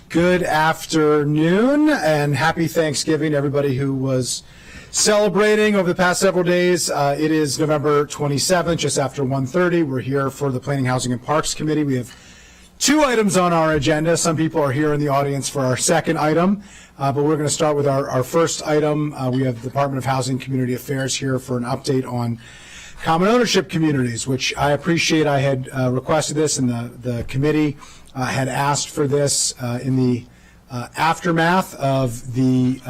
Good afternoon and happy Thanksgiving to everybody who was celebrating over the past several days. It is November 27th, just after 1:30. We're here for the Planning, Housing, and Parks Committee. We have two items on our agenda. Some people are here in the audience for our second item, but we're going to start with our first item. We have the Department of Housing and Community Affairs here for an update on common ownership communities, which I appreciate. I had requested this, and the committee had asked for this in the aftermath of the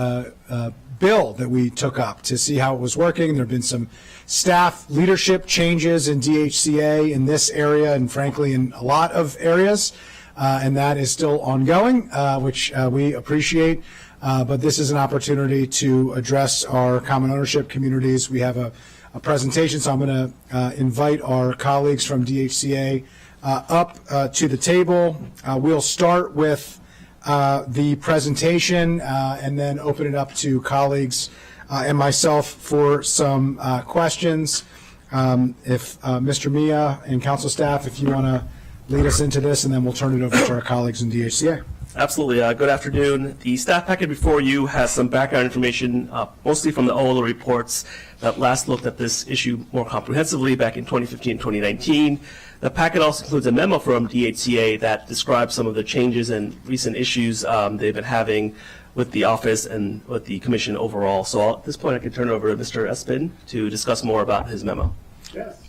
bill that we took up to see how it was working. There have been some staff leadership changes in DHCA in this area and frankly in a lot of areas, and that is still ongoing, which we appreciate. But this is an opportunity to address our common ownership communities. We have a presentation, so I'm going to invite our colleagues from DHCA up to the table. We'll start with the presentation and then open it up to colleagues and myself for some questions. If Mr. Mia and council staff, if you want to lead us into this, and then we'll turn it over to our colleagues in DHCA. Absolutely. Good afternoon. The staff packet before you has some background information, mostly from the OLO reports that last looked at this issue more comprehensively back in 2015, 2019. The packet also includes a memo from DHCA that describes some of the changes and recent issues they've been having with the office and with the commission overall. So at this point, I can turn it over to Mr. Espin to discuss more about his memo. Yes.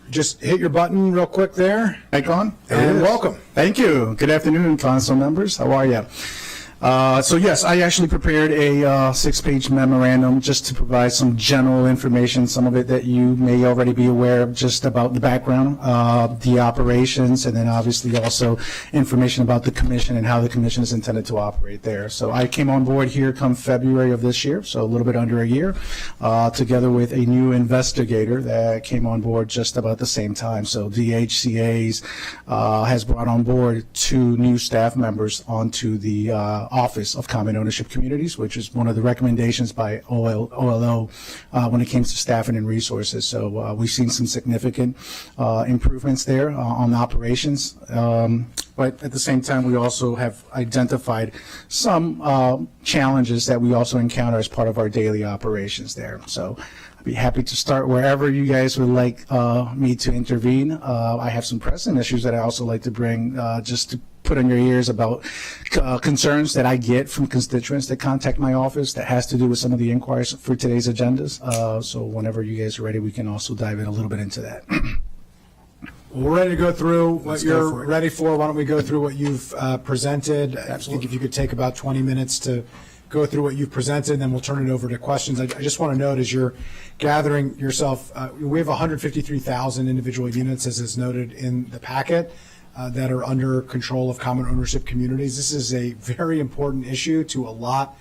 Just hit your button real quick there. Icon. And welcome. Thank you. Good afternoon, council members. How are you? So yes, I actually prepared a 6-page memorandum just to provide some general information, some of it that you may already be aware of, just about the background, the operations, and then obviously also information about the commission and how the commission is intended to operate there. So I came on board here come February of this year, so a little bit under a year, together with a new investigator that came on board just about the same time. So DHCA's has brought on board 2 new staff members onto the Office of Common Ownership Communities, which is one of the recommendations by OLO when it came to staffing and resources. So we've seen some significant improvements there on operations. But at the same time, we also have identified some challenges that we also encounter as part of our daily operations there. So I'd be happy to start wherever you guys would like me to intervene. I have some pressing issues that I also like to bring just to put on your ears about concerns that I get from constituents that contact my office that has to do with some of the inquiries for today's agendas. So whenever you guys are ready, we can also dive in a little bit into that. We're ready to go through what you're ready for. Why don't we go through what you've presented? Absolutely. I think if you could take about 20 minutes to go through what you've presented, and then we'll turn it over to questions. I just want to note, as you're gathering yourself, we have 153,000 individual units, as is noted in the packet, that are under control of common ownership communities. This is a very important issue to a lot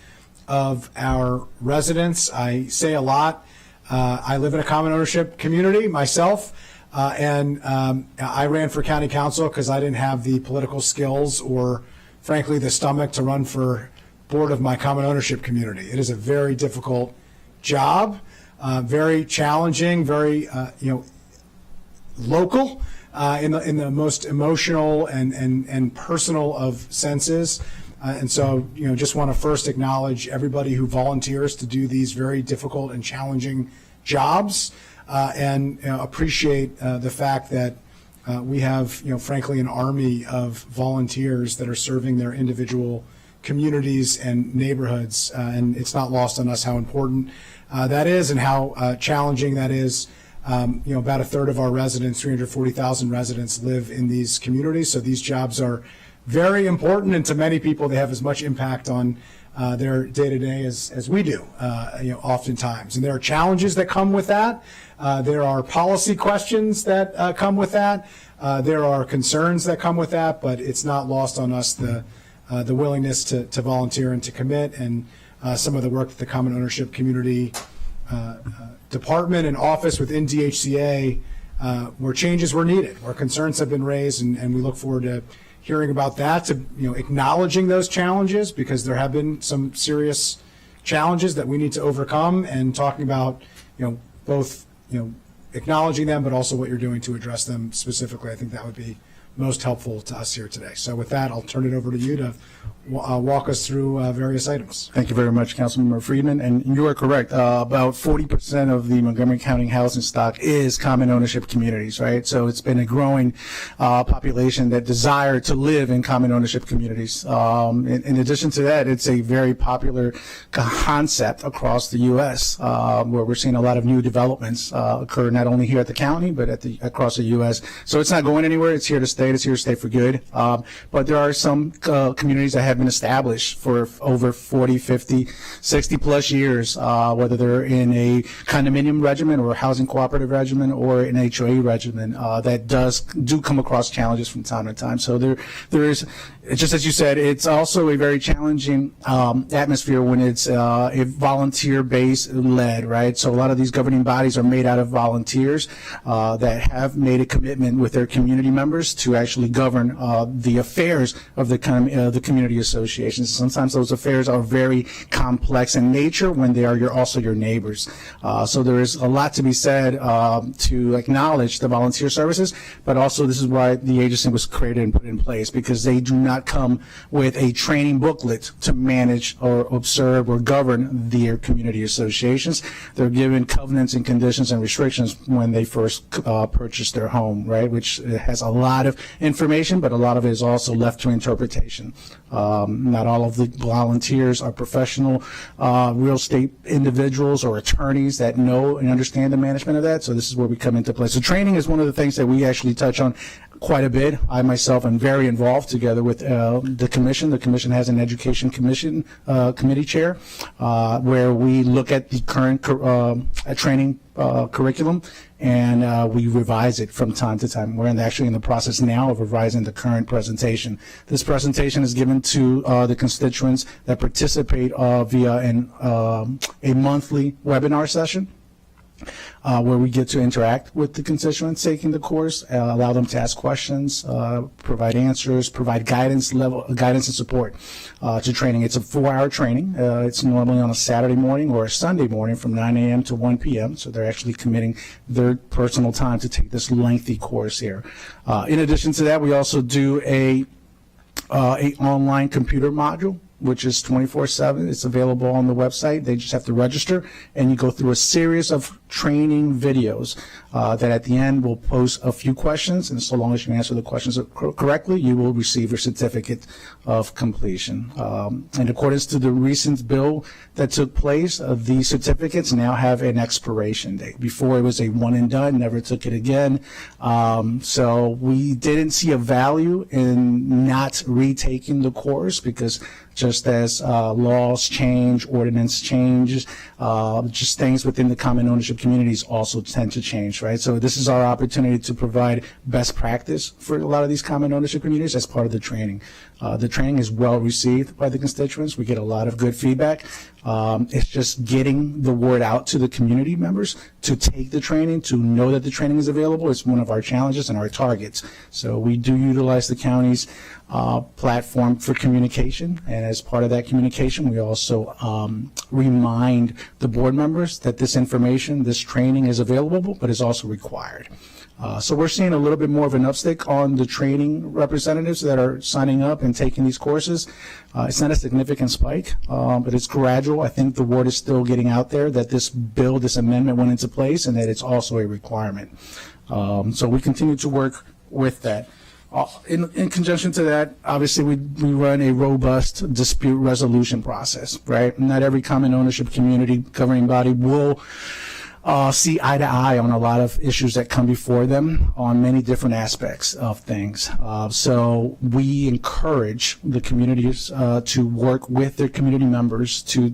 of our residents. I say a lot. I live in a common ownership community myself, and I ran for county council because I didn't have the political skills or, frankly, the stomach to run for board of my common ownership community. It is a very difficult job, very challenging, very local. In the most emotional and personal of senses. And so, just want to first acknowledge everybody who volunteers to do these very difficult and challenging jobs, and appreciate the fact that we have, frankly, an army of volunteers that are serving their individual communities and neighborhoods. And it's not lost on us how important that is and how challenging that is. About a third of our residents, 340,000 residents, live in these communities. So these jobs are very important, and to many people, they have as much impact on their day-to-day as we do, oftentimes. And there are challenges that come with that. There are policy questions that come with that. There are concerns that come with that, but it's not lost on us the willingness to volunteer and to commit, and some of the work that the common ownership community department and office within DHCA, where changes were needed, where concerns have been raised, and we look forward to hearing about that, to acknowledging those challenges, because there have been some serious challenges that we need to overcome, and talking about both acknowledging them, but also what you're doing to address them specifically. I think that would be most helpful to us here today. So with that, I'll turn it over to you to walk us through various items. Thank you very much, Councilmember Friedman. And you are correct. About 40% of the Montgomery County housing stock is common ownership communities, right? So it's been a growing population that desire to live in common ownership communities. In addition to that, it's a very popular concept across the U.S., where we're seeing a lot of new developments occur not only here at the county, but across the U.S. So it's not going anywhere. It's here to stay. It's here to stay for good. But there are some communities that have been established for over 40, 50, 60 plus years, whether they're in a condominium regimen or a housing cooperative regimen or an HOA regimen, that do come across challenges from time to time. So there is, just as you said, it's also a very challenging atmosphere when it's a volunteer-based led, right? So a lot of these governing bodies are made out of volunteers that have made a commitment with their community members to actually govern the affairs of the community associations. Sometimes those affairs are very complex in nature when they are also your neighbors. So there is a lot to be said to acknowledge the volunteer services, but also this is why the agency was created and put in place, because they do not come with a training booklet to manage or observe or govern their community associations. They're given covenants and conditions and restrictions when they first purchase their home, right, which has a lot of information, but a lot of it is also left to interpretation. Not all of the volunteers are professional real estate individuals or attorneys that know and understand the management of that, so this is where we come into play. So training is one of the things that we actually touch on quite a bit. I myself am very involved together with the commission. The commission has an education commission committee chair where we look at the current training curriculum and we revise it from time to time. We're actually in the process now of revising the current presentation. This presentation is given to the constituents that participate via a monthly webinar session. Where we get to interact with the constituents taking the course, allow them to ask questions, provide answers, provide guidance and support to training. It's a 4-hour training. It's normally on a Saturday morning or a Sunday morning from 9 a.m. to 1 p.m. So they're actually committing their personal time to take this lengthy course here. In addition to that, we also do a online computer module, which is 24/7. It's available on the website. They just have to register, and you go through a series of training videos that at the end will pose a few questions, and so long as you answer the questions correctly, you will receive your certificate of completion. In accordance to the recent bill that took place, these certificates now have an expiration date. Before it was a one and done, never took it again. So we didn't see a value in not retaking the course, because just as laws change, ordinance changes, just things within the common ownership communities also tend to change, right? So this is our opportunity to provide best practice for a lot of these common ownership communities as part of the training. The training is well received by the constituents. We get a lot of good feedback. It's just getting the word out to the community members to take the training, to know that the training is available. It's one of our challenges and our targets. So we do utilize the county's platform for communication, and as part of that communication, we also remind the board members that this information, this training is available, but is also required. So we're seeing a little bit more of an upstick on the training representatives that are signing up and taking these courses. It's not a significant spike, but it's gradual. I think the word is still getting out there that this bill, this amendment went into place, and that it's also a requirement. So we continue to work with that. In conjunction to that, obviously we run a robust dispute resolution process, right? Not every common ownership community governing body will see eye to eye on a lot of issues that come before them on many different aspects of things. So we encourage the communities to work with their community members to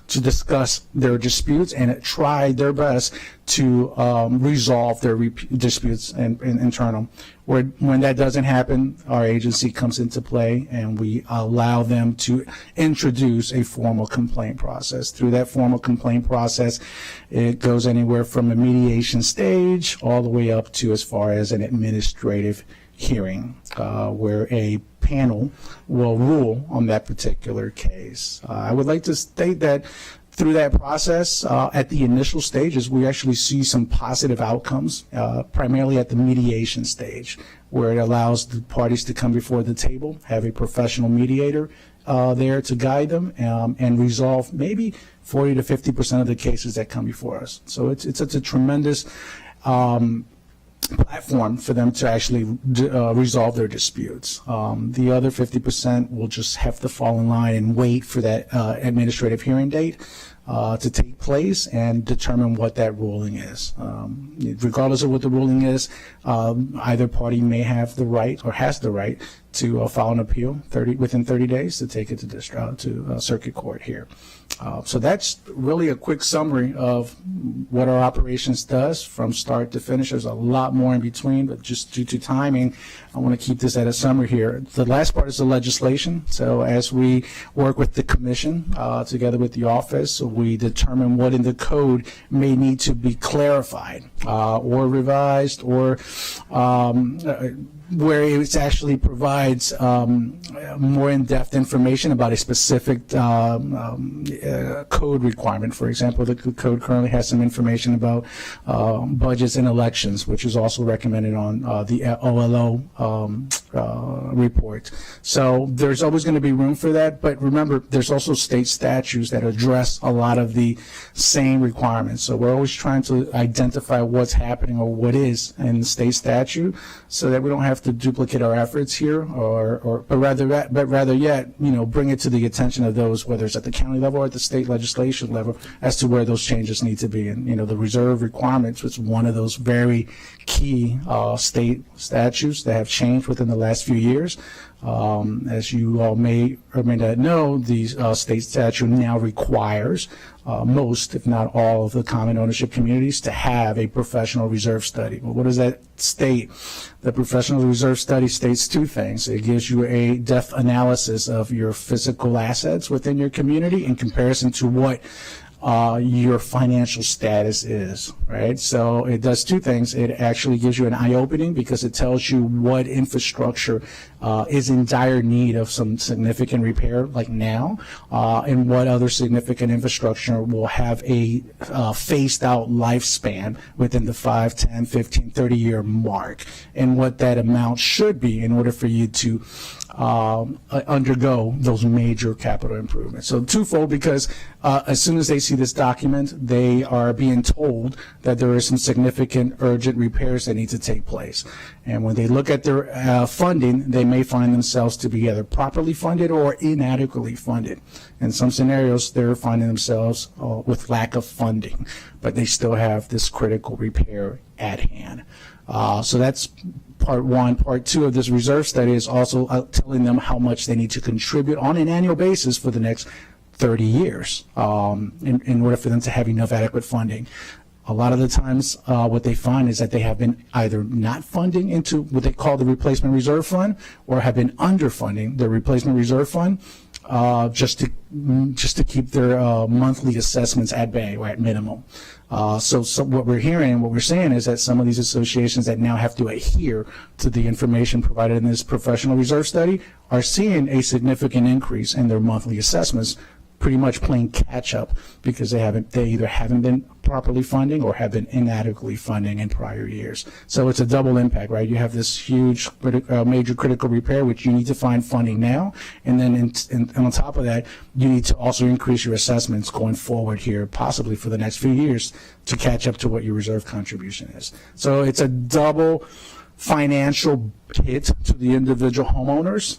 discuss their disputes and try their best to resolve their disputes and internal. When that doesn't happen, our agency comes into play, and we allow them to introduce a formal complaint process. Through that formal complaint process, it goes anywhere from a mediation stage all the way up to as far as an administrative hearing, where a panel will rule on that particular case. I would like to state that through that process, at the initial stages, we actually see some positive outcomes, primarily at the mediation stage, where it allows the parties to come before the table, have a professional mediator there to guide them, and resolve maybe 40 to 50% of the cases that come before us. So it's a tremendous platform for them to actually resolve their disputes. The other 50% will just have to fall in line and wait for that administrative hearing date to take place and determine what that ruling is. Regardless of what the ruling is, either party may have the right or has the right to file an appeal within 30 days to take it to circuit court here. So that's really a quick summary of what our operations does from start to finish. There's a lot more in between, but just due to timing, I want to keep this at a summary here. The last part is the legislation. So as we work with the commission together with the office, we determine what in the code may need to be clarified or revised, or where it actually provides more in-depth information about a specific code requirement. For example, the code currently has some information about budgets and elections, which is also recommended on the OLO report. So there's always going to be room for that, but remember, there's also state statutes that address a lot of the same requirements. So we're always trying to identify what's happening or what is in the state statute, so that we don't have to duplicate our efforts here, but rather yet, bring it to the attention of those, whether it's at the county level or at the state legislation level, as to where those changes need to be. And the reserve requirements was one of those very key state statutes that have changed within the last few years. As you all may or may not know, the state statute now requires most, if not all, of the common ownership communities to have a professional reserve study. Well, what does that state? The professional reserve study states two things. It gives you a depth analysis of your physical assets within your community in comparison to what your financial status is, right? So it does two things. It actually gives you an eye-opening, because it tells you what infrastructure is in dire need of some significant repair, like now, and what other significant infrastructure will have a phased-out lifespan within the 5, 10, 15, 30-year mark, and what that amount should be in order for you to undergo those major capital improvements. So twofold, because as soon as they see this document, they are being told that there are some significant urgent repairs that need to take place. And when they look at their funding, they may find themselves to be either properly funded or inadequately funded. In some scenarios, they're finding themselves with lack of funding, but they still have this critical repair at hand. So that's part one. Part two of this reserve study is also telling them how much they need to contribute on an annual basis for the next 30 years in order for them to have enough adequate funding. A lot of the times what they find is that they have been either not funding into what they call the replacement reserve fund, or have been underfunding the replacement reserve fund just to keep their monthly assessments at bay or at minimum. So what we're hearing and what we're saying is that some of these associations that now have to adhere to the information provided in this professional reserve study are seeing a significant increase in their monthly assessments, pretty much playing catch up, because they either haven't been properly funding or have been inadequately funding in prior years. So it's a double impact, right? You have this huge major critical repair, which you need to find funding now, and then on top of that, you need to also increase your assessments going forward here, possibly for the next few years, to catch up to what your reserve contribution is. So it's a double financial hit to the individual homeowners,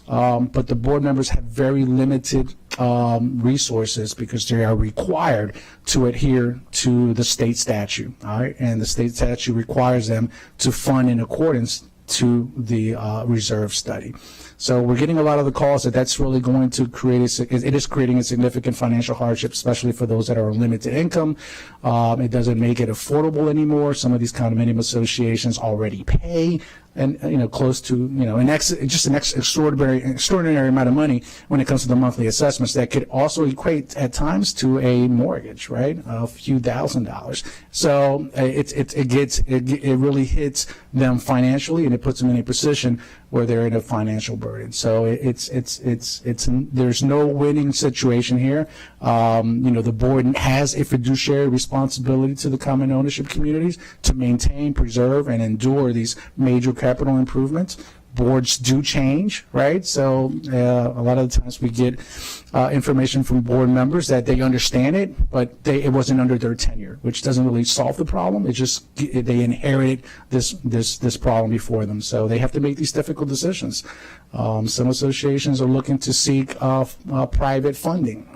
but the board members have very limited resources, because they are required to adhere to the state statute, all right? And the state statute requires them to fund in accordance to the reserve study. So we're getting a lot of the calls that's really going to create it is creating a significant financial hardship, especially for those that are on limited income. It doesn't make it affordable anymore. Some of these condominium associations already pay and close to an extraordinary amount of money when it comes to the monthly assessments that could also equate at times to a mortgage, right? A few $1,000s. So it really hits them financially, and it puts them in a position where they're in a financial burden. So there's no winning situation here. The board has a fiduciary responsibility to the common ownership communities to maintain, preserve, and endure these major capital improvements. Boards do change, right? So a lot of the times we get information from board members that they understand it, but it wasn't under their tenure, which doesn't really solve the problem. It's just they inherited this problem before them. So they have to make these difficult decisions. Some associations are looking to seek private funding.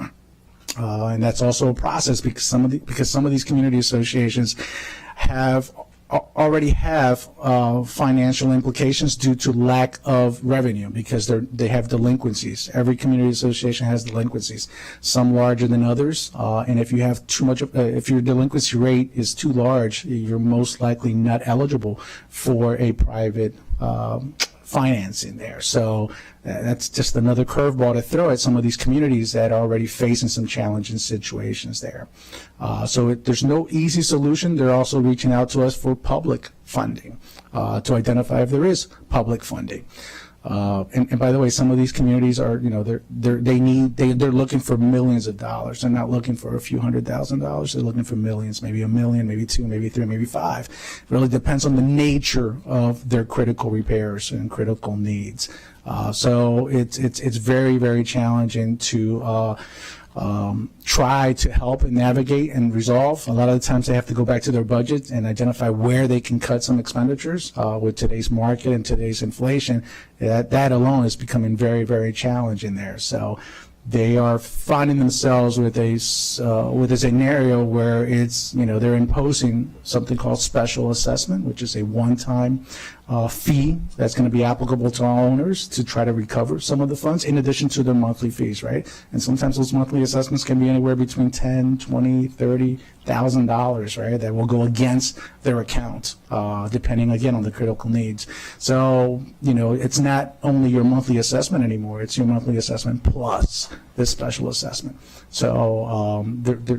And that's also a process because some of these community associations already have financial implications due to lack of revenue because they have delinquencies. Every community association has delinquencies, some larger than others. And if you have too much, if your delinquency rate is too large, you're most likely not eligible for a private financing there. So that's just another curveball to throw at some of these communities that are already facing some challenging situations there. So there's no easy solution. They're also reaching out to us for public funding to identify if there is public funding. And by the way, some of these communities are, they're looking for millions of dollars. They're not looking for a few $100,000. They're looking for millions, maybe $1 million, maybe $2 million, maybe $3 million, maybe $5 million. It really depends on the nature of their critical repairs and critical needs. So it's very, very challenging to try to help and navigate and resolve. A lot of the times they have to go back to their budget and identify where they can cut some expenditures. With today's market and today's inflation, that alone is becoming very, very challenging there. So they are finding themselves with a scenario where it's, they're imposing something called special assessment, which is a one-time fee that's going to be applicable to all owners to try to recover some of the funds in addition to their monthly fees, right? And sometimes those monthly assessments can be anywhere between $10,000, $20,000, $30,000, right? That will go against their account, depending again on the critical needs. So, it's not only your monthly assessment anymore; it's your monthly assessment plus this special assessment. So,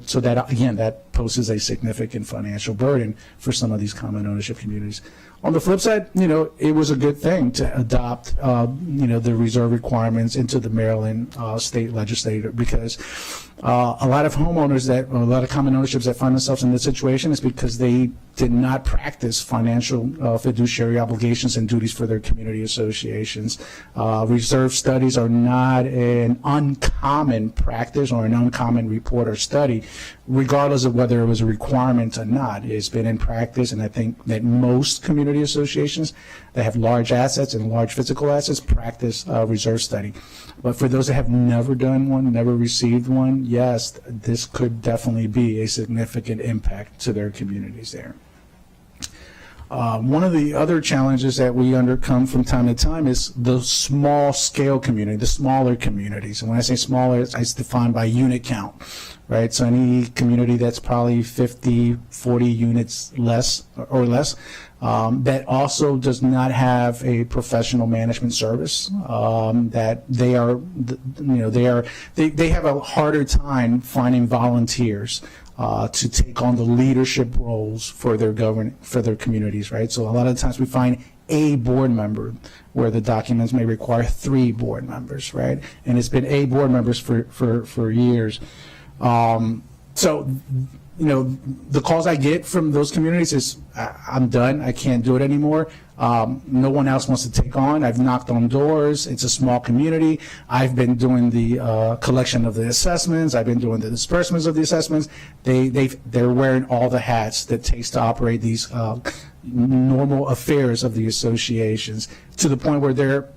so that again, that poses a significant financial burden for some of these common ownership communities. On the flip side, it was a good thing to adopt, the reserve requirements into the Maryland state legislature because a lot of homeowners a lot of common ownerships that find themselves in this situation is because they did not practice financial fiduciary obligations and duties for their community associations. Reserve studies are not an uncommon practice or an uncommon report or study, regardless of whether it was a requirement or not. It's been in practice, and I think that most community associations that have large assets and large physical assets practice reserve study. But for those that have never done one, never received one, yes, this could definitely be a significant impact to their communities there. One of the other challenges that we overcome from time to time is the small scale community, the smaller communities. And when I say smaller, it's defined by unit count, right? So any community that's probably 50, 40 units less or less, that also does not have a professional management service, that they have a harder time finding volunteers to take on the leadership roles for their communities, right? So a lot of times we find a board member where the documents may require 3 board members, right? And it's been a board members for years. So, the calls I get from those communities is, I'm done, I can't do it anymore. No one else wants to take on. I've knocked on doors. It's a small community. I've been doing the collection of the assessments. I've been doing the disbursements of the assessments. They're wearing all the hats that it takes to operate these normal affairs of the associations, to the point where they're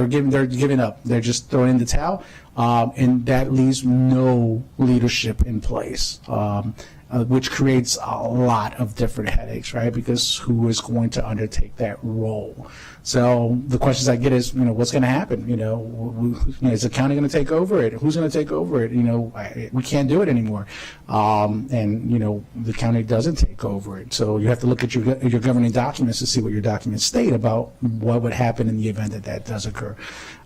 giving up. They're just throwing in the towel, and that leaves no leadership in place. Which creates a lot of different headaches, right? Because who is going to undertake that role? So the questions I get is, what's going to happen? Is the county going to take over it? Who's going to take over it? We can't do it anymore. And the county doesn't take over it. So you have to look at your governing documents to see what your documents state about what would happen in the event that does occur.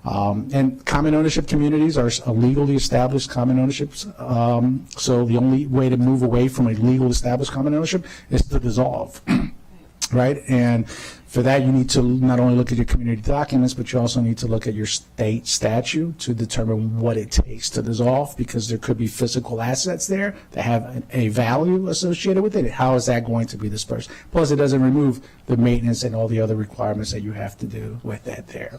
And common ownership communities are legally established common ownerships. So the only way to move away from a legal established common ownership is to dissolve. right? And for that, you need to not only look at your community documents, but you also need to look at your state statute to determine what it takes to dissolve, because there could be physical assets there that have a value associated with it. How is that going to be dispersed? Plus, it doesn't remove the maintenance and all the other requirements that you have to do with that there.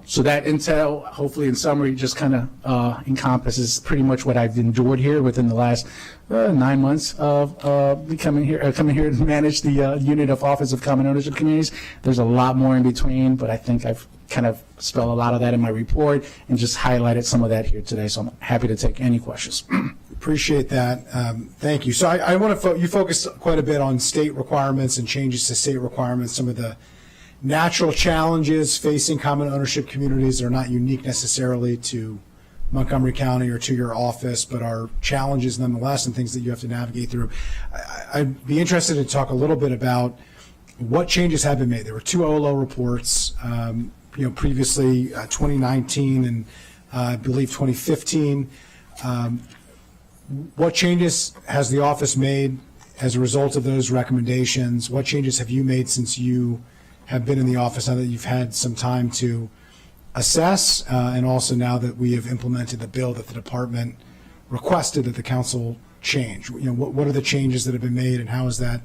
So that intel, hopefully in summary, just kind of encompasses pretty much what I've endured here within the last 9 months of coming here to manage the unit of Office of Common Ownership Communities. There's a lot more in between, but I think I've kind of spelled a lot of that in my report and just highlighted some of that here today. So I'm happy to take any questions. Appreciate that. Thank you. So I want to you focus quite a bit on state requirements and changes to state requirements, some of the natural challenges facing common ownership communities that are not unique necessarily to Montgomery County or to your office, but are challenges nonetheless and things that you have to navigate through. I'd be interested to talk a little bit about what changes have been made. There were 2 OLO reports, previously 2019 and I believe 2015. What changes has the office made as a result of those recommendations? What changes have you made since you have been in the office, now that you've had some time to assess, and also now that we have implemented the bill that the department requested that the council change? What are the changes that have been made, and how has that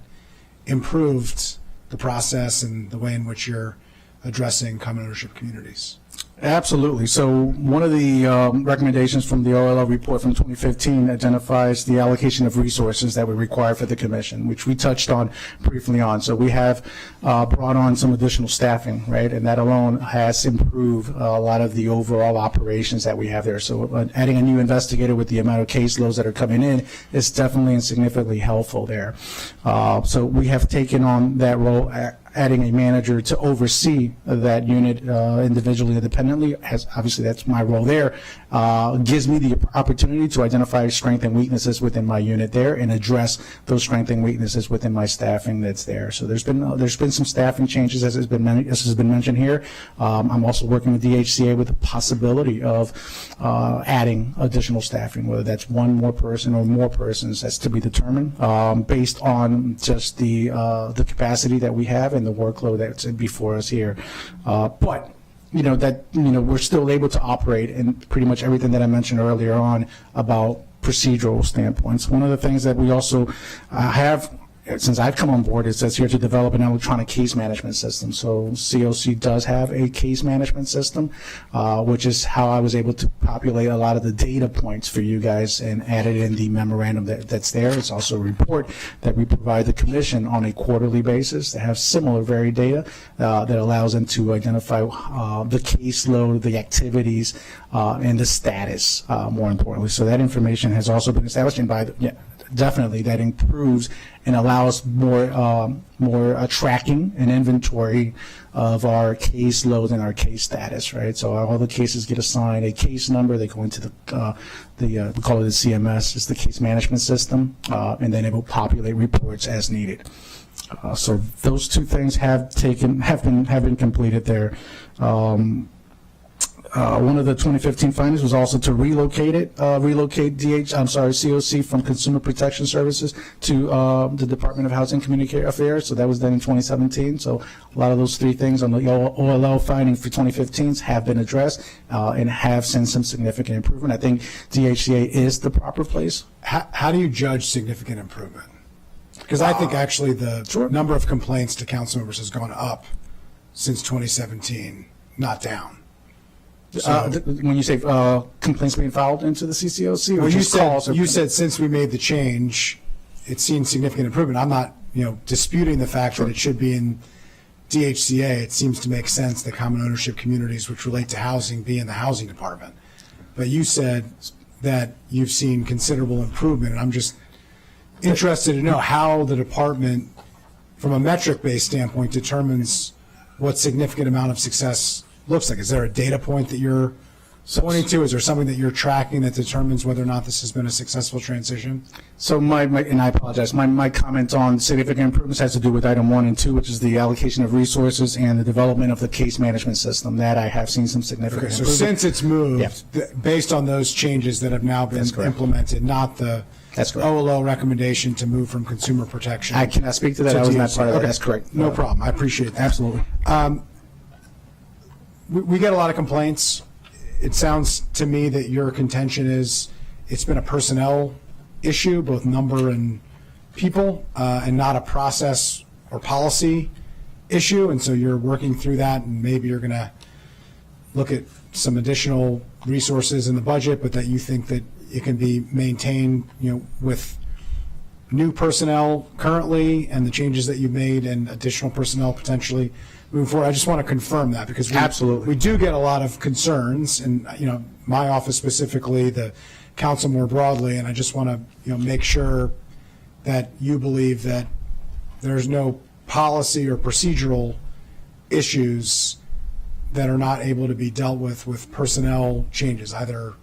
improved the process and the way in which you're addressing common ownership communities? Absolutely. So one of the recommendations from the OLO report from 2015 identifies the allocation of resources that we require for the commission, which we touched on briefly on. So we have brought on some additional staffing, right? And that alone has improved a lot of the overall operations that we have there. So adding a new investigator with the amount of caseloads that are coming in is definitely and significantly helpful there. So we have taken on that role, adding a manager to oversee that unit individually, independently. Obviously, that's my role there. Gives me the opportunity to identify strengths and weaknesses within my unit there and address those strengths and weaknesses within my staffing that's there. So there's been some staffing changes, as has been mentioned here. I'm also working with DHCA with the possibility of adding additional staffing, whether that's one more person or more persons. That's to be determined based on just the capacity that we have and the workload that's before us here. But we're still able to operate in pretty much everything that I mentioned earlier on about procedural standpoints. One of the things that we also have, since I've come on board, it says here to develop an electronic case management system. So COC does have a case management system, which is how I was able to populate a lot of the data points for you guys and add it in the memorandum that's there. It's also a report that we provide the commission on a quarterly basis that have similar varied data that allows them to identify the caseload, the activities, and the status, more importantly. So that information has also been established, and definitely that improves and allows more tracking and inventory of our caseload and our case status, right? So all the cases get assigned a case number. They go into we call it the CMS, it's the case management system, and then it will populate reports as needed. So those two things have been completed there. One of the 2015 findings was also to relocate COC from Consumer Protection Services to the Department of Housing and Community Affairs. So that was done in 2017. So a lot of those three things on the OLL finding for 2015 have been addressed and have seen some significant improvement. I think DHCA is the proper place. How do you judge significant improvement? Because I think actually the number of complaints to council members has gone up since 2017, not down. When you say complaints being filed into the CCOC, well, you said since we made the change, it's seen significant improvement. I'm not, disputing the fact that it should be in DHCA. It seems to make sense that common ownership communities, which relate to housing, be in the housing department. But you said that you've seen considerable improvement, and I'm just interested to know how the department, from a metric-based standpoint, determines what significant amount of success looks like. Is there a data point that you're pointing to? Is there something that you're tracking that determines whether or not this has been a successful transition? So and I apologize, my comment on significant improvements has to do with item 1 and 2, which is the allocation of resources and the development of the case management system. That I have seen some significant improvement. So since it's moved, based on those changes that have now been implemented, not the That's correct. OLO recommendation to move from consumer protection. I cannot speak to that. I was not part of that. Okay. That's correct. No problem. I appreciate that. Absolutely. We get a lot of complaints. It sounds to me that your contention is it's been a personnel issue, both number and people, and not a process or policy issue. And so you're working through that, and maybe you're going to look at some additional resources in the budget, but that you think that it can be maintained, with new personnel currently and the changes that you've made and additional personnel potentially moving forward. I just want to confirm that because Absolutely. we do get a lot of concerns, and my office specifically, the council more broadly, and I just want to make sure that you believe that there's no policy or procedural issues that are not able to be dealt with personnel changes, either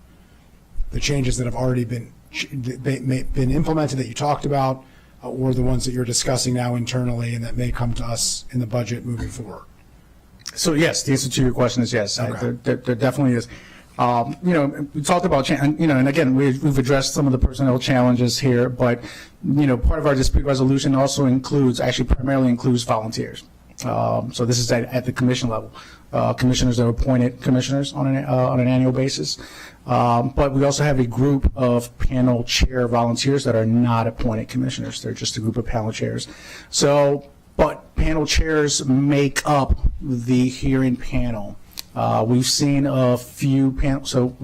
the changes that have already been implemented that you talked about, or the ones that you're discussing now internally and that may come to us in the budget moving forward. So yes, the answer to your question is yes. Okay. There definitely is. We talked about, and again, we've addressed some of the personnel challenges here, but, part of our dispute resolution also primarily includes volunteers. So this is at the commission level. Commissioners are appointed commissioners on an annual basis. But we also have a group of panel chair volunteers that are not appointed commissioners. They're just a group of panel chairs. But panel chairs make up the hearing panel. We've seen a few panels. So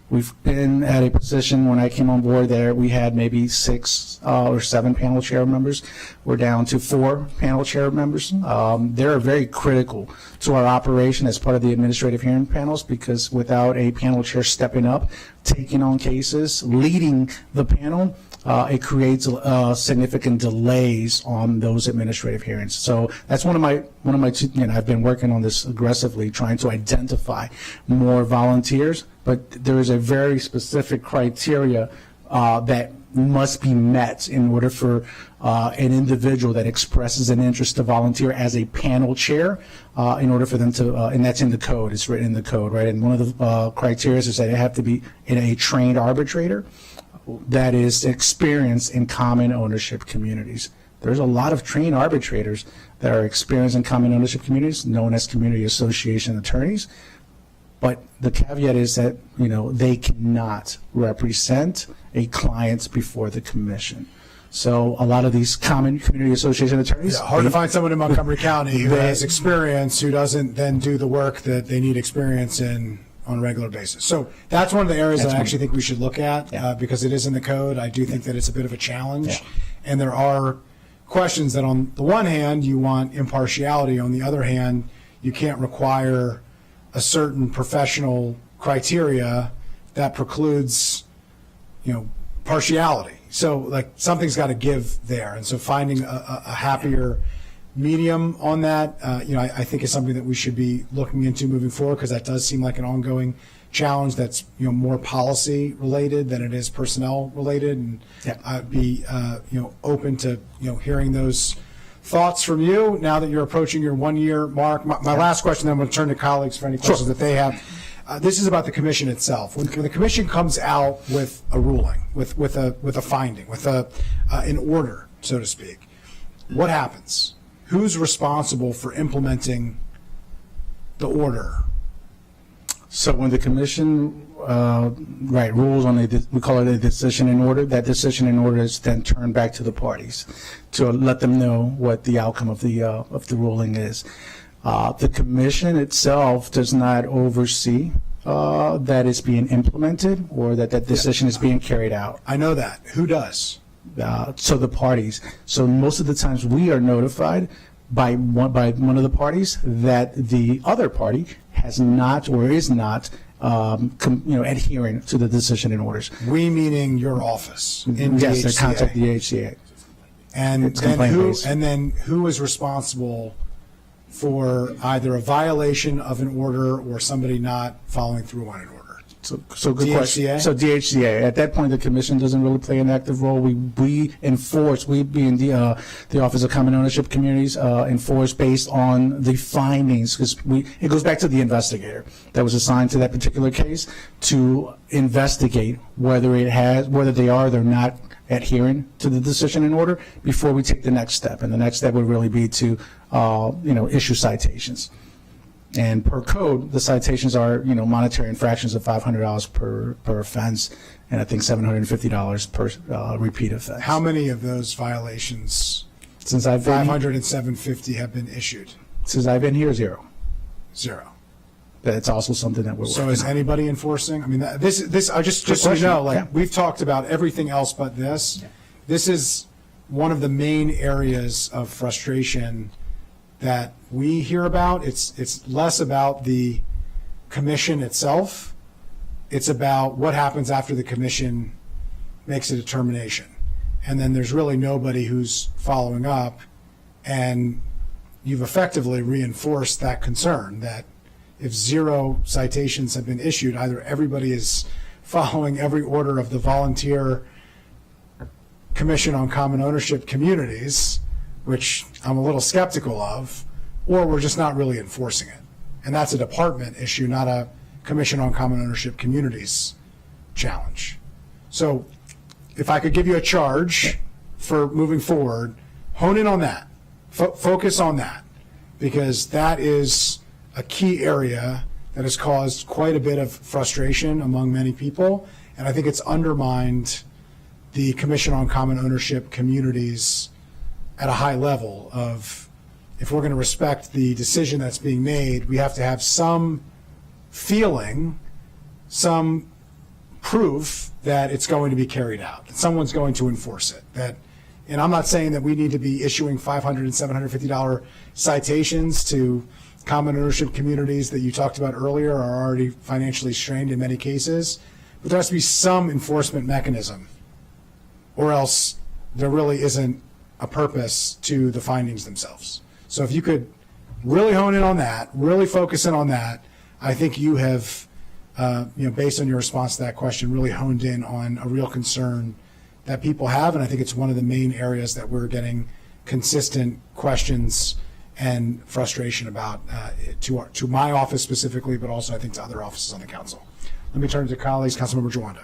we've been at a position when I came on board there, we had maybe 6 or 7 panel chair members. We're down to 4 panel chair members. They're very critical to our operation as part of the administrative hearing panels, because without a panel chair stepping up, taking on cases, leading the panel, it creates significant delays on those administrative hearings. So that's one of my I've been working on this aggressively, trying to identify more volunteers, but there is a very specific criteria that must be met in order for an individual that expresses an interest to volunteer as a panel chair, in order for them to, and that's in the code, it's written in the code, right? And one of the criteria is that they have to be a trained arbitrator that is experienced in common ownership communities. There's a lot of trained arbitrators that are experienced in common ownership communities, known as community association attorneys. But the caveat is that, they cannot represent a client before the commission. So a lot of these common community association attorneys. Yeah, hard to find someone in Montgomery County who has experience, who doesn't then do the work that they need experience in on a regular basis. So that's one of the areas that I actually think we should look at, because it is in the code. I do think that it's a bit of a challenge. And there are questions that on the one hand, you want impartiality. On the other hand, you can't require a certain professional criteria that precludes, partiality. So like something's got to give there. And so finding a happier medium on that, I think is something that we should be looking into moving forward, because that does seem like an ongoing challenge that's, more policy related than it is personnel related. And I'd be, open to, hearing those thoughts from you now that you're approaching your 1-year mark. My last question, then I'm going to turn to colleagues for any questions that they have. This is about the commission itself. When the commission comes out with a ruling, with a finding, with an order, so to speak, what happens? Who's responsible for implementing the order? So when the commission rules on we call it a decision in order, that decision in order is then turned back to the parties to let them know what the outcome of the ruling is. The commission itself does not oversee that it's being implemented or that decision is being carried out. I know that. Who does? So the parties. So most of the times we are notified by one of the parties that the other party has not or is not adhering to the decision and orders. We meaning your office in yes, the they HCA. contact the HCA. And then who is responsible for either a violation of an order or somebody not following through on an order? So good question. So DHCA. At that point, the commission doesn't really play an active role. We enforce. We being the Office of Common Ownership Communities enforce based on the findings, because it goes back to the investigator that was assigned to that particular case to investigate whether they are or they're not adhering to the decision and order before we take the next step. And the next step would really be to, issue citations. And per code, the citations are, monetary infractions of $500 per offense, and I think $750 per repeat offense. How many of those violations, Since I've been, 500 and 750, have been issued? since I've been here, zero. Zero. That's also something that we're So working is on. anybody enforcing? I mean, this, I just so you question. know, like, Yeah. we've talked about everything else but this. This is one of the main areas of frustration that we hear about. It's less about the commission itself. It's about what happens after the commission makes a determination. And then there's really nobody who's following up. And you've effectively reinforced that concern that if zero citations have been issued, either everybody is following every order of the volunteer Commission on Common Ownership Communities, which I'm a little skeptical of, or we're just not really enforcing it. And that's a department issue, not a Commission on Common Ownership Communities challenge. So if I could give you a charge for moving forward, hone in on that. Focus on that, because that is a key area that has caused quite a bit of frustration among many people. And I think it's undermined the Commission on Common Ownership Communities at a high level of, if we're going to respect the decision that's being made, we have to have some feeling, some proof that it's going to be carried out, that someone's going to enforce it. And I'm not saying that we need to be issuing $500 and $750 citations to common ownership communities that you talked about earlier are already financially strained in many cases, but there has to be some enforcement mechanism, or else there really isn't a purpose to the findings themselves. So if you could really hone in on that, really focus in on that, I think you have, based on your response to that question, really honed in on a real concern that people have, and I think it's one of the main areas that we're getting consistent questions and frustration about to my office specifically, but also I think to other offices on the council. Let me turn to colleagues. Councilmember Jawando.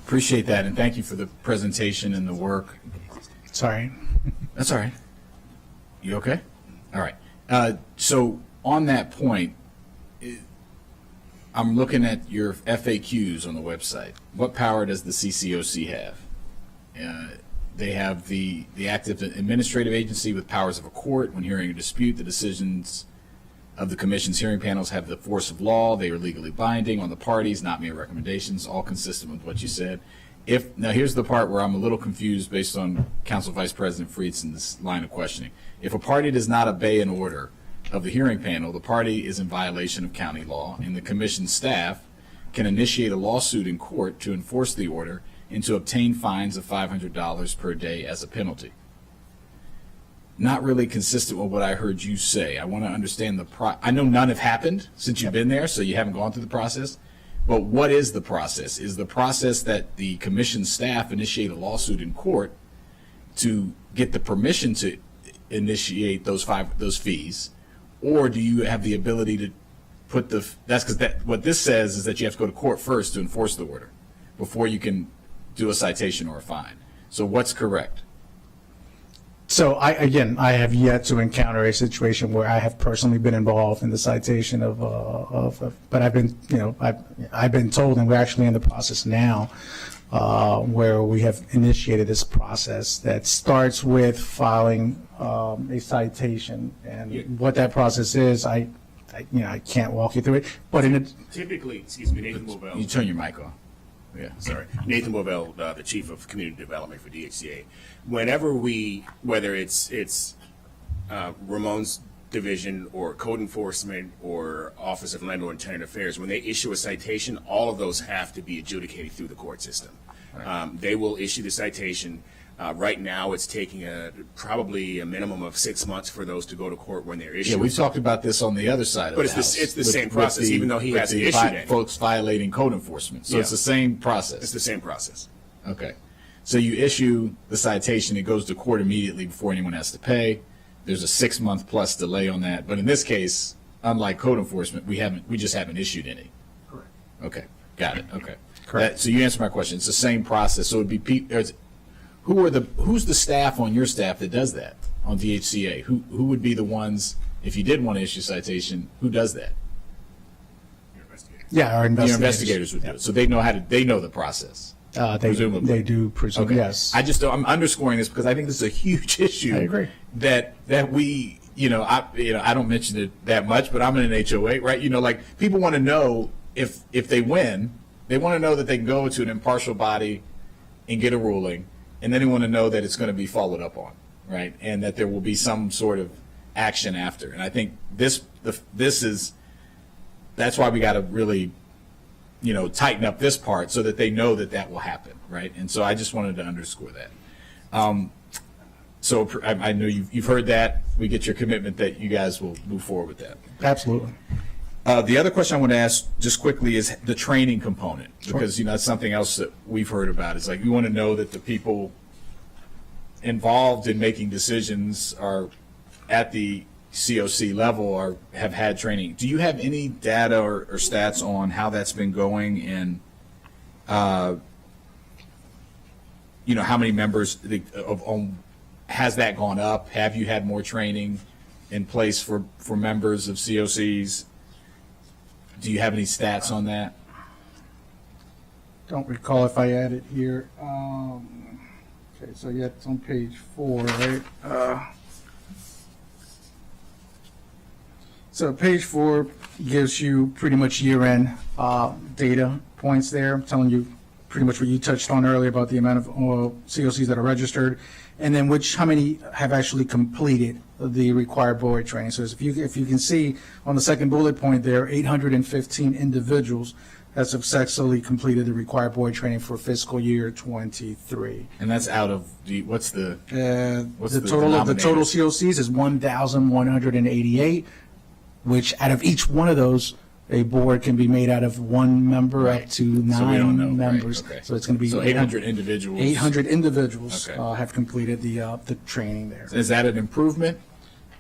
Appreciate that, and thank you for the presentation and the work. Sorry. That's all right. You okay? All right. So on that point, I'm looking at your FAQs on the website. What power does the CCOC have? They have the active administrative agency with powers of a court. When hearing a dispute, the decisions of the commission's hearing panels have the force of law. They are legally binding on the parties, not mere recommendations, all consistent with what you said. Now here's the part where I'm a little confused based on Council Vice President Friedson's line of questioning. If a party does not obey an order of the hearing panel, the party is in violation of county law, and the commission staff can initiate a lawsuit in court to enforce the order and to obtain fines of $500 per day as a penalty. Not really consistent with what I heard you say. I want to understand I know none have happened since you've been there, so you haven't gone through the process. But what is the process? Is the process that the commission staff initiate a lawsuit in court to get the permission to initiate those fees, or do you have the ability to put that's because what this says is that you have to go to court first to enforce the order before you can do a citation or a fine. So what's correct? So I have yet to encounter a situation where I have personally been involved in the citation but I've been, I've been told, and we're actually in the process now, where we have initiated this process that starts with filing a citation, and what that process is, I can't walk you through it, but Typically, excuse me, Nathan Bovell. You turn your mic off. Yeah, sorry. Nathan Bovell, the Chief of Community Development for DHCA. Whenever whether it's Ramon's division or code enforcement or Office of Landlord and Tenant Affairs, when they issue a citation, all of those have to be adjudicated through the court system. Right. They will issue the citation. Right now, it's taking probably a minimum of 6 months for those to go to court when they're issued. Yeah, we've talked about this on the other side of the house. But it's the same process, even though he hasn't issued any. Folks violating code enforcement. So it's the same process. It's the same process. Okay. So you issue the citation, it goes to court immediately before anyone has to pay. There's a 6 month plus delay on that. But in this case, unlike code enforcement, we just haven't issued any. Correct. Okay. Got it. Okay. Correct. So you answered my question. It's the same process. So it'd be who's the staff on your staff that does that on DHCA? Who would be the ones, if you did want to issue citation, who does that? Yeah, our Your investigators. investigators would do it. So they know the process. Presumably. They do presume, Okay. yes. I'm underscoring this because I think this is a huge issue. I agree. That we, I don't mention it that much, but I'm in an HOA, right? Like people want to know if they win, they want to know that they can go to an impartial body and get a ruling, and then they want to know that it's going to be followed up on, right? And that there will be some sort of action after. And I think that's why we got to really, tighten up this part so that they know that will happen, right? And so I just wanted to underscore that. So I know you've heard that. We get your commitment that you guys will move forward with that. Absolutely. The other question I want to ask just quickly is the training component, because that's something else that we've heard about. Is like we want to know that the people involved in making decisions are at the COC level or have had training. Do you have any data or stats on how that's been going, and how many members has that gone up? Have you had more training in place for members of COCs? Do you have any stats on that? Don't recall if I added here. Okay, so yeah, it's on page 4, right? So page 4 gives you pretty much year-end data points there, telling you pretty much what you touched on earlier about the amount of COCs that are registered, and then how many have actually completed the required board training. So if you can see on the second bullet point there, 815 individuals that successfully completed the required board training for fiscal year 23. And that's out of what's the total of the total COCs is 1,188, which out of each one of those, a board can be made out of one member up to 9 So we don't know. members. Right, okay. So it's going to be 800 individuals. 800 individuals Okay. have completed the training there. Is that an improvement?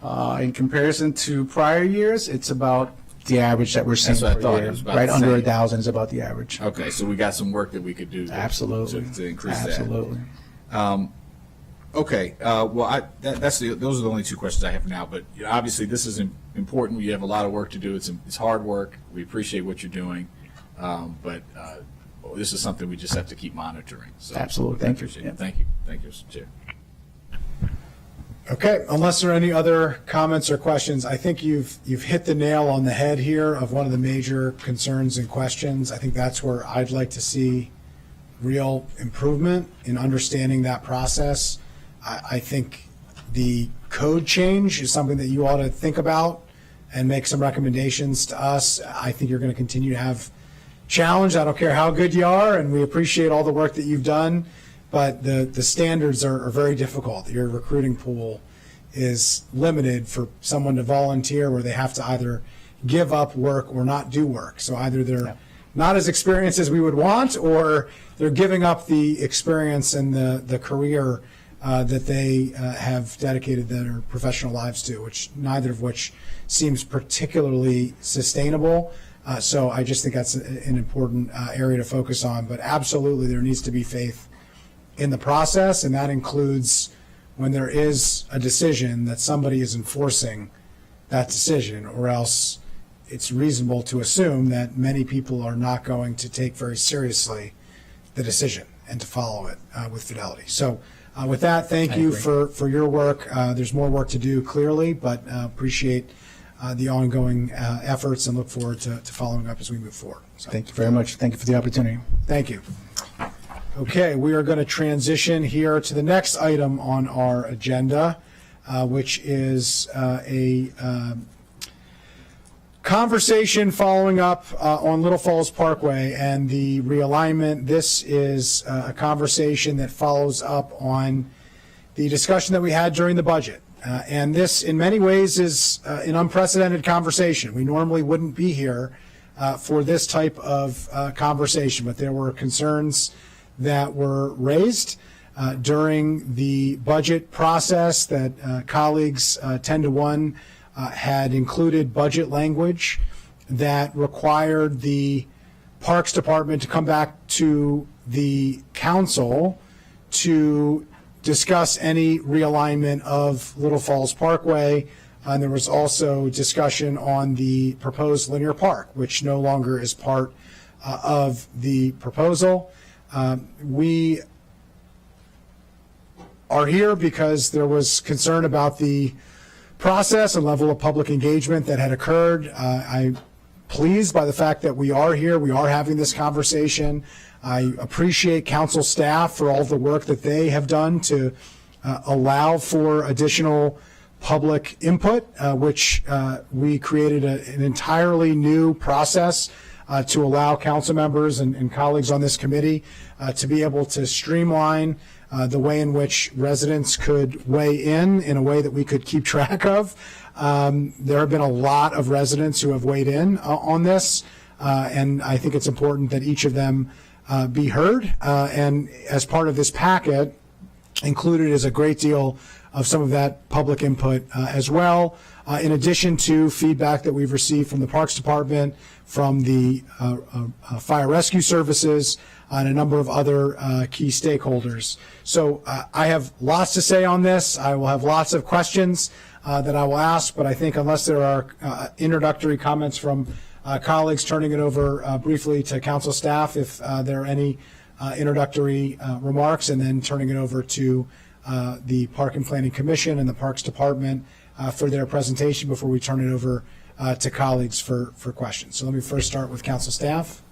In comparison to prior years, it's about the average that we're seeing That's what I per thought. year. It was about Right the under same. 1,000 is about the average. Okay, so we got some work that we could do Absolutely. to increase that. Absolutely. Okay, well, those are the only 2 questions I have now. But obviously, this is important. You have a lot of work to do. It's hard work. We appreciate what you're doing, but this is something we just have to keep monitoring. So Absolutely. I Thank you. appreciate Yeah. it. Thank you. Thank you, Mr. Chair. Okay, unless there are any other comments or questions, I think you've hit the nail on the head here of one of the major concerns and questions. I think that's where I'd like to see real improvement in understanding that process. I think the code change is something that you ought to think about and make some recommendations to us. I think you're going to continue to have challenge. I don't care how good you are, and we appreciate all the work that you've done, but the standards are very difficult. Your recruiting pool is limited for someone to volunteer where they have to either give up work or not do work. So either they're not as experienced as we would want, or they're giving up the experience and the career that they have dedicated their professional lives to, neither of which seems particularly sustainable. So I just think that's an important area to focus on. But absolutely, there needs to be faith in the process, and that includes when there is a decision that somebody is enforcing that decision, or else it's reasonable to assume that many people are not going to take very seriously the decision and to follow it with fidelity. So with that, thank you for your work. There's more work to do, clearly, but appreciate the ongoing efforts and look forward to following up as we move forward. So, Thank you very much. Thank you for the opportunity. thank you. Okay, we are going to transition here to the next item on our agenda, which is a conversation following up on Little Falls Parkway and the realignment. This is a conversation that follows up on the discussion that we had during the budget. And this, in many ways, is an unprecedented conversation. We normally wouldn't be here for this type of conversation, but there were concerns that were raised during the budget process that colleagues 10 to 1 had included budget language that required the Parks Department to come back to the council to discuss any realignment of Little Falls Parkway. And there was also discussion on the proposed linear park, which no longer is part of the proposal. We are here because there was concern about the process and level of public engagement that had occurred. I'm pleased by the fact that we are here. We are having this conversation. I appreciate council staff for all the work that they have done to allow for additional public input, which we created an entirely new process to allow council members and colleagues on this committee to be able to streamline the way in which residents could weigh in a way that we could keep track of. There have been a lot of residents who have weighed in on this, and I think it's important that each of them be heard. And as part of this packet, included is a great deal of some of that public input as well, in addition to feedback that we've received from the Parks Department, from the Fire Rescue Services, and a number of other key stakeholders. So I have lots to say on this. I will have lots of questions that I will ask, but I think unless there are introductory comments from colleagues, turning it over briefly to council staff if there are any introductory remarks, and then turning it over to the Park and Planning Commission and the Parks Department for their presentation before we turn it over to colleagues for questions. So let me first start with council staff.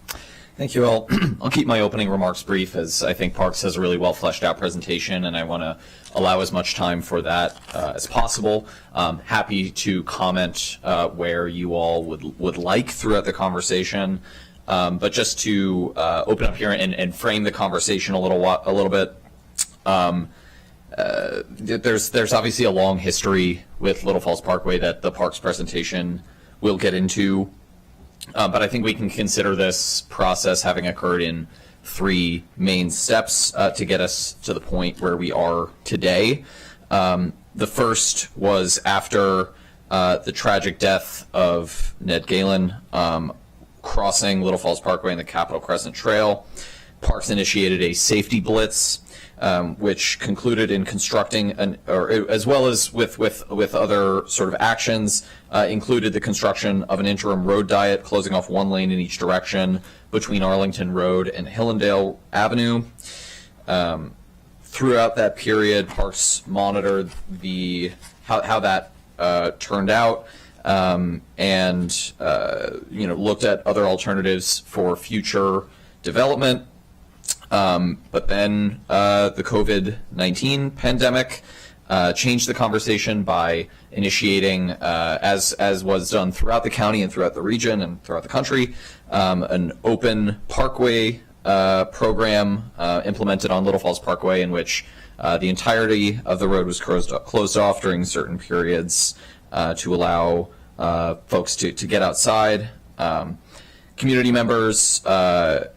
Thank you all. I'll keep my opening remarks brief, as I think Parks has a really well fleshed out presentation, and I want to allow as much time for that as possible. Happy to comment where you all would like throughout the conversation, but just to open up here and frame the conversation a little bit. There's obviously a long history with Little Falls Parkway that the Parks presentation will get into. But I think we can consider this process having occurred in 3 main steps to get us to the point where we are today. The first was after the tragic death of Ned Galen crossing Little Falls Parkway and the Capitol Crescent Trail. Parks initiated a safety blitz, which concluded in constructing as well as with other sort of actions, included the construction of an interim road diet closing off 1 lane in each direction between Arlington Road and Hillendale Avenue. Throughout that period, Parks monitored how that turned out, and looked at other alternatives for future development. But then the COVID-19 pandemic changed the conversation by initiating, as was done throughout the county and throughout the region and throughout the country, an open parkway program implemented on Little Falls Parkway, in which the entirety of the road was closed off during certain periods to allow folks to get outside. Community members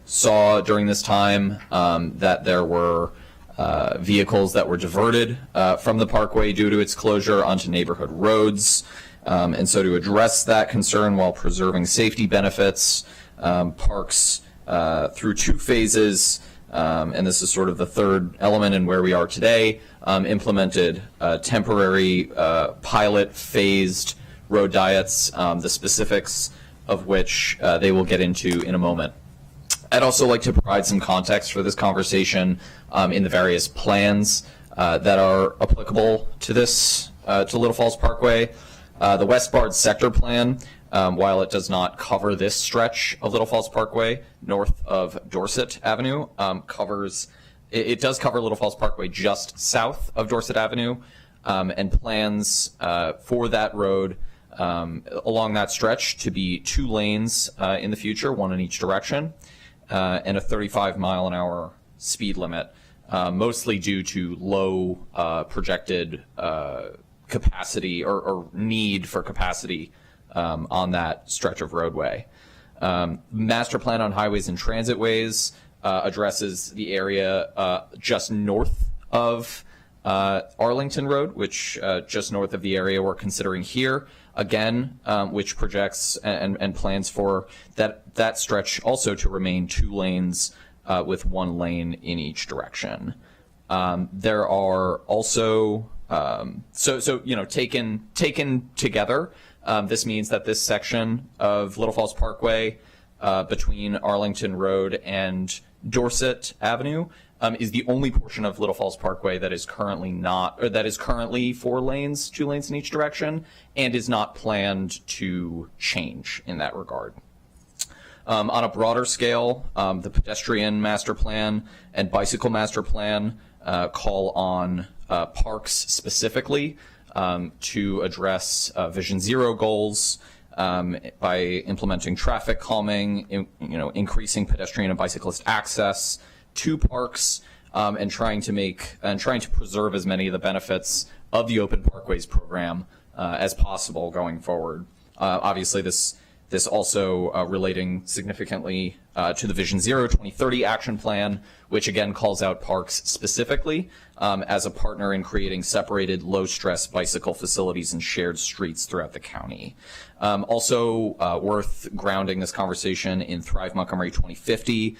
saw during this time that there were vehicles that were diverted from the parkway due to its closure onto neighborhood roads. And so to address that concern while preserving safety benefits, Parks, through 2 phases, and this is sort of the third element in where we are today, implemented temporary pilot phased road diets, the specifics of which they will get into in a moment. I'd also like to provide some context for this conversation in the various plans that are applicable to this, to Little Falls Parkway. The West Bard Sector Plan, while it does not cover this stretch of Little Falls Parkway north of Dorset Avenue, it does cover Little Falls Parkway just south of Dorset Avenue, and plans for that road along that stretch to be 2 lanes in the future, 1 in each direction, and a 35-mile-an-hour speed limit, mostly due to low projected capacity or need for capacity on that stretch of roadway. Master Plan on Highways and Transitways addresses the area just north of Arlington Road, which just north of the area we're considering here, again, which projects and plans for that stretch also to remain 2 lanes with 1 lane in each direction. There are also taken together, this means that this section of Little Falls Parkway between Arlington Road and Dorset Avenue is the only portion of Little Falls Parkway that is currently 4 lanes, 2 lanes in each direction, and is not planned to change in that regard. On a broader scale, the pedestrian master plan and bicycle master plan call on parks specifically to address Vision Zero goals by implementing traffic calming, increasing pedestrian and bicyclist access to parks, and trying to preserve as many of the benefits of the Open Parkways program as possible going forward. Obviously, this also relating significantly to the Vision Zero 2030 action plan, which again calls out parks specifically as a partner in creating separated low-stress bicycle facilities and shared streets throughout the county. Also worth grounding this conversation in Thrive Montgomery 2050,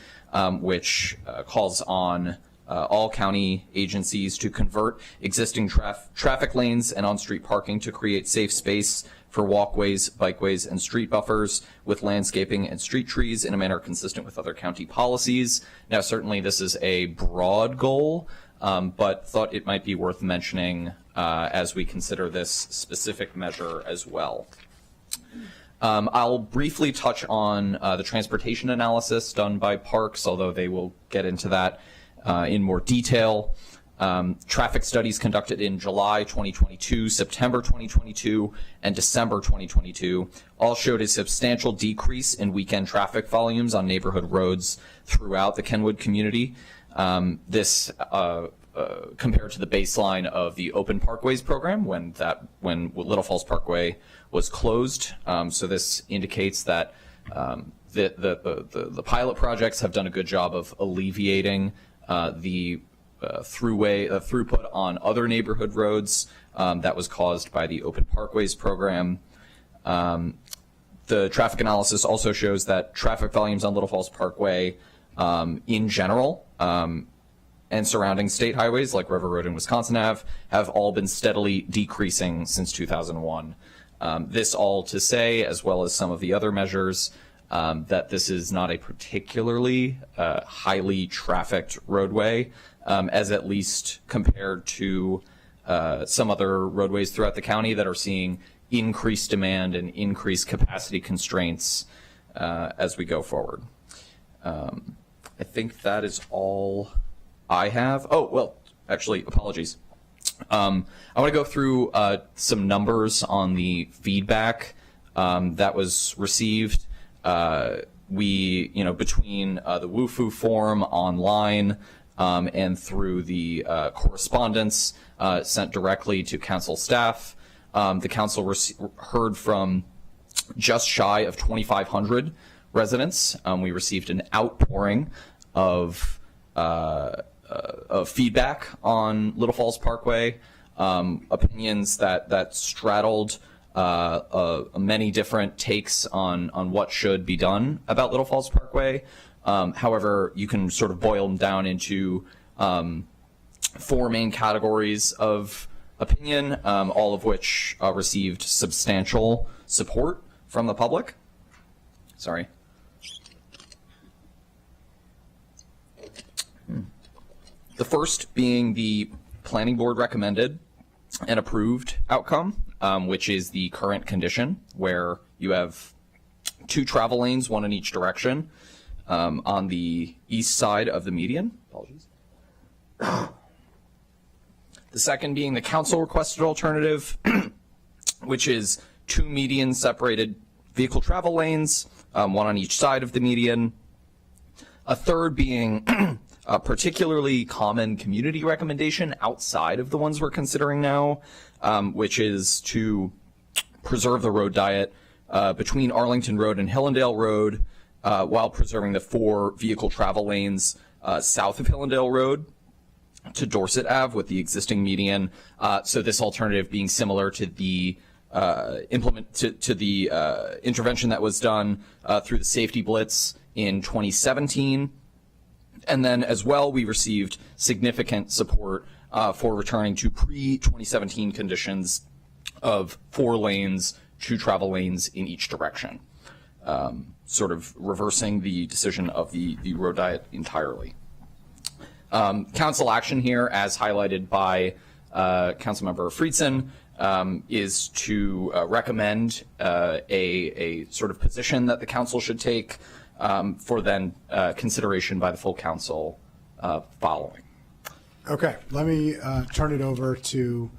which calls on all county agencies to convert existing traffic lanes and on-street parking to create safe space for walkways, bikeways, and street buffers with landscaping and street trees in a manner consistent with other county policies. Now, certainly this is a broad goal, but thought it might be worth mentioning as we consider this specific measure as well. I'll briefly touch on the transportation analysis done by parks, although they will get into that in more detail. Traffic studies conducted in July 2022, September 2022, and December 2022 all showed a substantial decrease in weekend traffic volumes on neighborhood roads throughout the Kenwood community. This compared to the baseline of the Open Parkways program when Little Falls Parkway was closed. So this indicates that the pilot projects have done a good job of alleviating the throughput on other neighborhood roads that was caused by the Open Parkways program. The traffic analysis also shows that traffic volumes on Little Falls Parkway in general and surrounding state highways like River Road and Wisconsin Ave have all been steadily decreasing since 2001. This all to say, as well as some of the other measures, that this is not a particularly highly trafficked roadway, as at least compared to some other roadways throughout the county that are seeing increased demand and increased capacity constraints as we go forward. I think that is all I have. Oh, well, actually, apologies. I want to go through some numbers on the feedback that was received. Between the WUFU form online and through the correspondence sent directly to council staff, the council heard from just shy of 2,500 residents. We received an outpouring of feedback on Little Falls Parkway, opinions that straddled many different takes on what should be done about Little Falls Parkway. However, you can sort of boil them down into 4 main categories of opinion, all of which received substantial support from the public. Sorry. The first being the planning board recommended and approved outcome, which is the current condition where you have 2 travel lanes, 1 in each direction, on the east side of the median. Apologies. The second being the council requested alternative, which is 2 median separated vehicle travel lanes, 1 on each side of the median. A third being a particularly common community recommendation outside of the ones we're considering now, which is to preserve the road diet between Arlington Road and Hillendale Road while preserving the 4 vehicle travel lanes south of Hillendale Road. to Dorset Ave with the existing median. So this alternative being similar to the intervention that was done through the safety blitz in 2017. And then as well, we received significant support for returning to pre-2017 conditions of 4 lanes, 2 travel lanes in each direction, sort of reversing the decision of the road diet entirely. Council action here, as highlighted by Councilmember Friedson, is to recommend a sort of position that the council should take for then consideration by the full council following. Okay, let me turn it over to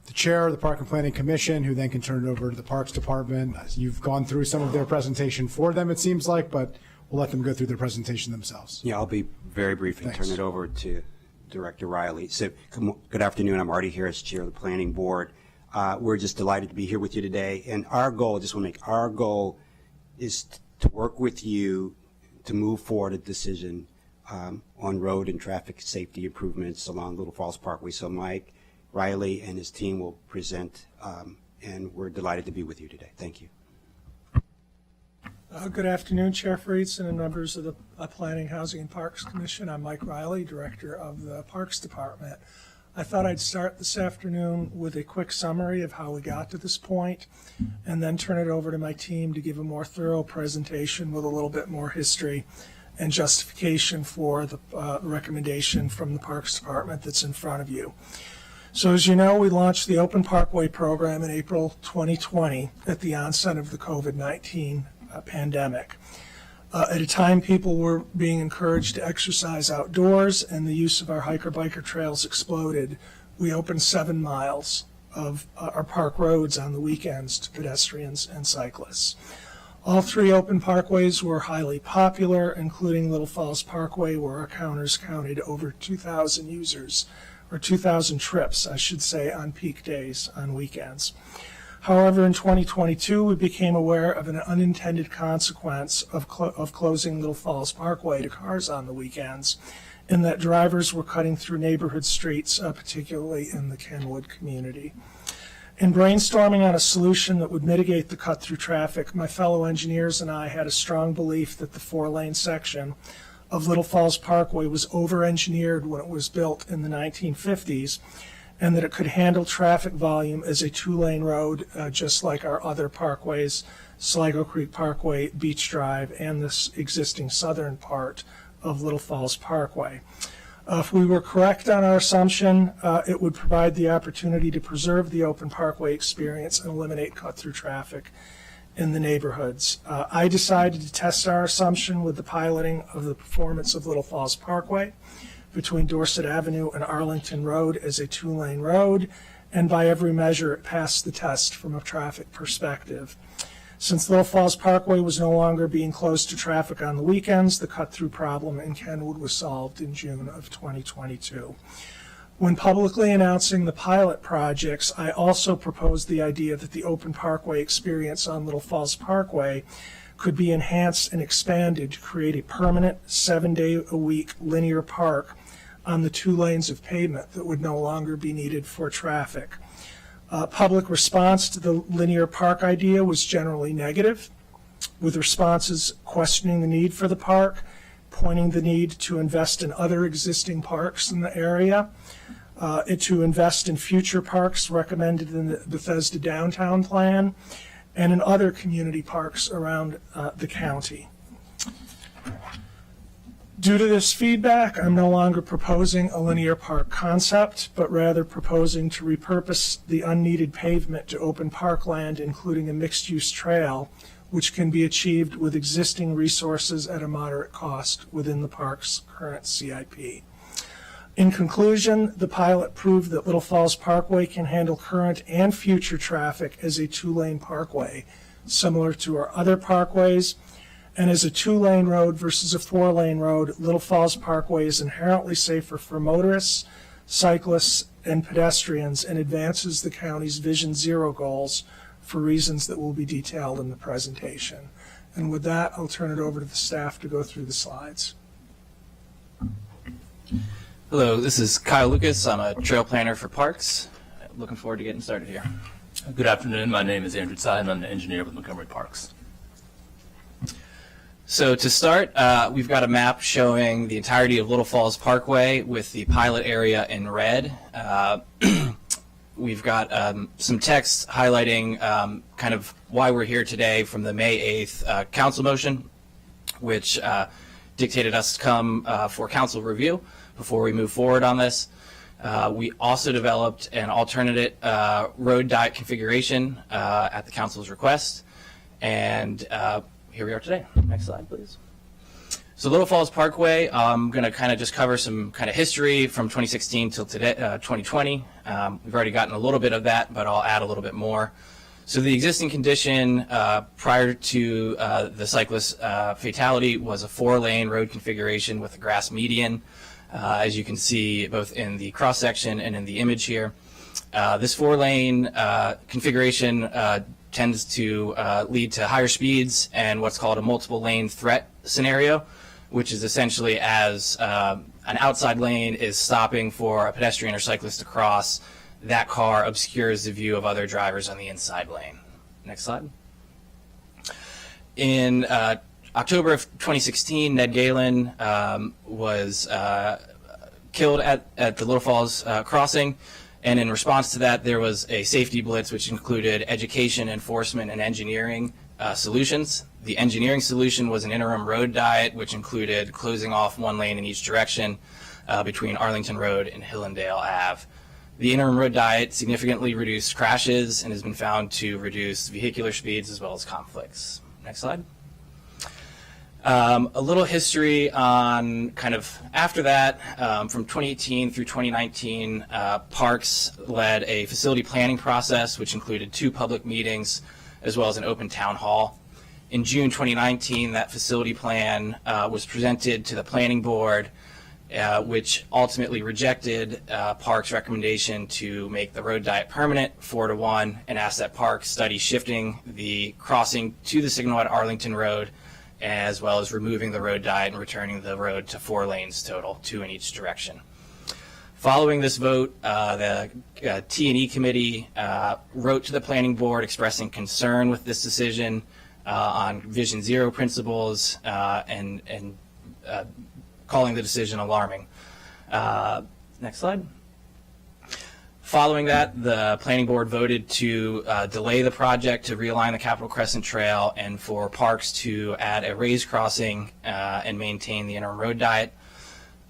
the chair of the Park and Planning Commission, who then can turn it over to the Parks Department. You've gone through some of their presentation for them, it seems like, but we'll let them go through their presentation themselves. Yeah, I'll be very brief and Thanks. turn it over to Director Riley. So, good afternoon. I'm Artie Harris, Chair of the Planning Board. We're just delighted to be here with you today. And our goal, our goal is to work with you to move forward a decision on road and traffic safety improvements along Little Falls Parkway. So Mike Riley and his team will present, and we're delighted to be with you today. Thank you. Good afternoon, Chair Friedson and members of the Planning, Housing, and Parks Commission. I'm Mike Riley, Director of the Parks Department. I thought I'd start this afternoon with a quick summary of how we got to this point, and then turn it over to my team to give a more thorough presentation with a little bit more history and justification for the recommendation from the Parks Department that's in front of you. So as you know, we launched the Open Parkway program in April 2020 at the onset of the COVID-19 pandemic. At a time people were being encouraged to exercise outdoors and the use of our hiker-biker trails exploded, we opened 7 miles of our park roads on the weekends to pedestrians and cyclists. All 3 open parkways were highly popular, including Little Falls Parkway, where our counters counted over 2,000 users, or 2,000 trips, I should say, on peak days, on weekends. However, in 2022, we became aware of an unintended consequence of closing Little Falls Parkway to cars on the weekends, in that drivers were cutting through neighborhood streets, particularly in the Kenwood community. In brainstorming on a solution that would mitigate the cut-through traffic, my fellow engineers and I had a strong belief that the 4-lane section of Little Falls Parkway was over-engineered when it was built in the 1950s, and that it could handle traffic volume as a 2-lane road, just like our other parkways, Sligo Creek Parkway, Beach Drive, and this existing southern part of Little Falls Parkway. If we were correct on our assumption, it would provide the opportunity to preserve the open parkway experience and eliminate cut-through traffic in the neighborhoods. I decided to test our assumption with the piloting of the performance of Little Falls Parkway between Dorset Avenue and Arlington Road as a 2-lane road, and by every measure it passed the test from a traffic perspective. Since Little Falls Parkway was no longer being closed to traffic on the weekends, the cut-through problem in Kenwood was solved in June of 2022. When publicly announcing the pilot projects, I also proposed the idea that the open parkway experience on Little Falls Parkway could be enhanced and expanded to create a permanent 7-day-a-week linear park on the 2 lanes of pavement that would no longer be needed for traffic. Public response to the linear park idea was generally negative, with responses questioning the need for the park, pointing the need to invest in other existing parks in the area, to invest in future parks recommended in the Bethesda Downtown Plan, and in other community parks around the county. Due to this feedback, I'm no longer proposing a linear park concept, but rather proposing to repurpose the unneeded pavement to open parkland, including a mixed-use trail, which can be achieved with existing resources at a moderate cost within the park's current CIP. In conclusion, the pilot proved that Little Falls Parkway can handle current and future traffic as a 2-lane parkway, similar to our other parkways. And as a 2-lane road versus a 4-lane road, Little Falls Parkway is inherently safer for motorists, cyclists, and pedestrians, and advances the county's Vision Zero goals for reasons that will be detailed in the presentation. And with that, I'll turn it over to the staff to go through the slides. Hello, this is Kyle Lucas. I'm a trail planner for Parks. Looking forward to getting started here. Good afternoon. My name is Andrew Tsai, and I'm the engineer with Montgomery Parks. So to start, we've got a map showing the entirety of Little Falls Parkway with the pilot area in red. We've got some text highlighting kind of why we're here today from the May 8th council motion, which dictated us to come for council review before we move forward on this. We also developed an alternate road diet configuration at the council's request, and here we are today. Next slide, please. So Little Falls Parkway, I'm going to kind of just cover some kind of history from 2016 till today, 2020. We've already gotten a little bit of that, but I'll add a little bit more. So the existing condition prior to the cyclist fatality was a 4-lane road configuration with a grass median, as you can see both in the cross-section and in the image here. This 4-lane configuration tends to lead to higher speeds and what's called a multiple lane threat scenario, which is essentially as an outside lane is stopping for a pedestrian or cyclist to cross, that car obscures the view of other drivers on the inside lane. Next slide. In October of 2016, Ned Galen was killed at the Little Falls crossing. And in response to that, there was a safety blitz which included education, enforcement, and engineering solutions. The engineering solution was an interim road diet, which included closing off 1 lane in each direction between Arlington Road and Hillendale Ave. The interim road diet significantly reduced crashes and has been found to reduce vehicular speeds as well as conflicts. Next slide. A little history on kind of after that, from 2018 through 2019, Parks led a facility planning process which included 2 public meetings as well as an open town hall. In June 2019, that facility plan was presented to the planning board, which ultimately rejected Parks' recommendation to make the road diet permanent 4-1 and asked that Parks study shifting the crossing to the signal at Arlington Road, as well as removing the road diet and returning the road to 4 lanes total, 2 in each direction. Following this vote, the T&E committee wrote to the planning board expressing concern with this decision on Vision Zero principles and calling the decision alarming. Next slide. Following that, the planning board voted to delay the project to realign the Capitol Crescent Trail and for Parks to add a raised crossing and maintain the interim road diet.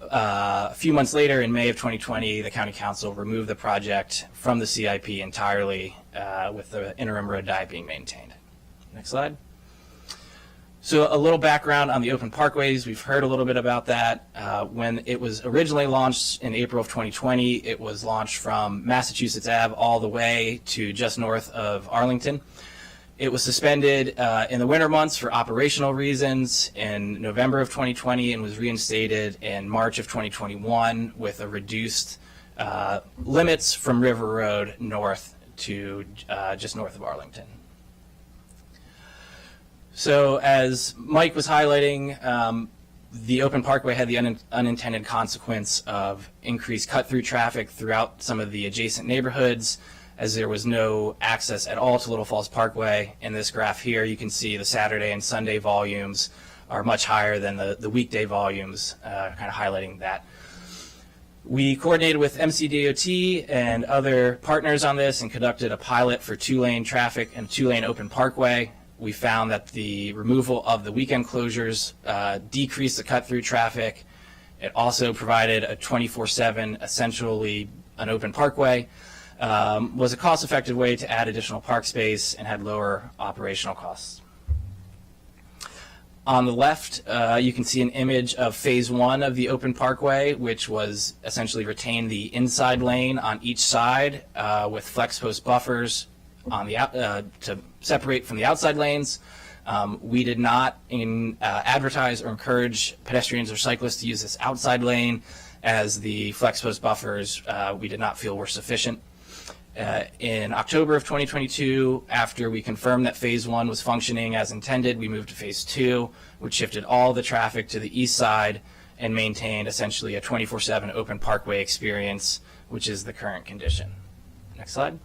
A few months later, in May of 2020, the County Council removed the project from the CIP entirely with the interim road diet being maintained. Next slide. So a little background on the open parkways. We've heard a little bit about that. When it was originally launched in April of 2020, it was launched from Massachusetts Ave all the way to just north of Arlington. It was suspended in the winter months for operational reasons in November of 2020 and was reinstated in March of 2021 with a reduced limits from River Road north to just north of Arlington. So as Mike was highlighting, the open parkway had the unintended consequence of increased cut-through traffic throughout some of the adjacent neighborhoods, as there was no access at all to Little Falls Parkway. In this graph here, you can see the Saturday and Sunday volumes are much higher than the weekday volumes, kind of highlighting that. We coordinated with MCDOT and other partners on this and conducted a pilot for 2-lane traffic and 2-lane open parkway. We found that the removal of the weekend closures decreased the cut-through traffic. It also provided a 24/7, essentially an open parkway, was a cost-effective way to add additional park space and had lower operational costs. On the left, you can see an image of phase 1 of the open parkway, which was essentially retain the inside lane on each side with flex post buffers on the to separate from the outside lanes. We did not advertise or encourage pedestrians or cyclists to use this outside lane, as the flex post buffers we did not feel were sufficient. In October of 2022, after we confirmed that phase 1 was functioning as intended, we moved to phase 2, which shifted all the traffic to the east side and maintained essentially a 24/7 open parkway experience, which is the current condition. Next slide.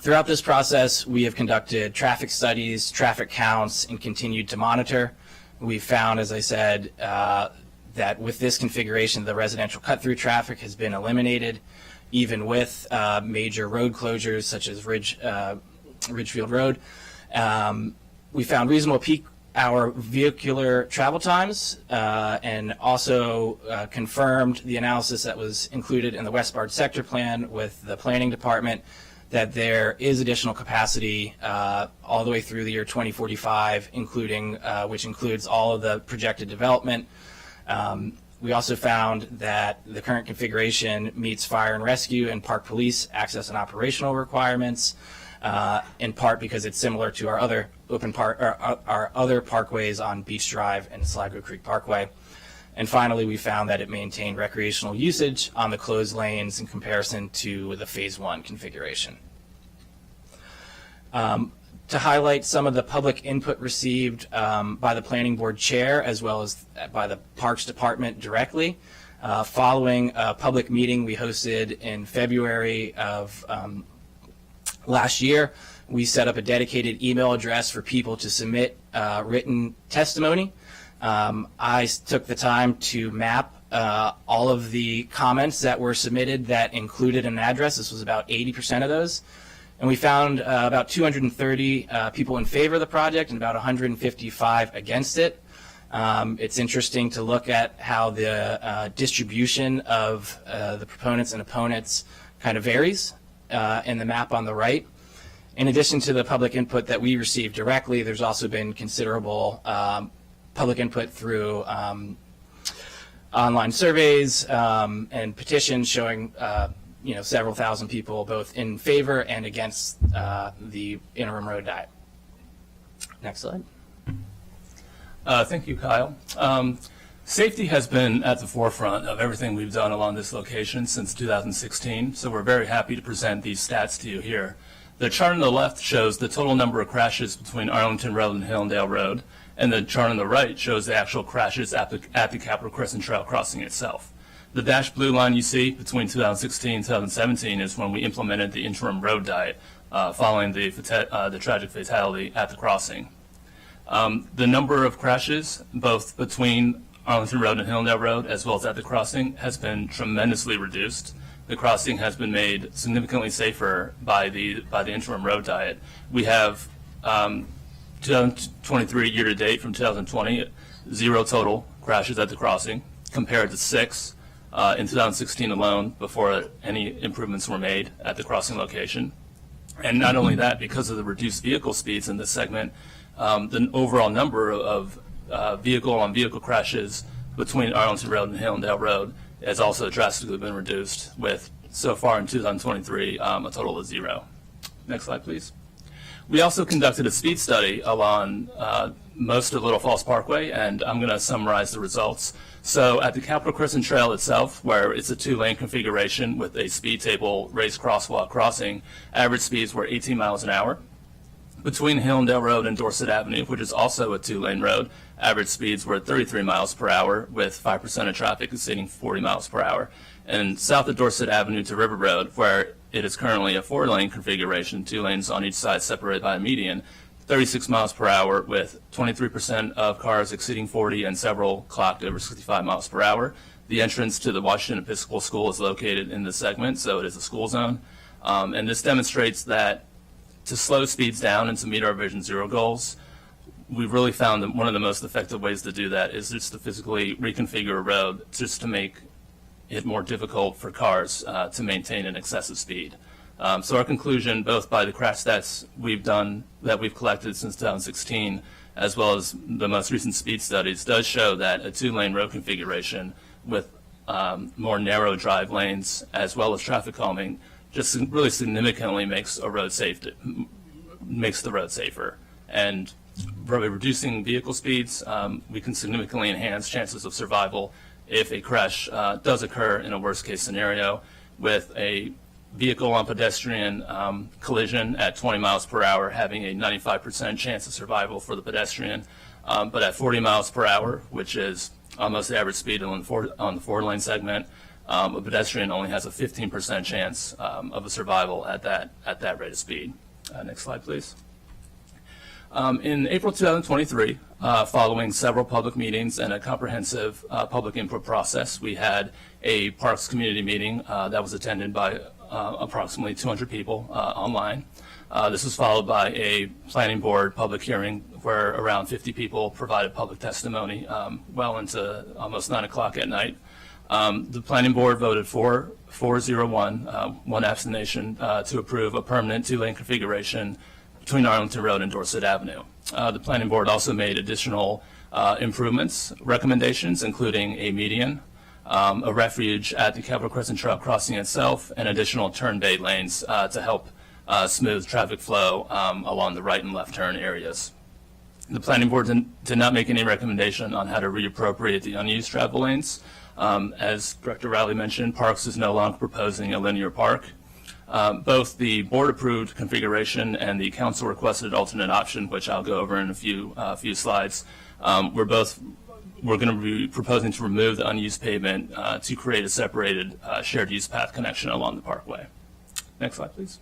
Throughout this process, we have conducted traffic studies, traffic counts, and continued to monitor. We found, as I said, that with this configuration, the residential cut-through traffic has been eliminated, even with major road closures such as Ridgefield Road. We found reasonable peak hour vehicular travel times and also confirmed the analysis that was included in the West Bard sector plan with the planning department that there is additional capacity all the way through the year 2045, including which includes all of the projected development. We also found that the current configuration meets fire and rescue and park police access and operational requirements, in part because it's similar to our other our other parkways on Beach Drive and Sligo Creek Parkway. And finally, we found that it maintained recreational usage on the closed lanes in comparison to the Phase 1 configuration. To highlight some of the public input received by the Planning Board Chair as well as by the Parks Department directly, following a public meeting we hosted in February of last year, we set up a dedicated email address for people to submit written testimony. I took the time to map all of the comments that were submitted that included an address. This was about 80% of those. And we found about 230 people in favor of the project and about 155 against it. It's interesting to look at how the distribution of the proponents and opponents kind of varies in the map on the right. In addition to the public input that we received directly, there's also been considerable public input through online surveys and petitions showing several thousand people both in favor and against the interim road diet. Next slide. Thank you, Kyle. Safety has been at the forefront of everything we've done along this location since 2016, so we're very happy to present these stats to you here. The chart on the left shows the total number of crashes between Arlington Road and Hillendale Road, and the chart on the right shows the actual crashes at the Capitol Crescent Trail crossing itself. The dashed blue line you see between 2016 and 2017 is when we implemented the interim road diet following the tragic fatality at the crossing. The number of crashes, both between Arlington Road and Hillendale Road, as well as at the crossing, has been tremendously reduced. The crossing has been made significantly safer by the interim road diet. We have 2023 year to date from 2020, 0 total crashes at the crossing, compared to 6 in 2016 alone before any improvements were made at the crossing location. And not only that, because of the reduced vehicle speeds in this segment, the overall number of vehicle-on-vehicle crashes between Arlington Road and Hillendale Road has also drastically been reduced, with so far in 2023 a total of 0. Next slide, please. We also conducted a speed study along most of Little Falls Parkway, and I'm going to summarize the results. So at the Capitol Crescent Trail itself, where it's a 2-lane configuration with a speed table raised crosswalk crossing, average speeds were 18 miles an hour. Between Hillendale Road and Dorset Avenue, which is also a 2-lane road, average speeds were 33 miles per hour, with 5% of traffic exceeding 40 miles per hour. And south of Dorset Avenue to River Road, where it is currently a 4-lane configuration, 2 lanes on each side separated by a median, 36 miles per hour, with 23% of cars exceeding 40 and several clocked over 65 miles per hour. The entrance to the Washington Episcopal School is located in this segment, so it is a school zone. And this demonstrates that to slow speeds down and to meet our Vision Zero goals, we've really found that one of the most effective ways to do that is just to physically reconfigure a road just to make it more difficult for cars to maintain an excessive speed. So our conclusion, both by the crash stats we've done that we've collected since 2016, as well as the most recent speed studies, does show that a 2-lane road configuration with more narrow drive lanes as well as traffic calming just really significantly makes the road safer. And by reducing vehicle speeds, we can significantly enhance chances of survival if a crash does occur in a worst-case scenario, with a vehicle on pedestrian collision at 20 miles per hour having a 95% chance of survival for the pedestrian, but at 40 miles per hour, which is almost the average speed on the four-lane segment, a pedestrian only has a 15% chance of a survival at that rate of speed. Next slide, please. In April 2023, following several public meetings and a comprehensive public input process, we had a Parks community meeting that was attended by approximately 200 people online. This was followed by a planning board public hearing where around 50 people provided public testimony well into almost 9 o'clock at night. The planning board voted 4-0-1, one abstention, to approve a permanent two-lane configuration between Arlington Road and Dorset Avenue. The planning board also made additional improvements, recommendations, including a median, a refuge at the Capitol Crescent Trail crossing itself, and additional turn bay lanes to help smooth traffic flow along the right and left turn areas. The planning board did not make any recommendation on how to reappropriate the unused travel lanes. As Director Riley mentioned, Parks is no longer proposing a linear park. Both the board-approved configuration and the council-requested alternate option, which I'll go over in a few slides, we're going to be proposing to remove the unused pavement to create a separated shared-use path connection along the parkway. Next slide, please.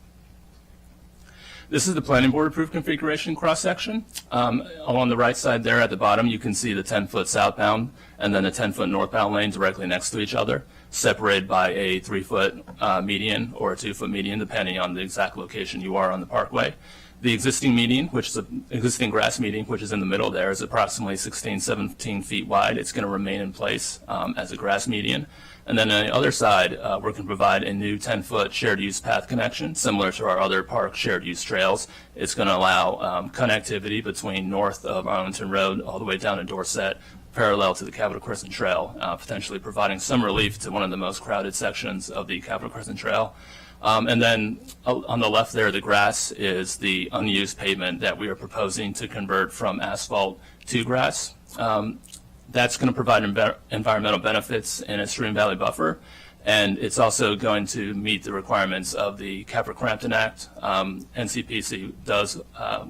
This is the planning board-approved configuration cross-section. Along the right side there at the bottom, you can see the 10-foot southbound and then the 10-foot northbound lane directly next to each other, separated by a 3-foot median or a 2-foot median, depending on the exact location you are on the parkway. The existing median, which is an existing grass median, which is in the middle there, is approximately 16, 17 feet wide. It's going to remain in place as a grass median. And then on the other side, we're going to provide a new 10-foot shared use path connection, similar to our other park shared use trails. It's going to allow connectivity between north of Arlington Road all the way down to Dorset, parallel to the Capitol Crescent Trail, potentially providing some relief to one of the most crowded sections of the Capitol Crescent Trail. And then on the left there, the grass is the unused pavement that we are proposing to convert from asphalt to grass. That's going to provide environmental benefits in a stream valley buffer, and it's also going to meet the requirements of the Capra-Crampton Act. NCPC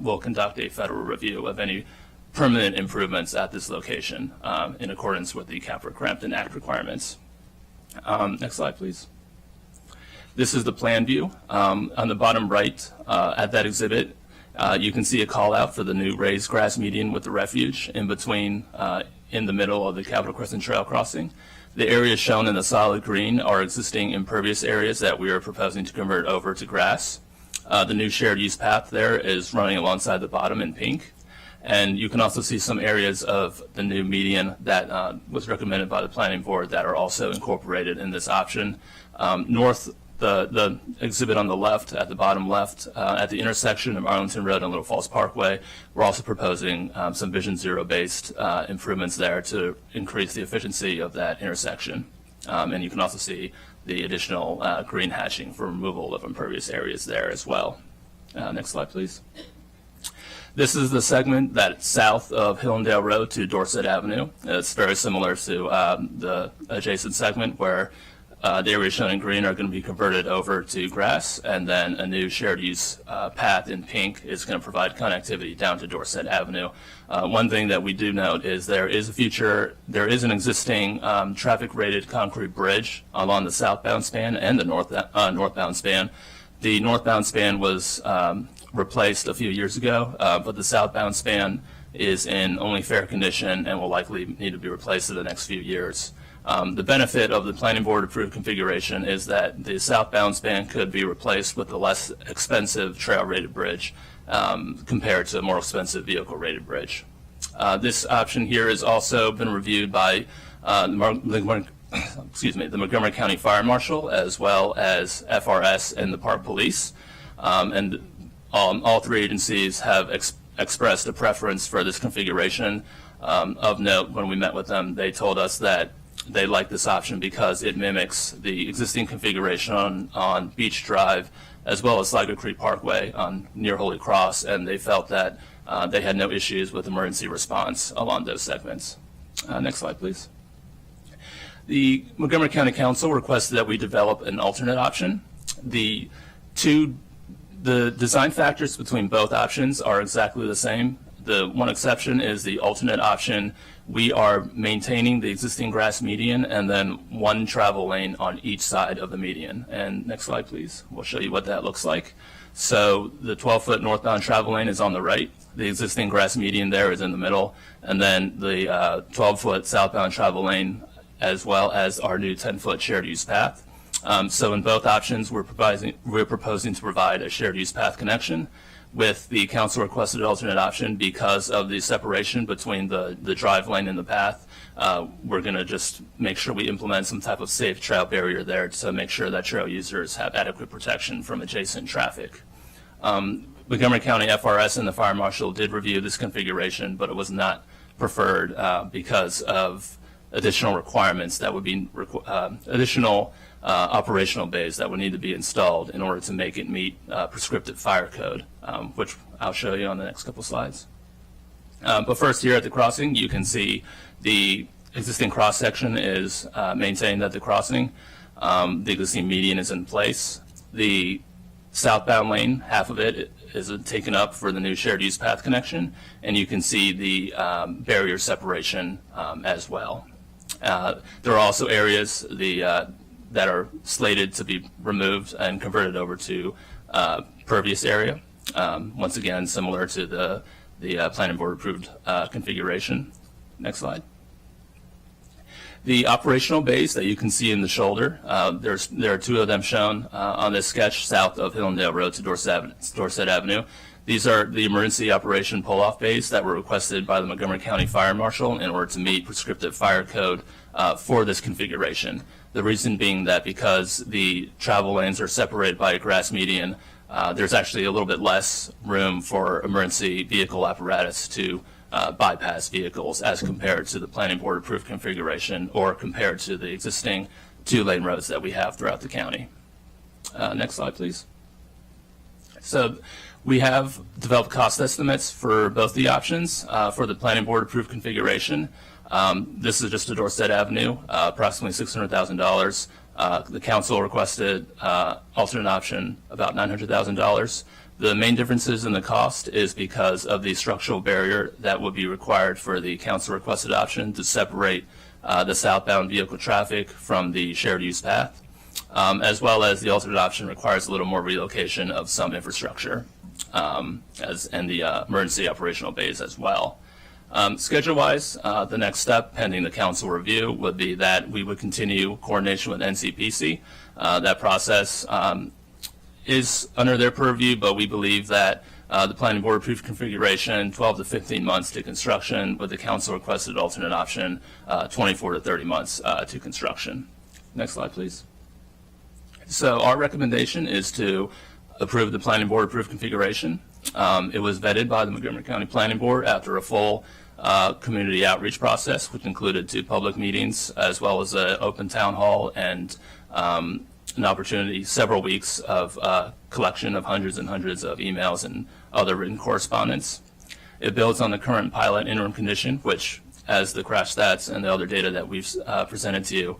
will conduct a federal review of any permanent improvements at this location in accordance with the Capra-Crampton Act requirements. Next slide, please. This is the plan view. On the bottom right at that exhibit, you can see a call out for the new raised grass median with the refuge in between in the middle of the Capitol Crescent Trail crossing. The areas shown in the solid green are existing impervious areas that we are proposing to convert over to grass. The new shared use path there is running alongside the bottom in pink. And you can also see some areas of the new median that was recommended by the planning board that are also incorporated in this option. The exhibit on the left, at the bottom left, at the intersection of Arlington Road and Little Falls Parkway, we're also proposing some Vision Zero-based improvements there to increase the efficiency of that intersection. And you can also see the additional green hatching for removal of impervious areas there as well. Next slide, please. This is the segment that's south of Hillendale Road to Dorset Avenue. It's very similar to the adjacent segment where the areas shown in green are going to be converted over to grass, and then a new shared use path in pink is going to provide connectivity down to Dorset Avenue. One thing that we do note is there is an existing traffic rated concrete bridge along the southbound span and the northbound span. The northbound span was replaced a few years ago, but the southbound span is in only fair condition and will likely need to be replaced in the next few years. The benefit of the planning board approved configuration is that the southbound span could be replaced with a less expensive trail rated bridge compared to a more expensive vehicle rated bridge. This option here has also been reviewed by the Montgomery County Fire Marshal as well as FRS and the Park Police. And all three agencies have expressed a preference for this configuration. Of note, when we met with them, they told us that they like this option because it mimics the existing configuration on Beach Drive as well as Sligo Creek Parkway near Holy Cross, and they felt that they had no issues with emergency response along those segments. Next slide, please. The Montgomery County Council requested that we develop an alternate option. The design factors between both options are exactly the same. The one exception is the alternate option. We are maintaining the existing grass median and then one travel lane on each side of the median. And next slide, please. We'll show you what that looks like. So the 12-foot northbound travel lane is on the right. The existing grass median there is in the middle. And then the 12-foot southbound travel lane, as well as our new 10-foot shared use path. So in both options, we're proposing to provide a shared use path connection. With the council requested alternate option, because of the separation between the drive lane and the path, we're going to just make sure we implement some type of safe trail barrier there to make sure that trail users have adequate protection from adjacent traffic. Montgomery County FRS and the Fire Marshal did review this configuration, but it was not preferred because of additional requirements that would be additional operational bays that would need to be installed in order to make it meet prescriptive fire code, which I'll show you on the next couple slides. But first, here at the crossing, you can see the existing cross section is maintained at the crossing. The existing median is in place. The southbound lane, half of it is taken up for the new shared use path connection, and you can see the barrier separation as well. There are also areas that are slated to be removed and converted over to pervious area. Once again, similar to the planning board approved configuration. Next slide. The operational bays that you can see in the shoulder, there are two of them shown on this sketch south of Hillendale Road to Dorset Avenue. These are the emergency operation pull-off bays that were requested by the Montgomery County Fire Marshal in order to meet prescriptive fire code for this configuration. The reason being that because the travel lanes are separated by a grass median, there's actually a little bit less room for emergency vehicle apparatus to bypass vehicles as compared to the planning board approved configuration or compared to the existing 2-lane roads that we have throughout the county. Next slide, please. So we have developed cost estimates for both the options for the planning board approved configuration. This is just a Dorset Avenue, approximately $600,000. The council requested alternate option about $900,000. The main differences in the cost is because of the structural barrier that would be required for the council requested option to separate the southbound vehicle traffic from the shared use path, as well as the alternate option requires a little more relocation of some infrastructure and the emergency operational bays as well. Schedule-wise, the next step pending the council review would be that we would continue coordination with NCPC. That process is under their purview, but we believe that the planning board approved configuration, 12 to 15 months to construction, with the council requested alternate option, 24 to 30 months to construction. Next slide, please. So our recommendation is to approve the planning board approved configuration. It was vetted by the Montgomery County Planning Board after a full community outreach process, which included 2 public meetings, as well as an open town hall and an opportunity, several weeks of collection of hundreds and hundreds of emails and other written correspondence. It builds on the current pilot interim condition, which, as the crash stats and the other data that we've presented to you,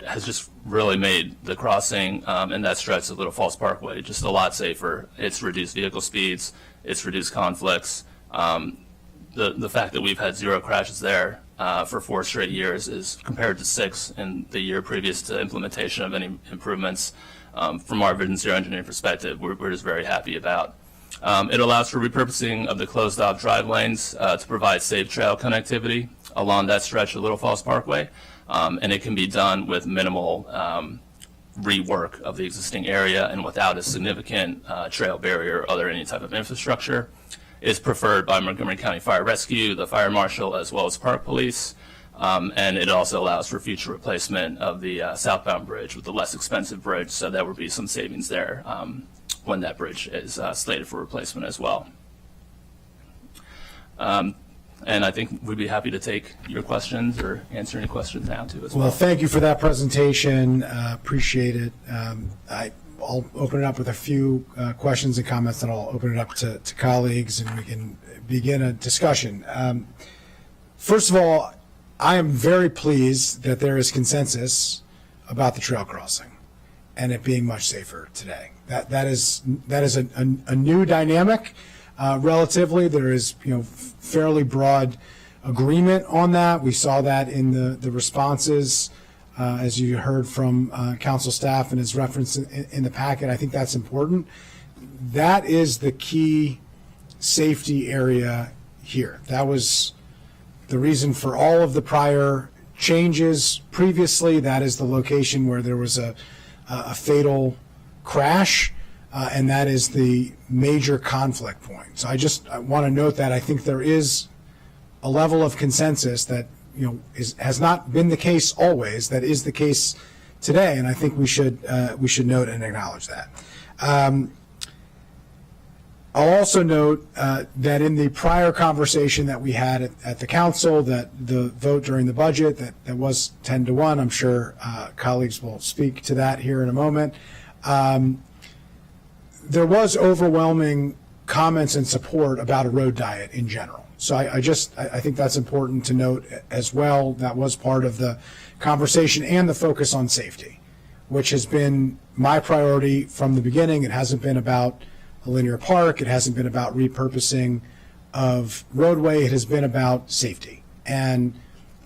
has just really made the crossing and that stretch of Little Falls Parkway just a lot safer. It's reduced vehicle speeds, it's reduced conflicts. The fact that we've had 0 crashes there for 4 straight years is compared to 6 in the year previous to implementation of any improvements. From our Vision Zero engineering perspective, we're just very happy about. It allows for repurposing of the closed-off drive lanes to provide safe trail connectivity along that stretch of Little Falls Parkway. And it can be done with minimal rework of the existing area and without a significant trail barrier or any type of infrastructure. It's preferred by Montgomery County Fire Rescue, the Fire Marshal, as well as Park Police. And it also allows for future replacement of the southbound bridge with the less expensive bridge, so there will be some savings there when that bridge is slated for replacement as well. And I think we'd be happy to take your questions or answer any questions now too as well. Well, thank you for that presentation. Appreciate it. I'll open it up with a few questions and comments, and I'll open it up to colleagues, and we can begin a discussion. First of all, I am very pleased that there is consensus about the trail crossing and it being much safer today. That is a new dynamic. relatively. There is, fairly broad agreement on that. We saw that in the responses, as you heard from council staff and is referenced in the packet. I think that's important. That is the key safety area here. That was the reason for all of the prior changes previously. That is the location where there was a fatal crash, and that is the major conflict point. So I want to note that I think there is a level of consensus that has not been the case always, that is the case today, and I think we should note and acknowledge that. I'll also note that in the prior conversation that we had at the council, that the vote during the budget, that was 10-1. I'm sure colleagues will speak to that here in a moment. There was overwhelming comments and support about a road diet in general. So I think that's important to note as well. That was part of the conversation and the focus on safety, which has been my priority from the beginning. It hasn't been about a linear park. It hasn't been about repurposing of roadway. It has been about safety. And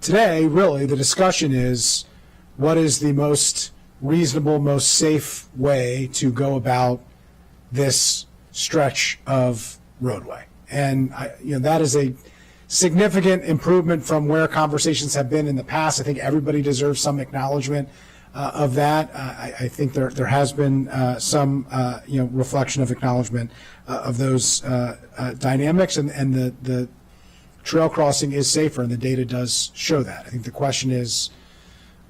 today, really, the discussion is what is the most reasonable, most safe way to go about this stretch of roadway. And that is a significant improvement from where conversations have been in the past. I think everybody deserves some acknowledgement of that. I think there has been some reflection of acknowledgement of those dynamics, and the trail crossing is safer, and the data does show that. I think the question is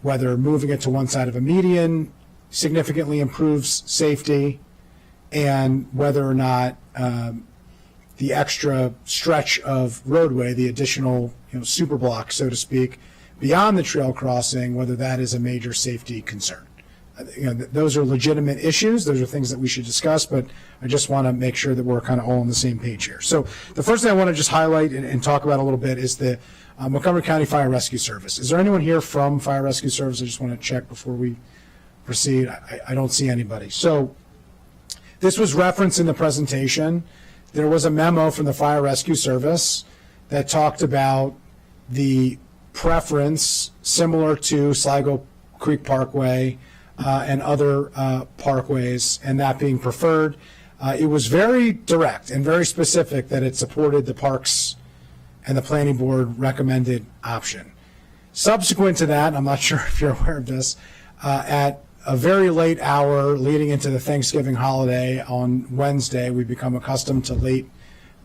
whether moving it to one side of a median significantly improves safety, and whether or not the extra stretch of roadway, the additional super block, so to speak, beyond the trail crossing, whether that is a major safety concern. Those are legitimate issues. Those are things that we should discuss, but I just want to make sure that we're kind of all on the same page here. So the first thing I want to just highlight and talk about a little bit is the Montgomery County Fire Rescue Service. Is there anyone here from Fire Rescue Service? I just want to check before we proceed. I don't see anybody. So this was referenced in the presentation. There was a memo from the Fire Rescue Service that talked about the preference similar to Sligo Creek Parkway and other parkways, and that being preferred. It was very direct and very specific that it supported the Parks and the Planning Board recommended option. Subsequent to that, I'm not sure if you're aware of this, at a very late hour leading into the Thanksgiving holiday on Wednesday, we become accustomed to late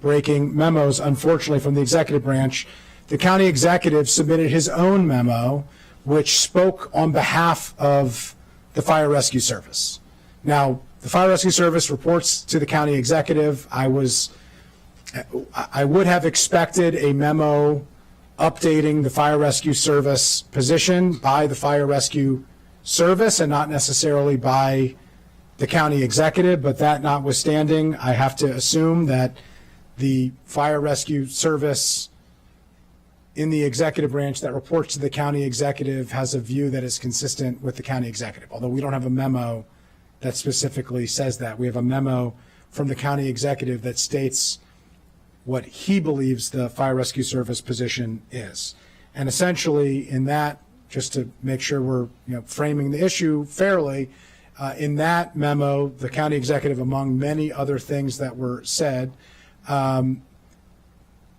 breaking memos, unfortunately, from the executive branch. The county executive submitted his own memo, which spoke on behalf of the Fire Rescue Service. Now, the Fire Rescue Service reports to the county executive. I would have expected a memo updating the Fire Rescue Service position by the Fire Rescue Service and not necessarily by the county executive, but that notwithstanding, I have to assume that the Fire Rescue Service in the executive branch that reports to the county executive has a view that is consistent with the county executive, although we don't have a memo that specifically says that. We have a memo from the county executive that states what he believes the Fire Rescue Service position is. And essentially in that, just to make sure we're framing the issue fairly, in that memo, the county executive, among many other things that were said,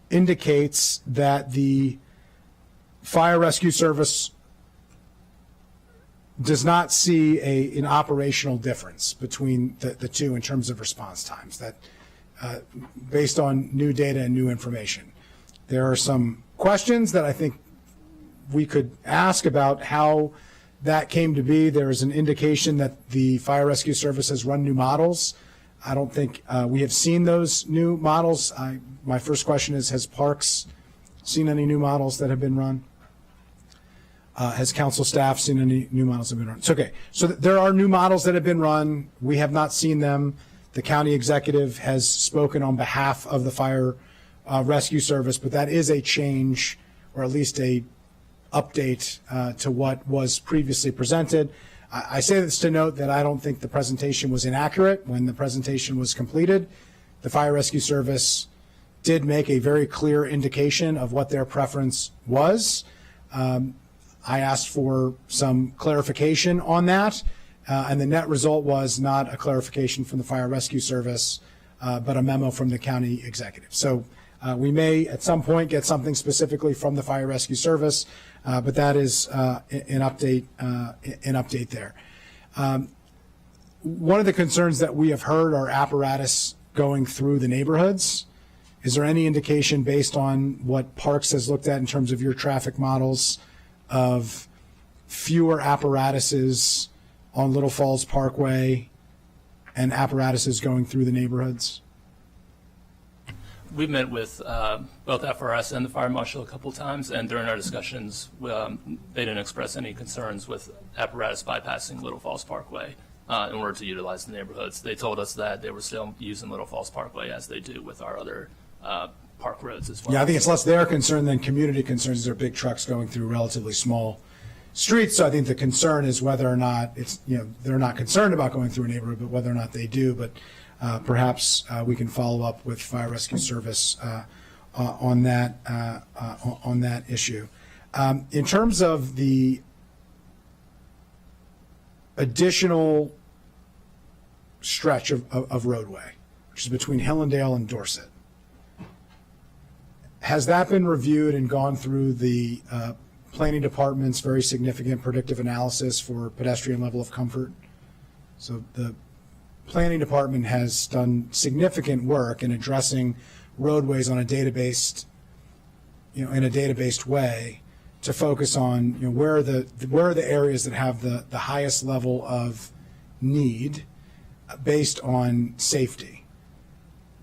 indicates that the Fire Rescue Service does not see an operational difference between the two in terms of response times, that based on new data and new information. There are some questions that I think we could ask about how that came to be. There is an indication that the Fire Rescue Service has run new models. I don't think we have seen those new models. My first question is, has Parks seen any new models that have been run? Has council staff seen any new models that have been run? It's okay. So there are new models that have been run. We have not seen them. The county executive has spoken on behalf of the Fire Rescue Service, but that is a change, or at least a update to what was previously presented. I say this to note that I don't think the presentation was inaccurate when the presentation was completed. The Fire Rescue Service did make a very clear indication of what their preference was. I asked for some clarification on that, and the net result was not a clarification from the Fire Rescue Service, but a memo from the county executive. So we may at some point get something specifically from the Fire Rescue Service, but that is an update there. One of the concerns that we have heard are apparatus going through the neighborhoods. Is there any indication based on what Parks has looked at in terms of your traffic models of fewer apparatuses on Little Falls Parkway and apparatuses going through the neighborhoods? We've met with both FRS and the fire marshal a couple times, and during our discussions, they didn't express any concerns with apparatus bypassing Little Falls Parkway in order to utilize the neighborhoods. They told us that they were still using Little Falls Parkway as they do with our other park roads as well. Yeah, I think it's less their concern than community concerns. There are big trucks going through relatively small streets, so I think the concern is whether or not it's, they're not concerned about going through a neighborhood, but whether or not they do. But perhaps we can follow up with Fire Rescue Service on that issue. In terms of the additional stretch of roadway, which is between Hillendale and Dorset, has that been reviewed and gone through the planning department's very significant predictive analysis for pedestrian level of comfort? So the planning department has done significant work in addressing roadways on a database, in a databased way to focus on, where are the areas that have the highest level of need based on safety.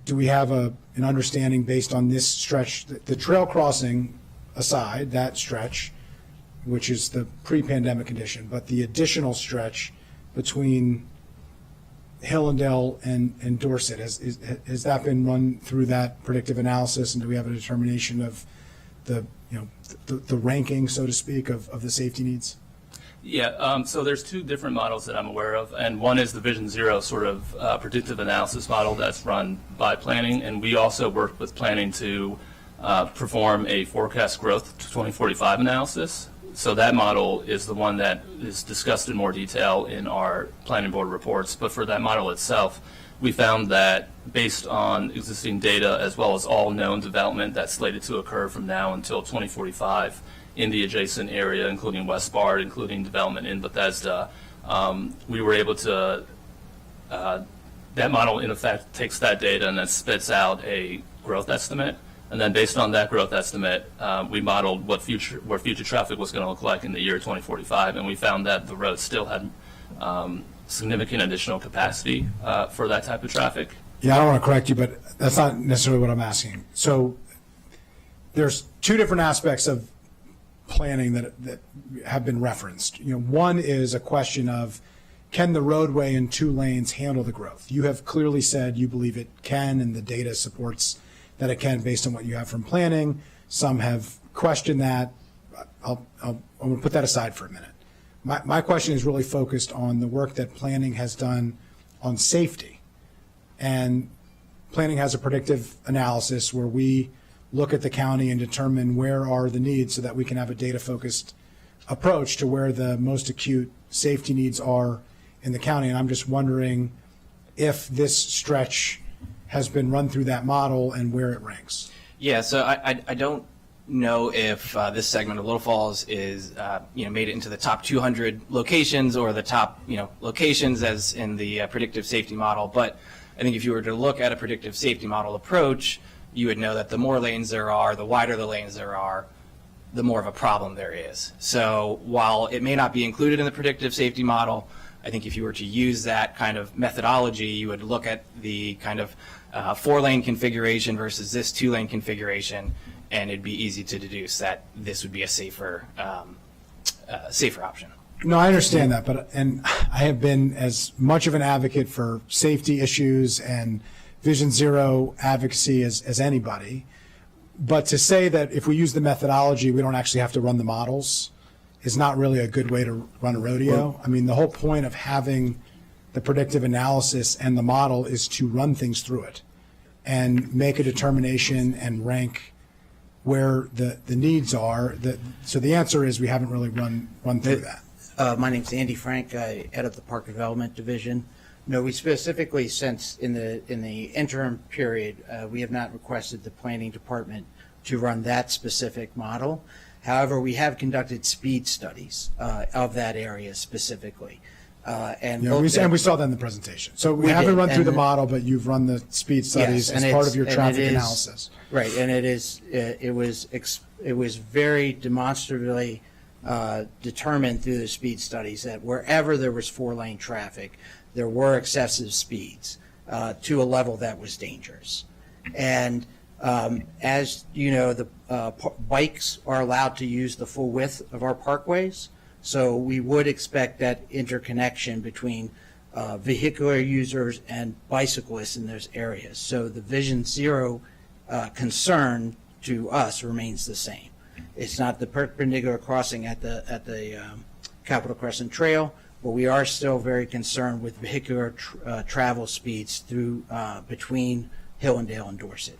Do we have an understanding based on this stretch, the trail crossing aside, that stretch, which is the pre-pandemic condition, but the additional stretch between Hillendale and Dorset, has that been run through that predictive analysis, and do we have a determination of the ranking, so to speak, of the safety needs? Yeah, so there's two different models that I'm aware of, and one is the Vision Zero sort of predictive analysis model that's run by planning, and we also work with planning to perform a forecast growth to 2045 analysis. So that model is the one that is discussed in more detail in our planning board reports, but for that model itself, we found that based on existing data as well as all known development that's slated to occur from now until 2045, in the adjacent area, including West Bard, including development in Bethesda, we were able to, that model in effect takes that data and then spits out a growth estimate. And then based on that growth estimate, we modeled where future traffic was going to look like in the year 2045. And we found that the road still had significant additional capacity for that type of traffic. Yeah, I don't want to correct you, but that's not necessarily what I'm asking. So there's two different aspects of planning that have been referenced. One is a question of, can the roadway in 2 lanes handle the growth? You have clearly said you believe it can, and the data supports that it can based on what you have from planning. Some have questioned that. I'm going to put that aside for a minute. My question is really focused on the work that planning has done on safety. And planning has a predictive analysis where we look at the county and determine where are the needs so that we can have a data-focused approach to where the most acute safety needs are in the county. And I'm just wondering if this stretch has been run through that model and where it ranks. Yeah, so I don't know if this segment of Little Falls is made it into the top 200 locations or the top locations as in the predictive safety model. But I think if you were to look at a predictive safety model approach, you would know that the more lanes there are, the wider the lanes there are, the more of a problem there is. So while it may not be included in the predictive safety model, I think if you were to use that kind of methodology, you would look at the kind of 4-lane configuration versus this 2-lane configuration, and it'd be easy to deduce that this would be a safer option. No, I understand that, and I have been as much of an advocate for safety issues and Vision Zero advocacy as anybody. But to say that if we use the methodology, we don't actually have to run the models is not really a good way to run a rodeo. I mean, the whole point of having the predictive analysis and the model is to run things through it. and make a determination and rank where the needs are. So the answer is we haven't really run through that. My name's Andy Frank. I head up the Park Development Division. No, we specifically, since in the interim period, we have not requested the Planning Department to run that specific model. However, we have conducted speed studies of that area specifically. And We saw that in the presentation. So we We haven't did, run through and the model, but you've run the speed studies Yes, as and part it's- of your and traffic it is- analysis. Right, and it was very demonstrably determined through the speed studies that wherever there was 4-lane traffic, there were excessive speeds to a level that was dangerous. And as you know, the bikes are allowed to use the full width of our parkways, so we would expect that interconnection between vehicular users and bicyclists in those areas. So the Vision Zero concern to us remains the same. It's not the perpendicular crossing at the Capitol Crescent Trail, but we are still very concerned with vehicular travel speeds through between Hillendale and Dorset.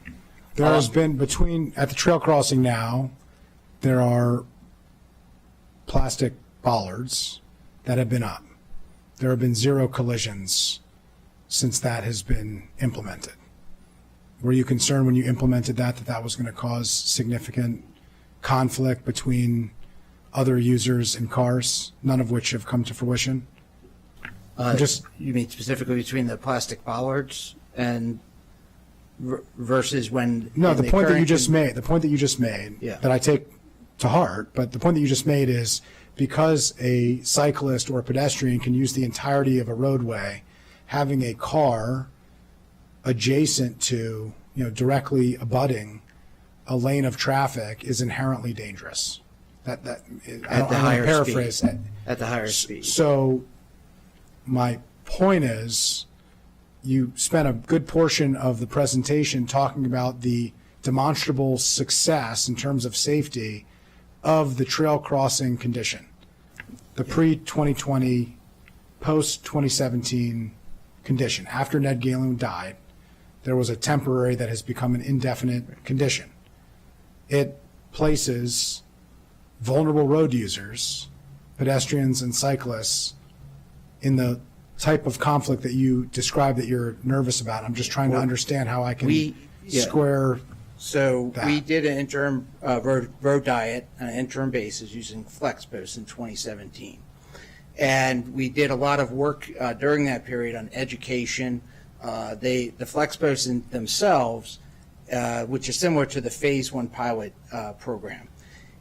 There has been at the trail crossing now, there are plastic bollards that have been up. There have been 0 collisions since that has been implemented. Were you concerned when you implemented that was going to cause significant conflict between other users and cars, none of which have come to fruition? You mean specifically between the plastic bollards and versus when? No, in the point that you current- just made, Yeah. that I take to heart, but the point that you just made is because a cyclist or a pedestrian can use the entirety of a roadway, having a car adjacent to, directly abutting a lane of traffic is inherently dangerous. I At don't the want to higher paraphrase speed. it. At the higher speed. So my point is, you spent a good portion of the presentation talking about the demonstrable success in terms of safety of the trail crossing condition. The pre-2020, post-2017 condition. After Ned Galen died, there was a temporary that has become an indefinite condition. It places vulnerable road users, pedestrians and cyclists, in the type of conflict that you described that you're nervous about. I'm just trying to understand how I can square. So that. we did an interim road diet on an interim basis using flex posts in 2017. And we did a lot of work during that period on education. The flex posts themselves, which is similar to the Phase 1 pilot program.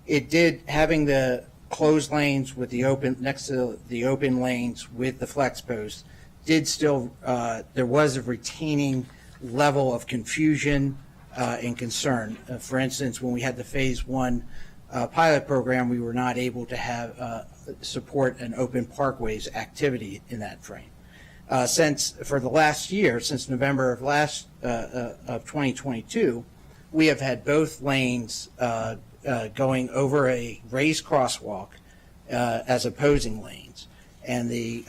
It did, having the closed lanes with the open, next to the open lanes with the flex posts, did still, there was a retaining level of confusion and concern. For instance, when we had the Phase 1 pilot program, we were not able to have support an open parkways activity in that frame. Since for the last year, since November of of 2022, we have had both lanes going over a raised crosswalk as opposing lanes, and the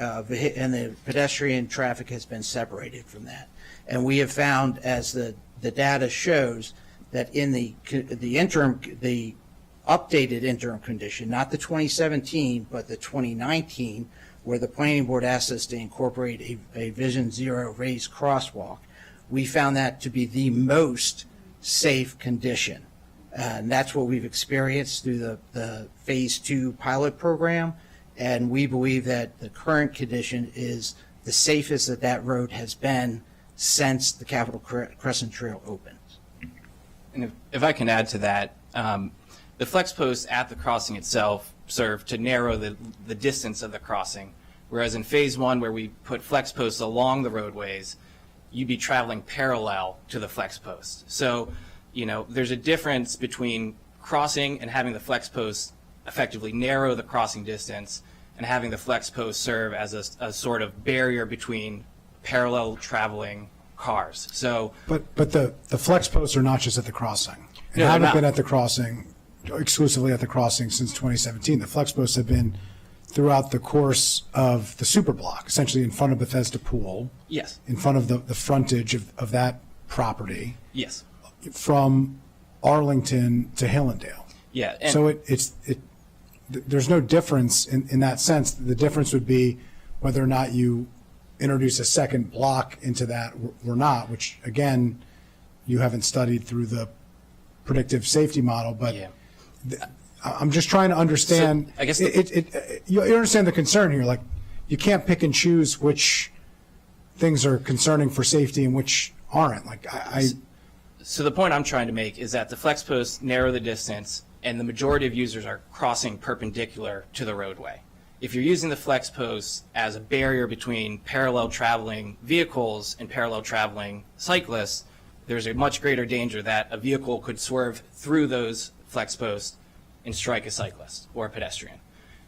pedestrian traffic has been separated from that. And we have found, as the data shows, that in the updated interim condition, not the 2017, but the 2019, where the planning board asked us to incorporate a Vision Zero raised crosswalk, we found that to be the most safe condition. And that's what we've experienced through the Phase 2 pilot program. And we believe that the current condition is the safest that road has been since the Capitol Crescent Trail opened. And if I can add to that, the flex posts at the crossing itself serve to narrow the distance of the crossing, whereas in Phase 1, where we put flex posts along the roadways, you'd be traveling parallel to the flex post. So, there's a difference between crossing and having the flex posts effectively narrow the crossing distance and having the flex posts serve as a sort of barrier between parallel traveling cars. So, But the flex posts are not just at the crossing. They No, they're haven't not. been at the crossing, exclusively at the crossing since 2017. The flex posts have been throughout the course of the super block, essentially in front of Bethesda Pool, yes. in front of the frontage of that property Yes. from Arlington to Hillendale. Yeah. And So there's no difference in that sense. The difference would be whether or not you introduce a second block into that or not, which again, you haven't studied through the predictive safety model, but Yeah. I'm just trying to understand. So, I guess you understand the concern here. Like, you can't pick and choose which things are concerning for safety and which aren't. Like, So the point I'm trying to make is that the flex posts narrow the distance, and the majority of users are crossing perpendicular to the roadway. If you're using the flex posts as a barrier between parallel traveling vehicles and parallel traveling cyclists, there's a much greater danger that a vehicle could swerve through those flex posts and strike a cyclist or a pedestrian.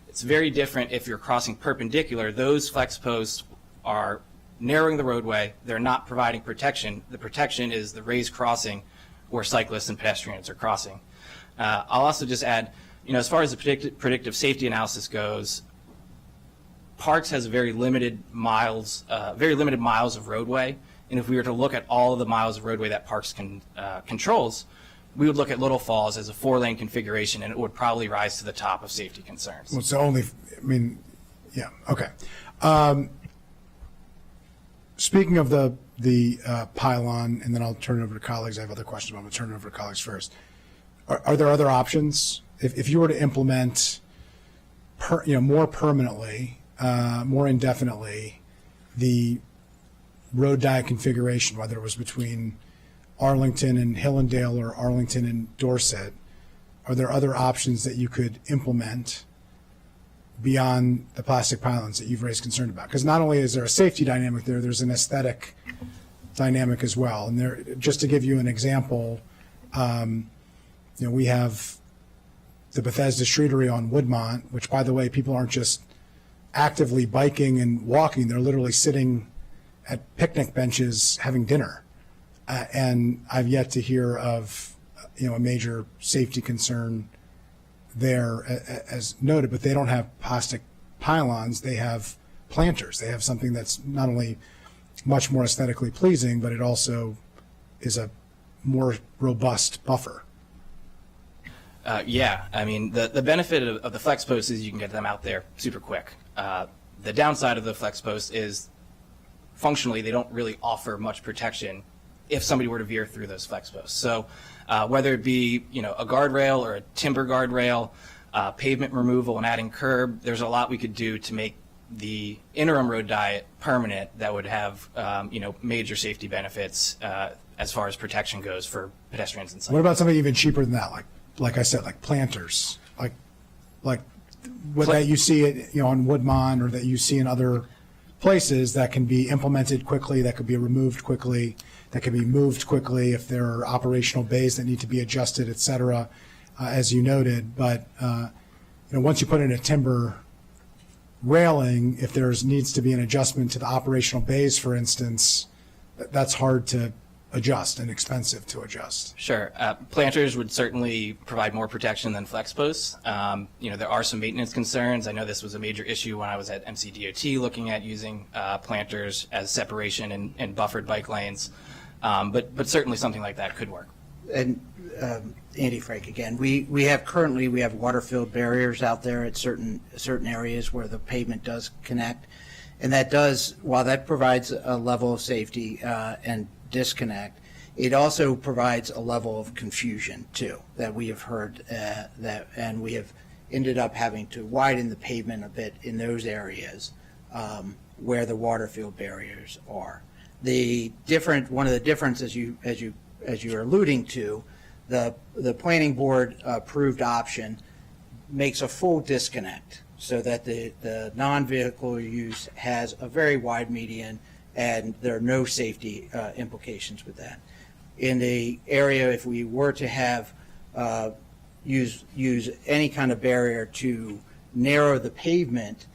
It's very different if you're crossing perpendicular. Those flex posts are narrowing the roadway. They're not providing protection. The protection is the raised crossing where cyclists and pedestrians are crossing. I'll also just add, as far as the predictive safety analysis goes, Parks has very limited miles of roadway. And if we were to look at all of the miles of roadway that Parks controls, we would look at Little Falls as a 4-lane configuration, and it would probably rise to the top of safety concerns. well, it's only, yeah, okay. Speaking of the pylon, and then I'll turn it over to colleagues. I have other questions, but I'm going to turn it over to colleagues first. Are there other options? If you were to implement, more permanently, more indefinitely, the road diet configuration, whether it was between Arlington and Hillendale or Arlington and Dorset, are there other options that you could implement beyond the plastic pylons that you've raised concern about? Because not only is there a safety dynamic there, there's an aesthetic dynamic as well. And there, just to give you an example, we have the Bethesda Streetery on Woodmont, which, by the way, people aren't just actively biking and walking, they're literally sitting at picnic benches having dinner. And I've yet to hear of, a major safety concern there as noted, but they don't have plastic pylons, they have planters. They have something that's not only much more aesthetically pleasing, but it also is a more robust buffer. Yeah, I mean, the benefit of the flex posts is you can get them out there super quick. The downside of the flex posts is functionally they don't really offer much protection if somebody were to veer through those flex posts. So whether it be, a guardrail or a timber guardrail, pavement removal and adding curb, there's a lot we could do to make the interim road diet permanent that would have, major safety benefits as far as protection goes for pedestrians and cyclists. What about something even cheaper than that? Like I said, like planters, like what that you see on Woodmont, or that you see in other places that can be implemented quickly, that could be removed quickly, that can be moved quickly if there are operational bays that need to be adjusted, et cetera, as you noted. But once you put in a timber railing, if needs to be an adjustment to the operational bays, for instance, that's hard to adjust and expensive to adjust. Sure. Planters would certainly provide more protection than flex posts. There are some maintenance concerns. I know this was a major issue when I was at MCDOT looking at using planters as separation and buffered bike lanes. But certainly something like that could work. And Andy Frank again, we have water-filled barriers out there at certain areas where the pavement does connect. And that does, while that provides a level of safety and disconnect, it also provides a level of confusion too, that we have heard and we have ended up having to widen the pavement a bit in those areas where the water-filled barriers are. One of the differences as you are alluding to, the planning board approved option makes a full disconnect so that the non-vehicle use has a very wide median and there are no safety implications with that. In the area, if we were to have use any kind of barrier to narrow the pavement,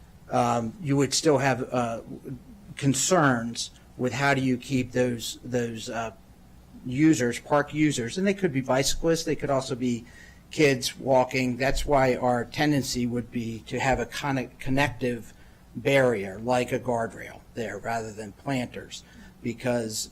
you would still have concerns with how do you keep those users, park users, and they could be bicyclists, they could also be kids walking. That's why our tendency would be to have a connective barrier like a guardrail there rather than planters. because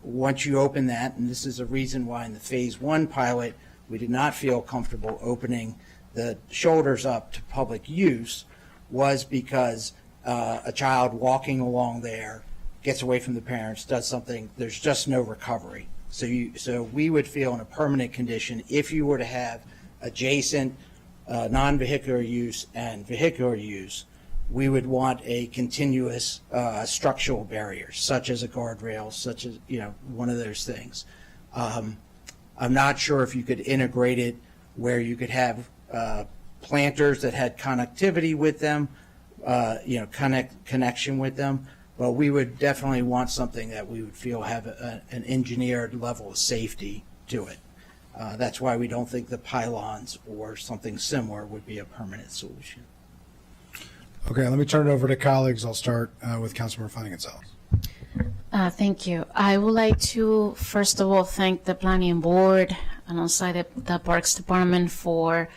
once you open that, and this is a reason why in the phase 1 pilot, we did not feel comfortable opening the shoulders up to public use, was because a child walking along there gets away from the parents, does something, there's just no recovery. So we would feel in a permanent condition, if you were to have adjacent non-vehicular use and vehicular use, we would want a continuous structural barrier, such as a guardrail, such as, one of those things. I'm not sure if you could integrate it where you could have planters that had connectivity with them, connection with them, but we would definitely want something that we would feel have an engineered level of safety to it. That's why we don't think the pylons or something similar would be a permanent solution. Okay, let me turn it over to colleagues. I'll start with Councilmember Flanagan Sells. Thank you. I would like to, first of all, thank the Planning Board alongside the Parks Department for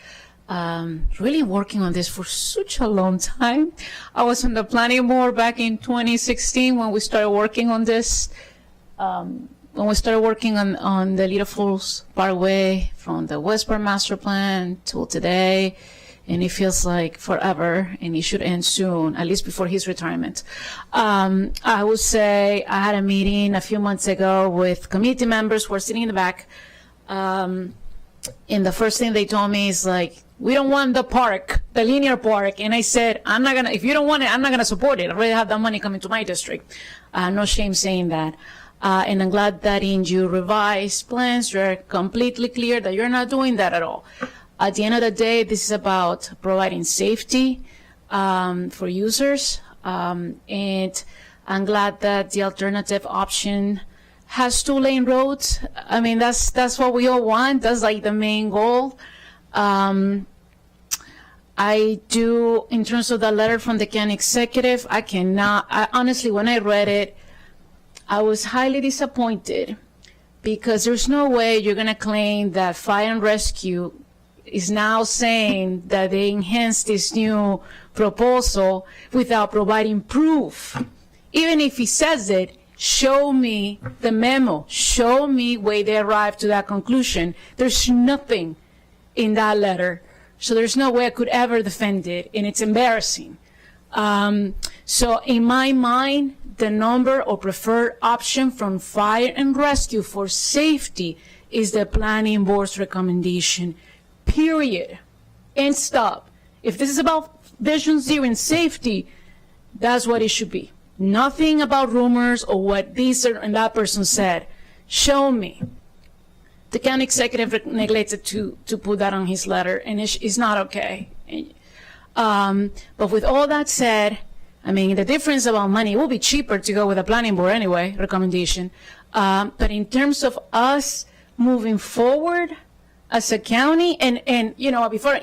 really working on this for such a long time. I was on the Planning Board back in 2016 when we started working on this. When we started working on the Little Falls Parkway from the West Park Master Plan till today. And it feels like forever, and it should end soon, at least before his retirement. I would say I had a meeting a few months ago with committee members who are sitting in the back. And the first thing they told me is like, we don't want the park, the linear park. And I said, if you don't want it, I'm not gonna support it. I already have that money coming to my district. No shame saying that. And I'm glad that in your revised plans, you're completely clear that you're not doing that at all. At the end of the day, this is about providing safety for users, and I'm glad that the alternative option has 2-lane roads. I mean, that's what we all want. That's like the main goal. I do, in terms of the letter from the county executive, I honestly, when I read it, I was highly disappointed because there's no way you're going to claim that fire and rescue is now saying that they enhanced this new proposal without providing proof. Even if he says it, show me the memo, show me where they arrived to that conclusion. There's nothing in that letter, so there's no way I could ever defend it, and it's embarrassing. So in my mind, the number or preferred option from fire and rescue for safety is the planning board's recommendation. Period. And stop. If this is about Vision Zero and safety, that's what it should be. Nothing about rumors or what this and that person said. Show me. The county executive neglected to put that on his letter, and it's not okay. But with all that said, I mean, the difference about money, it will be cheaper to go with a planning board anyway, recommendation. But in terms of us moving forward, as a county, and before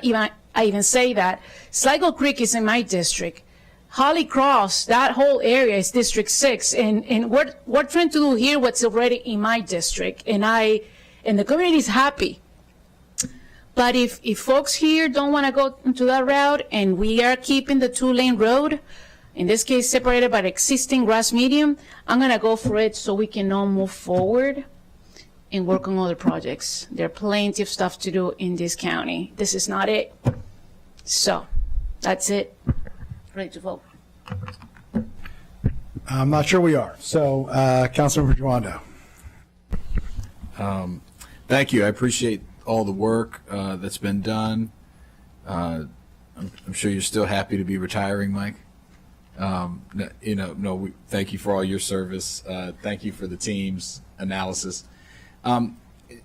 I even say that, Sligo Creek is in my district. Holly Cross, that whole area is District 6, and we're trying to do here what's already in my district, and the community is happy. But if folks here don't want to go into that route, and we are keeping the 2-lane road, in this case separated by the existing grass medium, I'm gonna go for it so we can all move forward and work on other projects. There are plenty of stuff to do in this county. This is not it. So, that's it. Ready to vote. I'm not sure we are. So, Councilmember Joando. Thank you. I appreciate all the work that's been done. I'm sure you're still happy to be retiring, Mike. Thank you for all your service. Thank you for the team's analysis.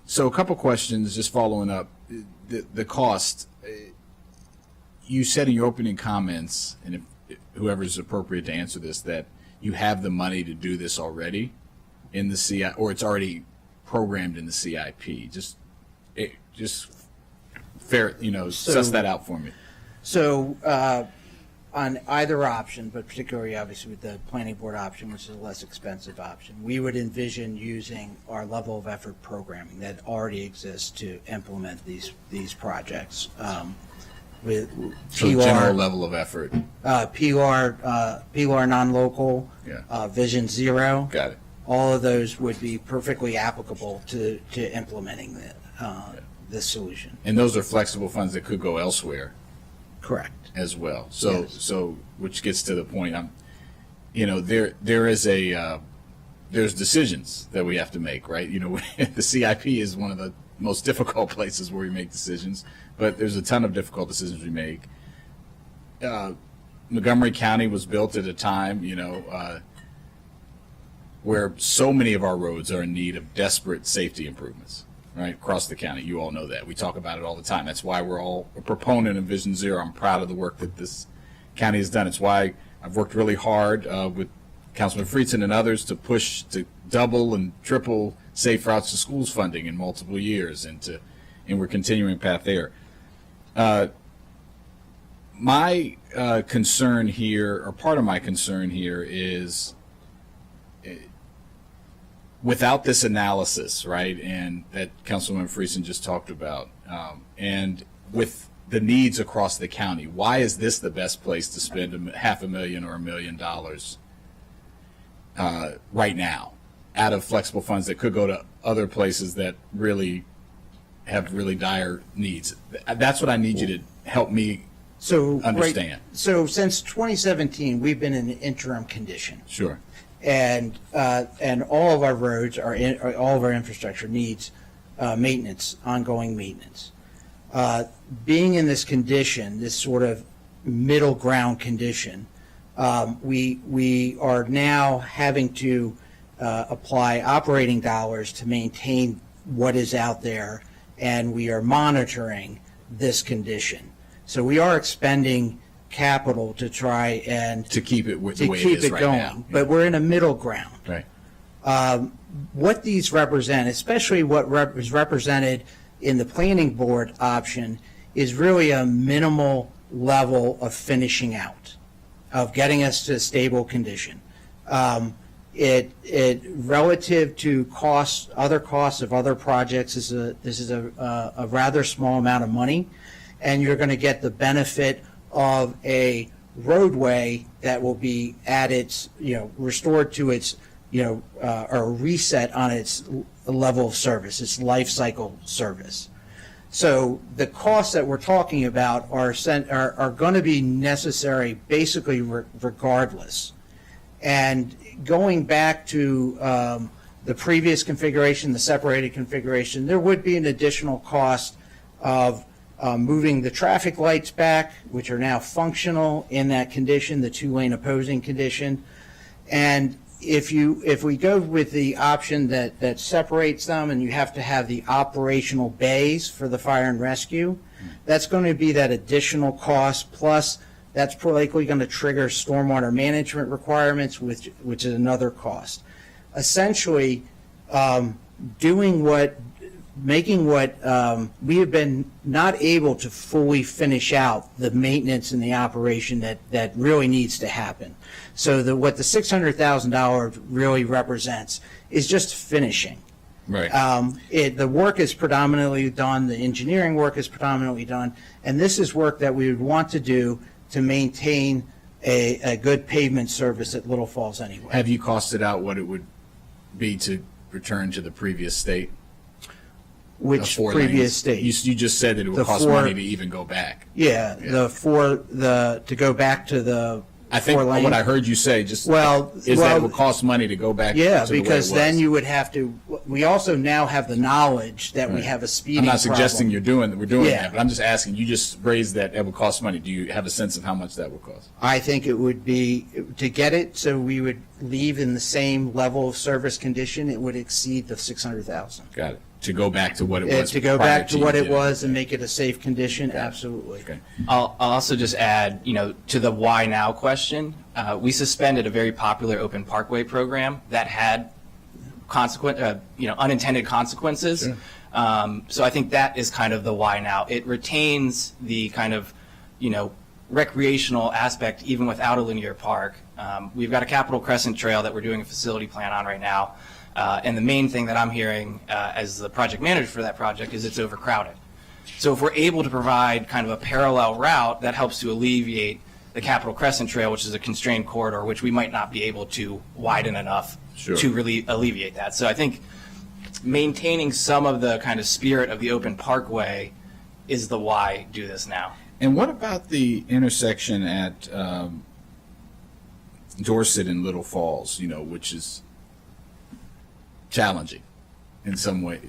So a couple questions, just following up. The cost, you said in your opening comments, and if whoever's appropriate to answer this, that you have the money to do this already in the CI, or it's already programmed in the CIP. Just fair, suss that out for me. So on either option, but particularly obviously with the planning board option, which is a less expensive option, we would envision using our level of effort programming that already exists to implement these projects. with So general level of effort. PLR non-local, Yeah. Vision Zero. Got it. All of those would be perfectly applicable to implementing this solution. And those are flexible funds that could go elsewhere Correct. as well. So, Yes. which gets to the point, there's decisions that we have to make, right? The CIP is one of the most difficult places where we make decisions, but there's a ton of difficult decisions we make. Montgomery County was built at a time, where so many of our roads are in need of desperate safety improvements, right, across the county. You all know that. We talk about it all the time. That's why we're all a proponent of Vision Zero. I'm proud of the work that this county has done. It's why I've worked really hard with Councilman Friedson and others to push to double and triple Safe Routes to Schools funding in multiple years, and we're continuing path there. My concern here, or part of my concern here, is without this analysis, right, and that Councilwoman Friesen just talked about, and with the needs across the county, why is this the best place to spend $500,000 or $1 million right now out of flexible funds that could go to other places that really have really dire needs? That's what I need you to help me understand. So since 2017, we've been in an interim condition. Sure. And all of our roads all of our infrastructure needs maintenance, ongoing maintenance. Being in this condition, this sort of middle ground condition, we are now having to apply operating dollars to maintain what is out there, and we are monitoring this condition. So we are expending capital to try and to keep it the way it is right going, now. but we're in a middle ground. Right. What these represent, especially what is represented in the planning board option, is really a minimal level of finishing out, of getting us to a stable condition. It relative to other costs of other projects, this is a rather small amount of money, and you're going to get the benefit of a roadway that will be at its, restored to its, or reset on its level of service, its life cycle service. So the costs that we're talking about are going to be necessary basically regardless. And going back to the previous configuration, the separated configuration, there would be an additional cost of moving the traffic lights back, which are now functional in that condition, the two-lane opposing condition. And if we go with the option that separates them, and you have to have the operational bays for the fire and rescue, that's going to be that additional cost, plus that's likely going to trigger stormwater management requirements, which is another cost. Essentially, making what we have been not able to fully finish out the maintenance and the operation that really needs to happen. So what the $600,000 really represents is just finishing. Right. The work is predominantly done, the engineering work is predominantly done, and this is work that we would want to do to maintain a good pavement service at Little Falls anyway. Have you costed out what it would be to return to the previous state? Which Four previous lanes? state? You just said that it would The cost four- money to even go back. Yeah, to go back to the I think 4 lane. what I heard you say is that it would cost money to go back. Yeah, to the way it because then was. you would have to, we also now have the knowledge that we have a speeding I'm not suggesting problem. we're doing Yeah. that, but I'm just asking, you just raised that it would cost money. Do you have a sense of how much that would cost? I think it would be, to get it, so we would leave in the same level of service condition, it would exceed the 600,000. Got it. To go back to what it was. To go prior back to you what it did was and make it a safe condition, absolutely. Okay. I'll also just add, to the why now question, we suspended a very popular open parkway program that had unintended consequences. Sure. So I think that is kind of the why now. It retains the kind of, recreational aspect even without a linear park. We've got a Capitol Crescent Trail that we're doing a facility plan on right now. And the main thing that I'm hearing as the project manager for that project is it's overcrowded. So if we're able to provide kind of a parallel route, that helps to alleviate the Capitol Crescent Trail, which is a constrained corridor, which we might not be able to widen enough to really alleviate that. So I think maintaining some of the kind of spirit of the open parkway is the why do this now. And what about the intersection at Dorset and Little Falls, which is challenging in some way?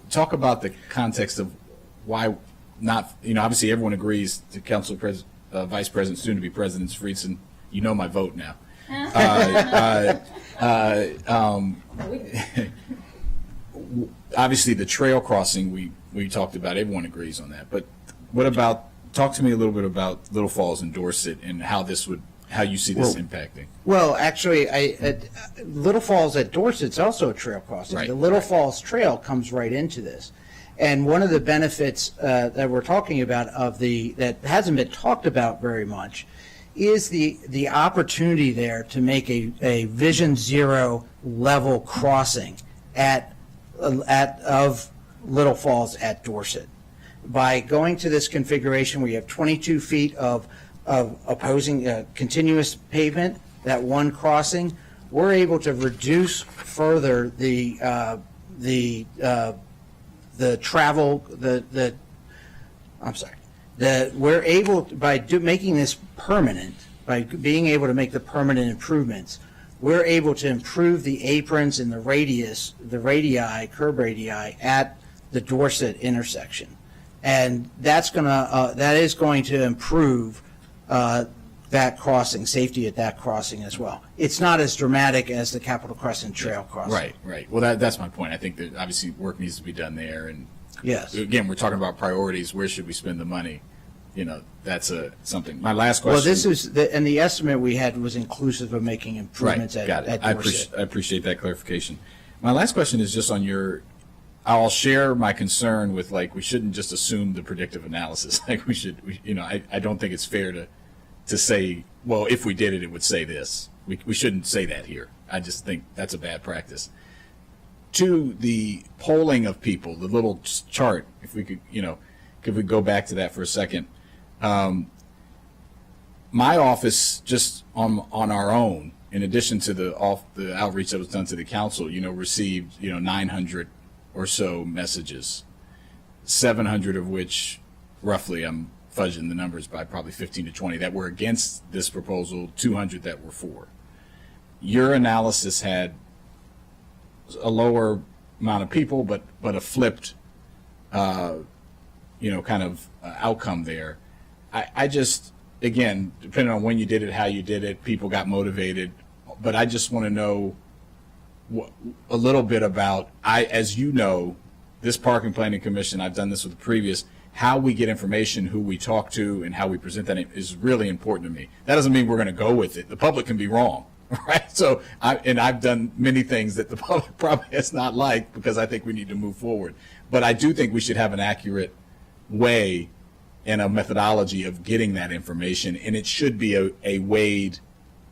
Talk about the context of why not, obviously everyone agrees to Vice President, soon to be President Friedson. You know my vote now. Obviously the trail crossing we talked about, everyone agrees on that. But what about, talk to me a little bit about Little Falls and Dorset and how you see this impacting. Well, actually, Little Falls at Dorset's also a trail crossing. Right, The Little Falls Trail comes right into this. And one of the benefits that we're talking about that hasn't been talked about very much is the opportunity there to make a Vision Zero level crossing of Little Falls at Dorset. By going to this configuration, we have 22 feet of opposing continuous pavement, that one crossing, we're able to reduce further the travel, we're able, by making this permanent, by being able to make the permanent improvements, we're able to improve the aprons and the curb radii at the Dorset intersection. And that is going to improve that crossing, safety at that crossing as well. It's not as dramatic as the Capitol Crescent Trail crossing. Right. Well, that's my point. I think that obviously work needs to be done there. And yes, again, we're talking about priorities. Where should we spend the money? That's something. My last question. Well, this is, and the estimate we had was inclusive of making improvements at Dorset. I appreciate that clarification. My last question is just on I'll share my concern with, we shouldn't just assume the predictive analysis. I don't think it's fair to say, well, if we did it, it would say this. We shouldn't say that here. I just think that's a bad practice. To the polling of people, the little chart, if we could go back to that for a second. My office, just on our own, in addition to the outreach that was done to the council, received 900 or so messages, 700 of which, roughly, I'm fudging the numbers by probably 15 to 20, that were against this proposal, 200 that were for. Your analysis had a lower amount of people, but a flipped, kind of outcome there. I just, again, depending on when you did it, how you did it, people got motivated, but I just want to know a little bit about, as you know, this Parking Planning Commission, I've done this with the previous, how we get information, who we talk to, and how we present that is really important to me. That doesn't mean we're going to go with it. The public can be wrong, right? So, I've done many things that the public probably has not liked because I think we need to move forward. But I do think we should have an accurate way and a methodology of getting that information, and it should be a weighed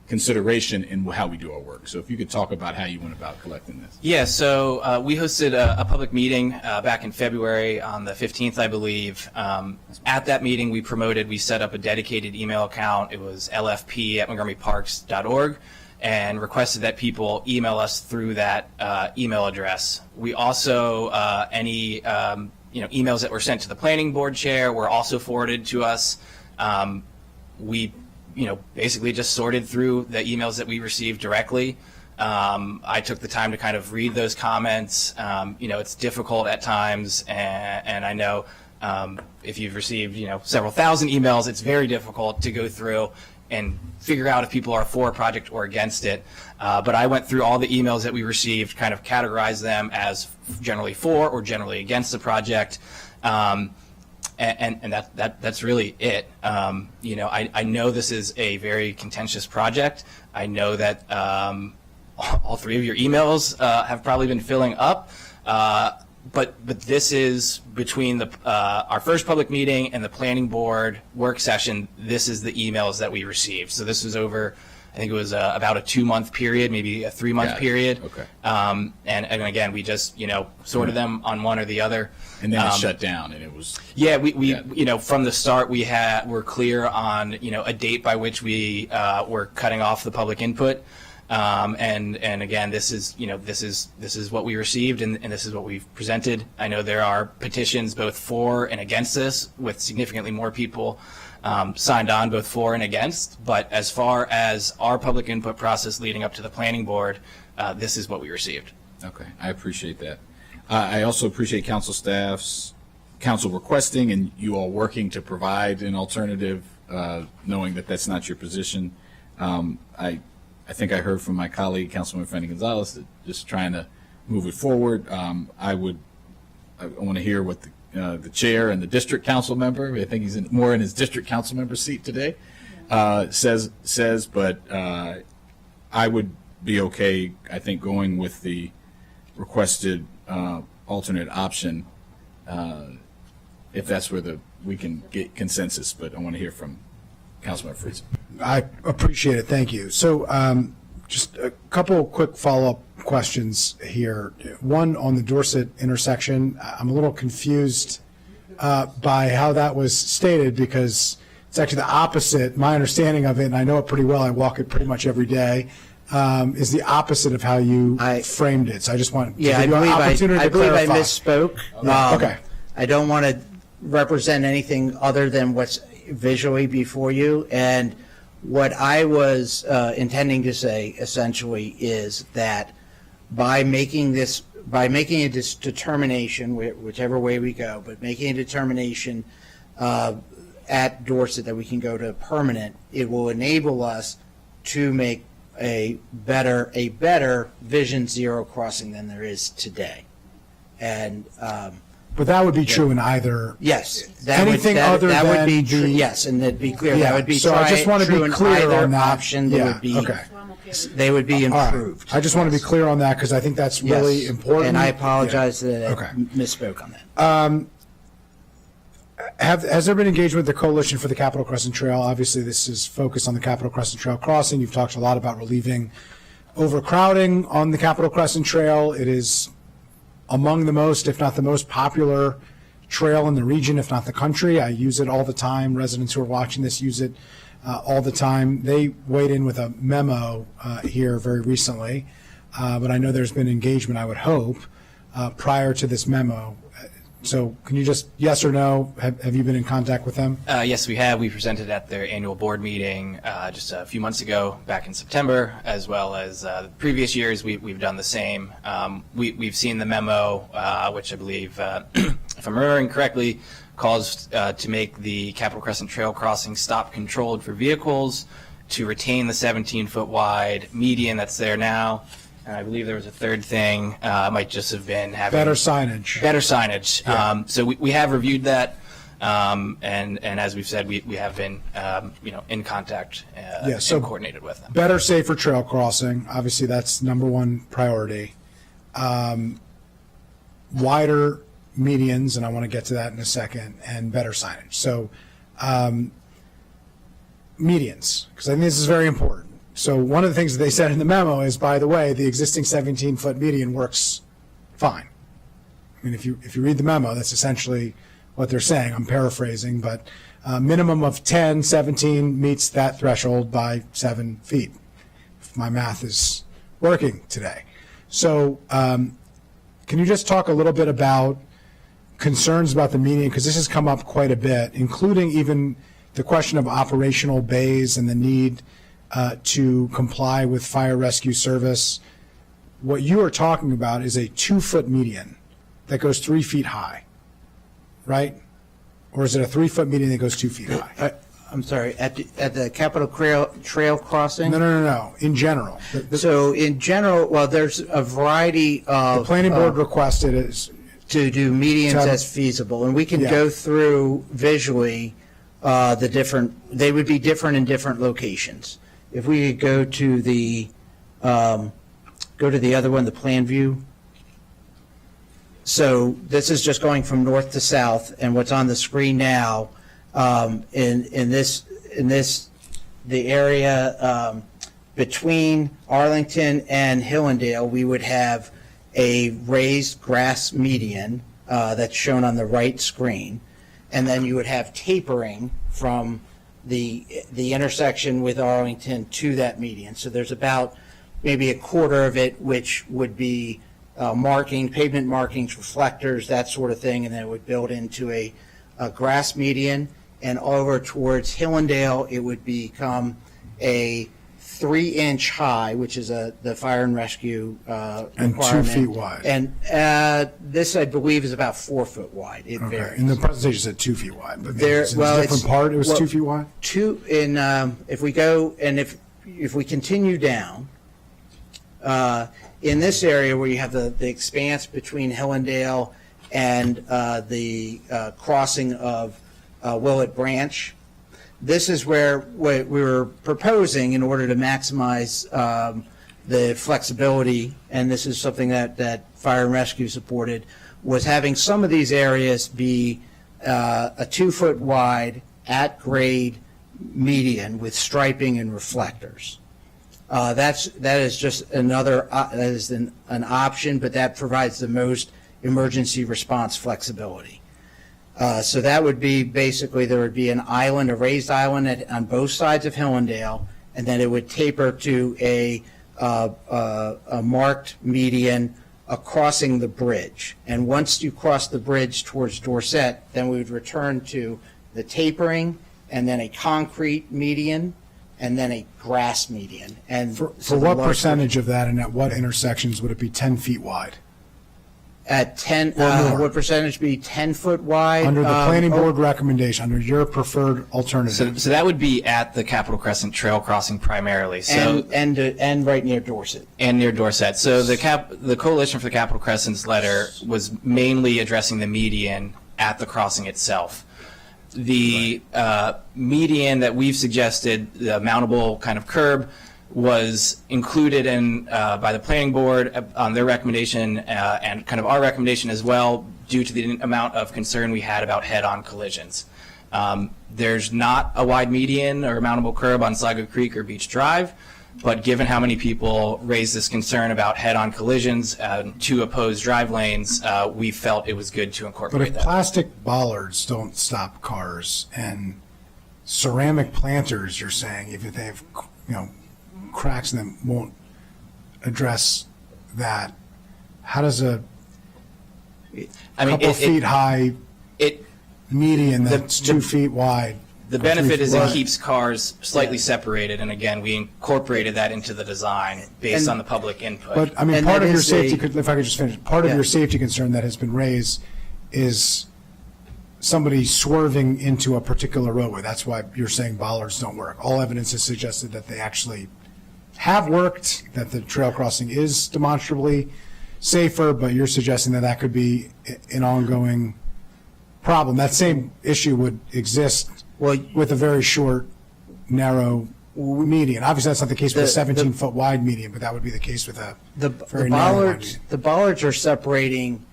consideration in how we do our work. So if you could talk about how you went about collecting this. Yeah, so we hosted a public meeting back in February on the 15th, I believe. At that meeting, we set up a dedicated email account. It was lfp@montgomeryparks.org, and requested that people email us through that email address. We also, any emails that were sent to the planning board chair were also forwarded to us. We basically just sorted through the emails that we received directly. I took the time to kind of read those comments. It's difficult at times, and I know if you've received, several thousand emails, it's very difficult to go through and figure out if people are for a project or against it. But I went through all the emails that we received, kind of categorized them as generally for or generally against the project. And that's really it. I know this is a very contentious project. I know that all three of your emails have probably been filling up. But this is between our first public meeting and the planning board work session. This is the emails that we received. So this was over I think it was about a 2-month period, maybe a 3-month Got it. period. Okay. And again, we just, sorted them on one or the other. And then it shut down, and it was. Yeah, we Yeah. from the start we're clear on a date by which we were cutting off the public input, and again this is what we received and this is what we've presented. I know there are petitions both for and against this, with significantly more people signed on both for and against. But as far as our public input process leading up to the planning board, this is what we received. Okay, I appreciate that. I also appreciate council requesting and you all working to provide an alternative, knowing that that's not your position. I think I heard from my colleague, Councilman Fanny Gonzalez, that just trying to move it forward. I want to hear what the chair and the district council member, I think he's more in his district council member seat today, says, but I would be okay, I think, going with the requested alternate option, if that's where we can get consensus, but I want to hear from Councilman Friesen. I appreciate it. Thank you. So just a couple quick follow-up questions here. One on the Dorset intersection. I'm a little confused by how that was stated, because it's actually the opposite. My understanding of it, and I know it pretty well, I walk it pretty much every day, is the opposite of how you framed it. So I just want to give you an opportunity to clarify. I misspoke. Okay. I don't want to represent anything other than what's visually before you. And what I was intending to say essentially is that by making this determination, whichever way we go, but making a determination at Dorset that we can go to permanent, it will enable us to make a better Vision Zero crossing than there is today. And but that would be true in either. yes, Anything other that would than be true. the- Yes, and to be clear, Yeah, that would be so I just want to true be in clear either on that. option. They Yeah, would be okay. they would be All right. improved. I just want to be clear on that, because I think that's really Yes. important. And I apologize that I Okay. misspoke on that. Has there been engagement with the Coalition for the Capitol Crescent Trail? Obviously, this is focused on the Capitol Crescent Trail crossing. You've talked a lot about relieving overcrowding on the Capitol Crescent Trail. It is among the most, if not the most popular trail in the region, if not the country. I use it all the time. Residents who are watching this use it all the time. They weighed in with a memo here very recently, but I know there's been engagement, I would hope, prior to this memo. So can you just, yes or no, have you been in contact with them? Yes, we have. We presented at their annual board meeting just a few months ago, back in September, as well as the previous years. We've done the same. We've seen the memo, which I believe, if I'm remembering correctly, calls to make the Capitol Crescent Trail crossing stop controlled for vehicles, to retain the 17-foot wide median that's there now. And I believe there was a third thing, might just have been having Better signage. better signage. Yeah. So we have reviewed that, and as we've said, we have been in contact and coordinated with them. Better, safer trail crossing, obviously that's number one priority. Wider medians, and I want to get to that in a second, and better signage. So medians, because I think this is very important. So one of the things that they said in the memo is, by the way, the existing 17-foot median works fine. I mean, if you read the memo, that's essentially what they're saying. I'm paraphrasing, but minimum of 10, 17 meets that threshold by 7 feet, if my math is working today. So can you just talk a little bit about concerns about the median, because this has come up quite a bit, including even the question of operational bays and the need to comply with fire rescue service. What you are talking about is a 2-foot median that goes 3 feet high, right? Or is it a 3-foot median that goes 2 feet high? I'm sorry, at the Capitol Trail crossing? No. In general. So in general, well, there's a variety of. The planning board requested is to do medians to have- as feasible, and we can Yeah. go through visually the different, they would be different in different locations. If we could go to the other one, the plan view. So this is just going from north to south, and what's on the screen now, in this, the area between Arlington and Hillendale, we would have a raised grass median that's shown on the right screen, and then you would have tapering from the intersection with Arlington to that median. So there's about maybe a quarter of it which would be pavement markings, reflectors, that sort of thing, and then it would build into a grass median. And over towards Hillendale, it would become a 3-inch high, which is the fire and rescue And 2 requirement. feet wide. And this, I believe, is about 4 foot wide. It Okay, varies. in the presentation it said 2 feet wide, but maybe There- it's in well, a different it's- part, it was well, 2 feet wide? If we go, and if we continue down, in this area where you have the expanse between Hillendale and the crossing of Willett Branch, this is where we were proposing, in order to maximize the flexibility, and this is something that Fire and Rescue supported, was having some of these areas be a 2 foot wide at grade median with striping and reflectors. That is just another, that is an option, but that provides the most emergency response flexibility. So that would be basically, there would be an island, a raised island on both sides of Hillendale, and then it would taper to a marked median crossing the bridge. And once you cross the bridge towards Dorset, then we would return to the tapering, and then a concrete median, and then a grass median. And For so the what large- percentage of that and at what intersections would it be 10 feet wide? At 10, Or more. what percentage be 10 foot wide? Under the planning oh, board recommendation, under your preferred So, alternative? so that would be at the Capitol Crescent Trail crossing primarily. So And right near Dorset. and near Dorset. So the Coalition for the Capitol Crescent's letter was mainly addressing the median at the crossing itself. The median that we've suggested, the mountable kind of curb, was included in by the planning board on their recommendation and kind of our recommendation as well, due to the amount of concern we had about head-on collisions. There's not a wide median or mountable curb on Sligo Creek or Beach Drive, but given how many people raised this concern about head-on collisions, to opposed drive lanes, we felt it was good to But incorporate if that. plastic bollards don't stop cars and ceramic planters, you're saying, if they have, cracks in them, won't address that, how does a I mean, couple feet high it median the- that's 2 feet wide? the or 3 benefit feet is it wide? keeps cars slightly separated, and again, we incorporated that into the design based And- on the public input. But, I mean, And part that of your is safety, a- if I could just finish, part of Yeah. your safety concern that has been raised is somebody swerving into a particular roadway. That's why you're saying bollards don't work. All evidence has suggested that they actually have worked, that the trail crossing is demonstrably safer, but you're suggesting that that could be an ongoing problem. That same issue would exist Well, with a very short, narrow median. Obviously, that's not the case with a The- 17-foot wide median, but that would be the case with a The very narrow wide bollards, median. the bollards are separating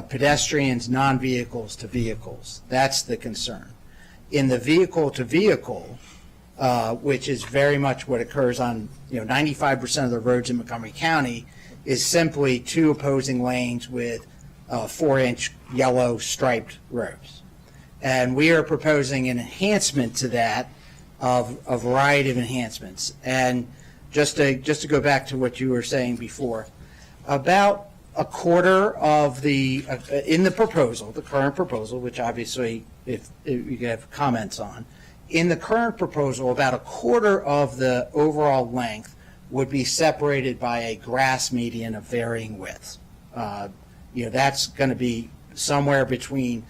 pedestrians, non-vehicles to vehicles. That's the concern. In the vehicle to vehicle, which is very much what occurs on, 95% of the roads in Montgomery County, is simply two opposing lanes with 4-inch yellow striped roads. And we are proposing an enhancement to that of a variety of enhancements. And just to go back to what you were saying before, about a quarter of the, in the proposal, the current proposal, which obviously if you have comments on, in the current proposal, about a quarter of the overall length would be separated by a grass median of varying widths. That's going to be somewhere between,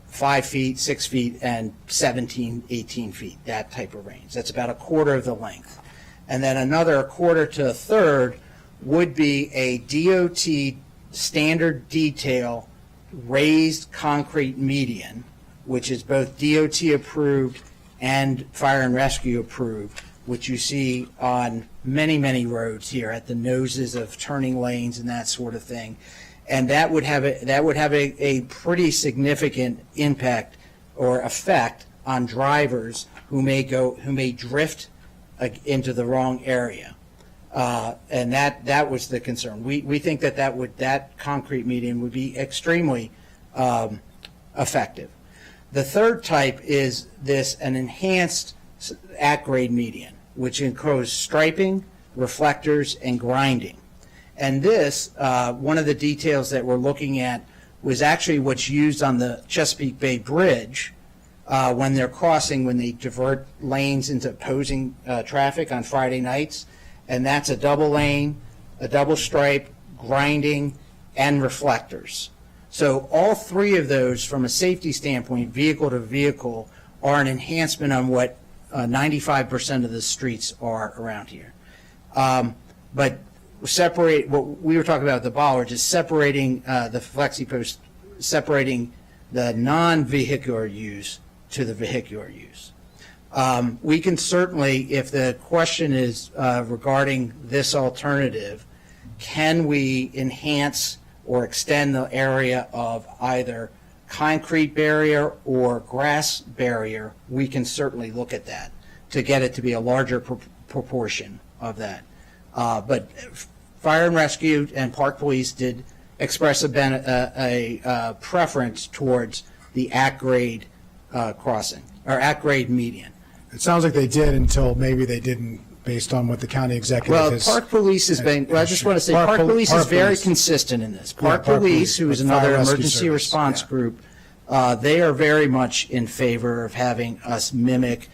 5 feet, 6 feet, and 17, 18 feet, that type of range. That's about a quarter of the length. And then another quarter to a third would be a DOT standard detail raised concrete median, which is both DOT approved and Fire and Rescue approved, which you see on many, many roads here at the noses of turning lanes and that sort of thing. And that would have a pretty significant impact or effect on drivers who may drift into the wrong area. And that was the concern. We think that concrete median would be extremely effective. The third type is an enhanced at-grade median, which includes striping, reflectors, and grinding. And this, one of the details that we're looking at was actually what's used on the Chesapeake Bay Bridge when they're crossing, when they divert lanes into opposing traffic on Friday nights. And that's a double lane, a double stripe, grinding, and reflectors. So all three of those, from a safety standpoint, vehicle to vehicle, are an enhancement on what 95% of the streets are around here. But separate, what we were talking about the bollard, is separating the flexi post, separating the non-vehicular use to the vehicular use. We can certainly, if the question is regarding this alternative, can we enhance or extend the area of either concrete barrier or grass barrier, we can certainly look at that to get it to be a larger proportion of that. But Fire and Rescue and Park Police did express a preference towards the at-grade crossing, or at-grade median. It sounds like they did until maybe they didn't, based on what the county executive Well, has. Park Police has been, well, I just want to say, Park Police is very consistent in this. Park Police, who is another emergency response group, they are very much in favor of having us mimic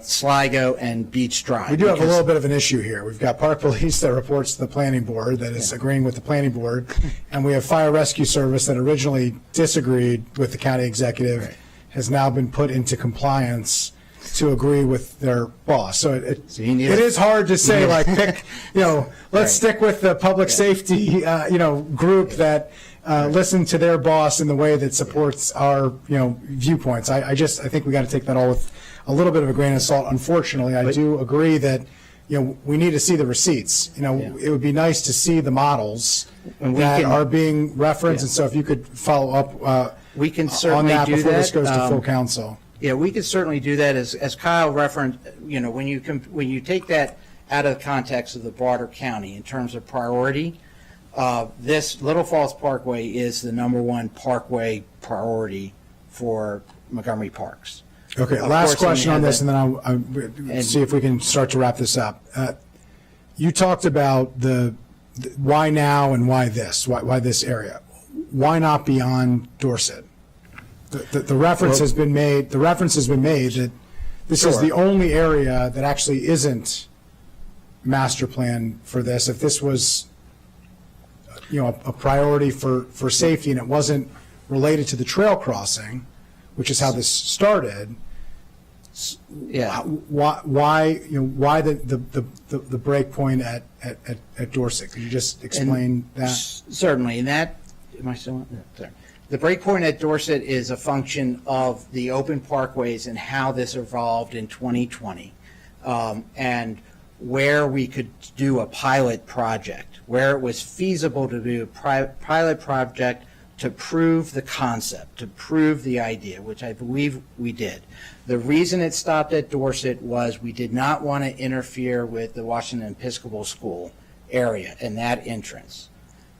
Sligo and Beach Drive. We do have a little bit of an issue here. We've got Park Police that reports to the planning board, that is agreeing with the planning board, and we have Fire Rescue Service that originally disagreed with the county executive, has now been put into compliance to agree with their boss. So it is hard to say, like, pick, let's stick with the public safety, group that listen to their boss in the way that supports our, viewpoints. I think we got to take that all with a little bit of a grain of salt. Unfortunately, I do agree that, we need to see the receipts. It would be nice to see the models that are being referenced. And so if you could follow up we can on certainly that do before that. this goes to full council. Yeah, we could certainly do that. As Kyle referenced, when you take that out of the context of the broader county in terms of priority, this Little Falls Parkway is the #1 parkway priority for Montgomery Parks. Okay, last question on this, and then I'll see if we can start to wrap this up. You talked about the why now and why this, why this area. Why not beyond Dorset? The reference has been made. The reference has been made that this is the only area that actually isn't master plan for this. If this was, a priority for safety, and it wasn't related to the trail crossing, which is how this started. Yeah. Why the break point at Dorset? Can you just explain that? Certainly, and that. Am I still on? Sorry. The breakpoint at Dorset is a function of the open parkways and how this evolved in 2020, and where we could do a pilot project, where it was feasible to do a pilot project to prove the concept, to prove the idea, which I believe we did. The reason it stopped at Dorset was we did not want to interfere with the Washington Episcopal School area and that entrance.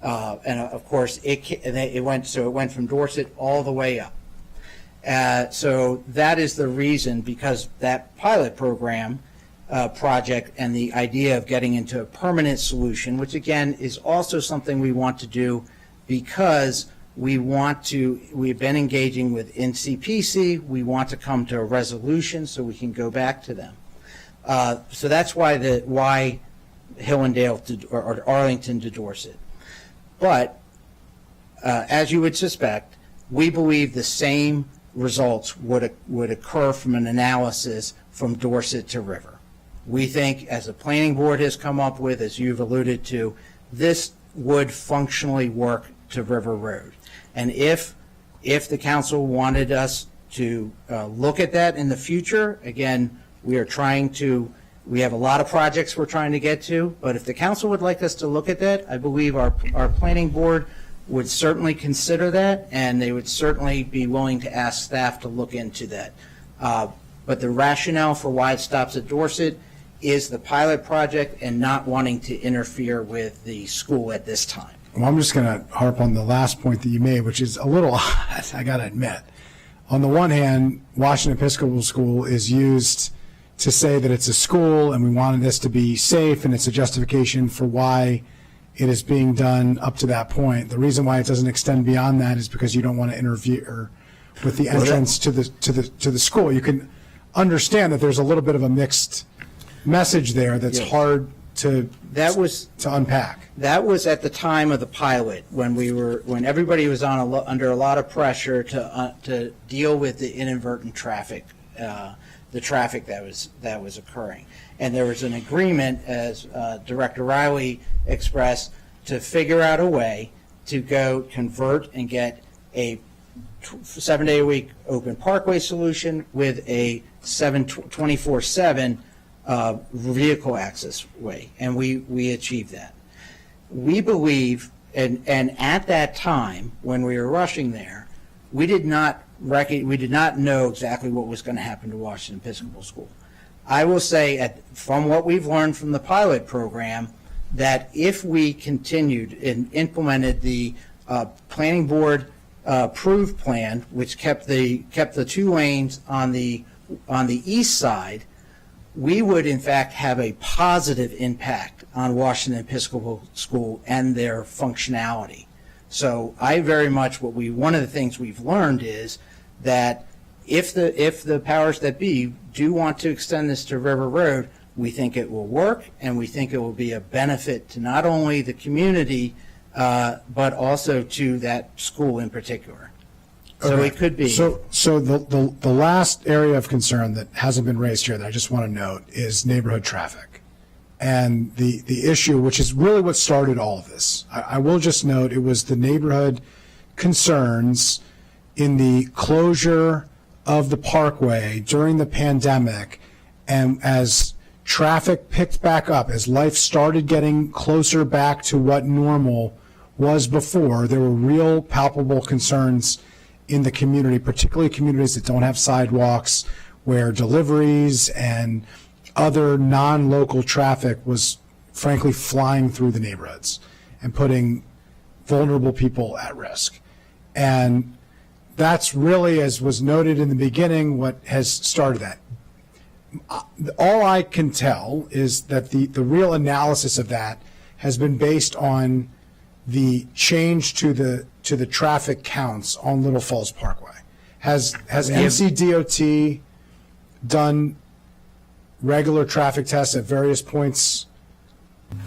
And of course, it went from Dorset all the way up. So that is the reason, because that pilot program project and the idea of getting into a permanent solution, which again is also something we want to do because we've been engaging with NCPC, we want to come to a resolution so we can go back to them. So that's why Hillendale or Arlington to Dorset. But as you would suspect, we believe the same results would occur from an analysis from Dorset to River. We think, as the planning board has come up with, as you've alluded to, this would functionally work to River Road. And if the council wanted us to look at that in the future, again, we have a lot of projects we're trying to get to, but if the council would like us to look at that, I believe our planning board would certainly consider that, and they would certainly be willing to ask staff to look into that. But the rationale for why it stops at Dorset is the pilot project and not wanting to interfere with the school at this time. Well, I'm just going to harp on the last point that you made, which is a little odd, I got to admit. On the one hand, Washington Episcopal School is used to say that it's a school and we wanted this to be safe, and it's a justification for why it is being done up to that point. The reason why it doesn't extend beyond that is because you don't want to interfere with the entrance to the school. You can understand that there's a little bit of a mixed message there that's hard to unpack. That was at the time of the pilot, when everybody was under a lot of pressure to deal with the inadvertent traffic, the traffic that was occurring. And there was an agreement, as Director Riley expressed, to figure out a way to go convert and get a 7-day-a-week open parkway solution with a 24/7 vehicle access way, and we achieved that. We believe, and at that time when we were rushing there, we did not know exactly what was going to happen to Washington Episcopal School. I will say, from what we've learned from the pilot program, that if we continued and implemented the planning board approved plan, which kept the 2 lanes on the east side, we would in fact have a positive impact on Washington Episcopal School and their functionality. So one of the things we've learned is that if the powers that be do want to extend this to River Road, we think it will work, and we think it will be a benefit to not only the community, but also to that school in particular. So Okay. it could be. So the last area of concern that hasn't been raised here that I just want to note is neighborhood traffic. And the issue, which is really what started all of this. I will just note it was the neighborhood concerns in the closure of the parkway during the pandemic, and as traffic picked back up, as life started getting closer back to what normal was before, there were real palpable concerns in the community, particularly communities that don't have sidewalks, where deliveries and other non-local traffic was frankly flying through the neighborhoods and putting vulnerable people at risk. And that's really, as was noted in the beginning, what has started that. All I can tell is that the real analysis of that has been based on the change to the traffic counts on Little Falls Parkway. Has NCDOT done regular traffic tests at various points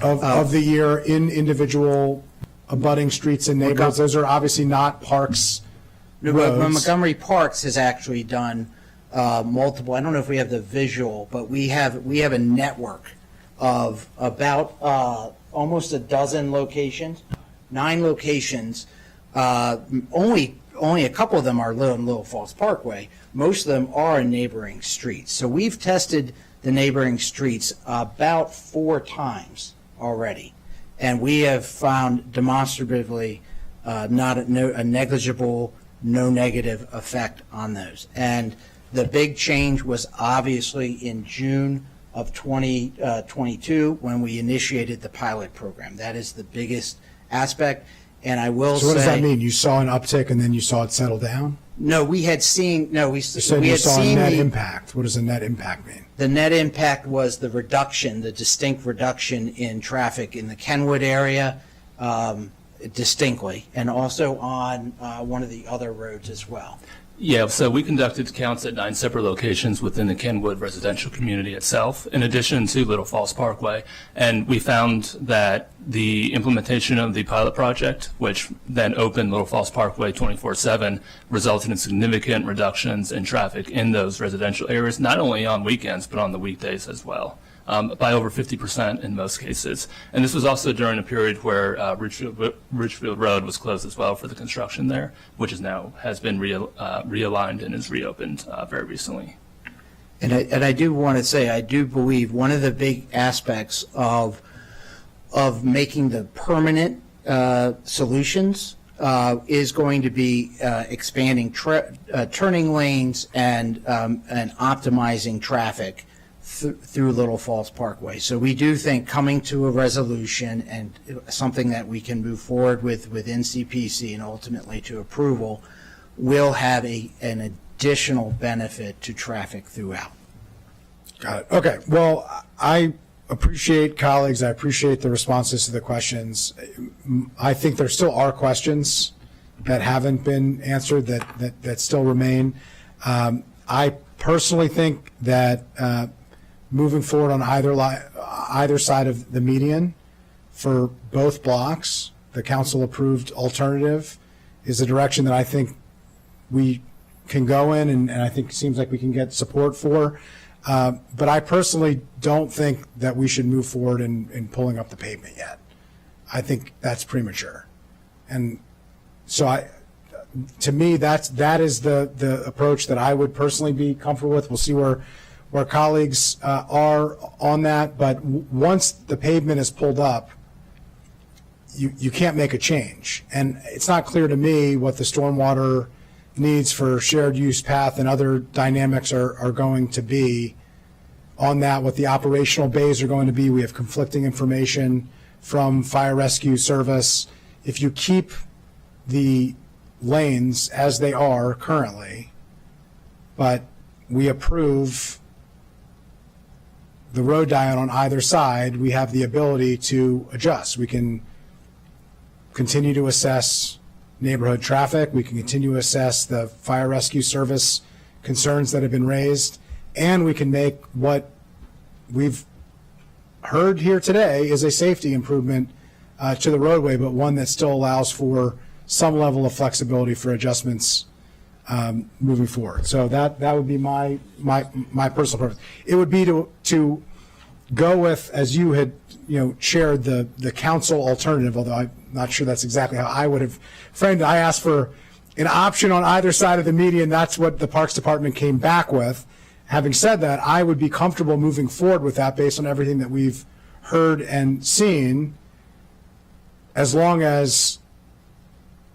of the year in individual abutting streets and neighborhoods? Those are obviously not parks. But Montgomery Parks has actually done multiple. I don't know if we have the visual, but we have a network of about almost a dozen locations, 9 locations. Only a couple of them are Little Falls Parkway. Most of them are in neighboring streets. So we've tested the neighboring streets about 4 times already, and we have found demonstratively not a negligible, no negative effect on those. And the big change was obviously in June of 2022 when we initiated the pilot program. That is the biggest aspect. And I will say. So what does that mean? You saw an uptick and then you saw it settle down? No, we had seen, no, we said we you had saw a seen net impact. What does a net impact mean? The net impact was the reduction, the distinct reduction in traffic in the Kenwood area, distinctly, and also on one of the other roads as well. Yeah, so we conducted counts at 9 separate locations within the Kenwood residential community itself, in addition to Little Falls Parkway. And we found that the implementation of the pilot project, which then opened Little Falls Parkway 24/7, resulted in significant reductions in traffic in those residential areas, not only on weekends, but on the weekdays as well, by over 50% in most cases. And this was also during a period where Ridgefield Road was closed as well for the construction there, which is now has been realigned and is reopened very recently. And I do want to say, I do believe one of the big aspects of making the permanent solutions is going to be expanding turning lanes and optimizing traffic through Little Falls Parkway. So we do think coming to a resolution and something that we can move forward with NCPC and ultimately to approval will have an additional benefit to traffic throughout. Got it. Okay. Well, I appreciate colleagues. I appreciate the responses to the questions. I think there still are questions that haven't been answered that still remain. I personally think that moving forward on either side of the median for both blocks, the council approved alternative is a direction that I think we can go in, and I think it seems like we can get support for. But I personally don't think that we should move forward in pulling up the pavement yet. I think that's premature. And so to me, that is the approach that I would personally be comfortable with. We'll see where colleagues are on that. But once the pavement is pulled up, you can't make a change. And it's not clear to me what the stormwater needs for shared use path and other dynamics are going to be on that, what the operational bays are going to be. We have conflicting information from fire rescue service. If you keep the lanes as they are currently, but we approve the road diet on either side, we have the ability to adjust. We can continue to assess neighborhood traffic. We can continue to assess the fire rescue service concerns that have been raised, and we can make what we've heard here today is a safety improvement to the roadway, but one that still allows for some level of flexibility for adjustments moving forward. So that would be my personal preference. It would be to go with, as you had shared, the council alternative, although I'm not sure that's exactly how I would have framed it. I asked for an option on either side of the median. That's what the Parks Department came back with. Having said that, I would be comfortable moving forward with that based on everything that we've heard and seen, as long as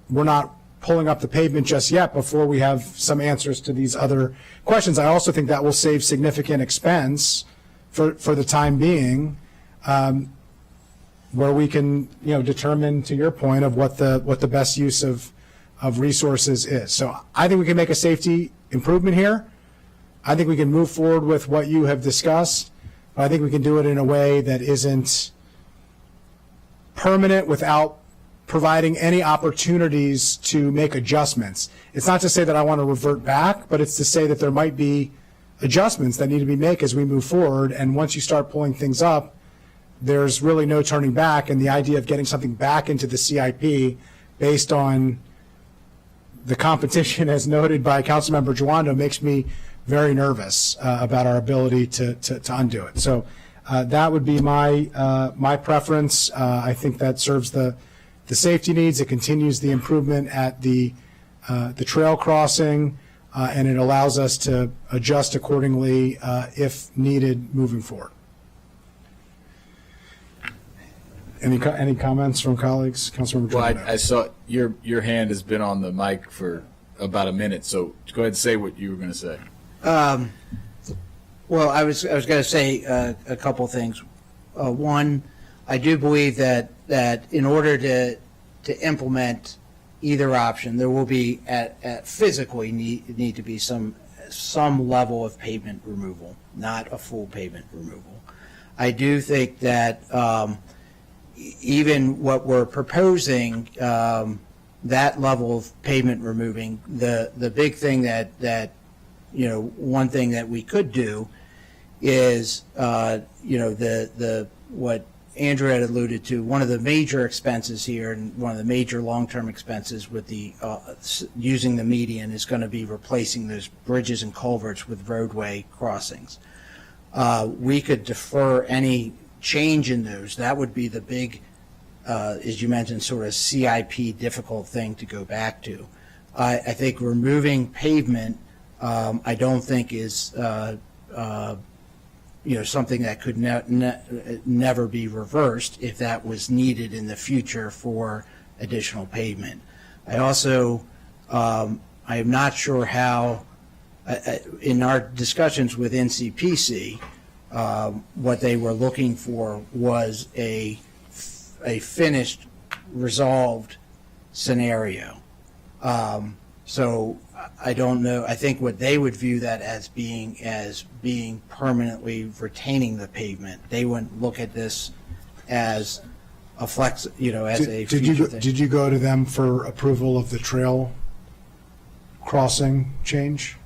we're not pulling up the pavement just yet before we have some answers to these other questions. I also think that will save significant expense for the time being, where we can determine, to your point, of what the best use of resources is. So I think we can make a safety improvement here. I think we can move forward with what you have discussed, but I think we can do it in a way that isn't permanent without providing any opportunities to make adjustments. It's not to say that I want to revert back, but it's to say that there might be adjustments that need to be made as we move forward. And once you start pulling things up, there's really no turning back. And the idea of getting something back into the CIP based on the competition, as noted by Councilmember Joando, makes me very nervous about our ability to undo it. So that would be my preference. I think that serves the safety needs. It continues the improvement at the trail crossing, and it allows us to adjust accordingly if needed moving forward. Any comments from colleagues? Councilmember Well, Joando. I saw your hand has been on the mic for about a minute, so go ahead and say what you were going to say. Well, I was going to say a couple things. One, I do believe that in order to implement either option, there will be at physically need to be some level of pavement removal, not a full pavement removal. I do think that even what we're proposing, that level of pavement removing, the big thing that one thing that we could do is, what Andrew had alluded to, one of the major expenses here and one of the major long-term expenses with the using the median is going to be replacing those bridges and culverts with roadway crossings. We could defer any change in those. That would be the big, as you mentioned, sort of CIP difficult thing to go back to. I think removing pavement, I don't think is something that could never be reversed if that was needed in the future for additional pavement. I also, I am not sure how, in our discussions with NCPC, what they were looking for was a finished, resolved scenario. So I don't know, I think what they would view that as being permanently retaining the pavement. They wouldn't look at this as a flex, as a future thing. Did you go to them for approval of the trail crossing change?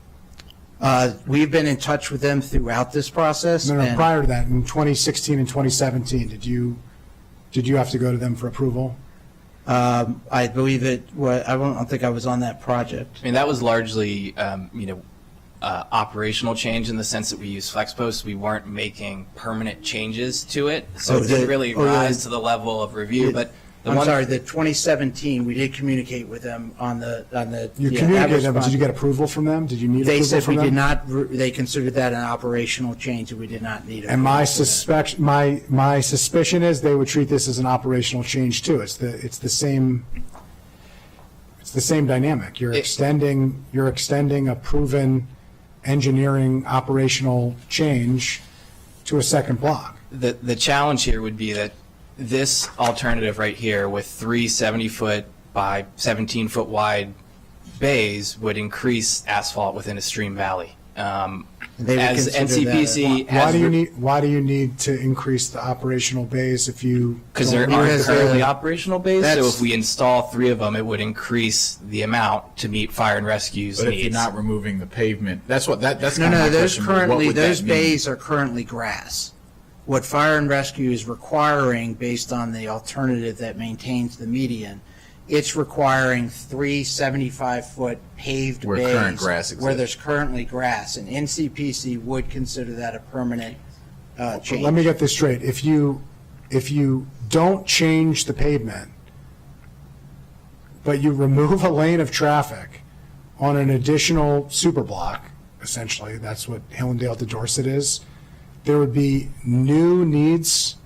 We've been in touch with them throughout this process. No, and- prior to that, in 2016 and 2017, did you have to go to them for approval? I believe I don't think I was on that project. I mean, that was largely, operational change in the sense that we use flex posts. We weren't making permanent changes to it, so it didn't really rise to the level of review. But the 2017, we did communicate with them on the. You communicated them, but did you get approval from them? Did you need They approval said from we them? did not, they considered that an operational change and we did not need it. And my suspicion is they would treat this as an operational change too. It's the same dynamic. You're extending a proven engineering operational change to a second block. the challenge here would be that this alternative right here with 3 70-foot by 17-foot wide bays would increase asphalt within a stream valley. They would As consider that NCPC has. Why do you need to increase the operational bays if you? Because there don't- aren't Because, currently operational bays, so that's- if we install 3 of them, it would increase the amount to meet fire and rescue's But if you're needs. not removing the pavement, that's No, kind of no, my those question. What would that those mean? bays are currently grass. What Fire and Rescue is requiring, based on the alternative that maintains the median, it's requiring 3 75-foot paved Where bays. current grass exists. Where there's currently grass, and NCPC would consider that a permanent change. Let me get this straight. If you don't change the pavement, but you remove a lane of traffic on an additional superblock, essentially, that's what Hillendale to Dorset is, there would be new needs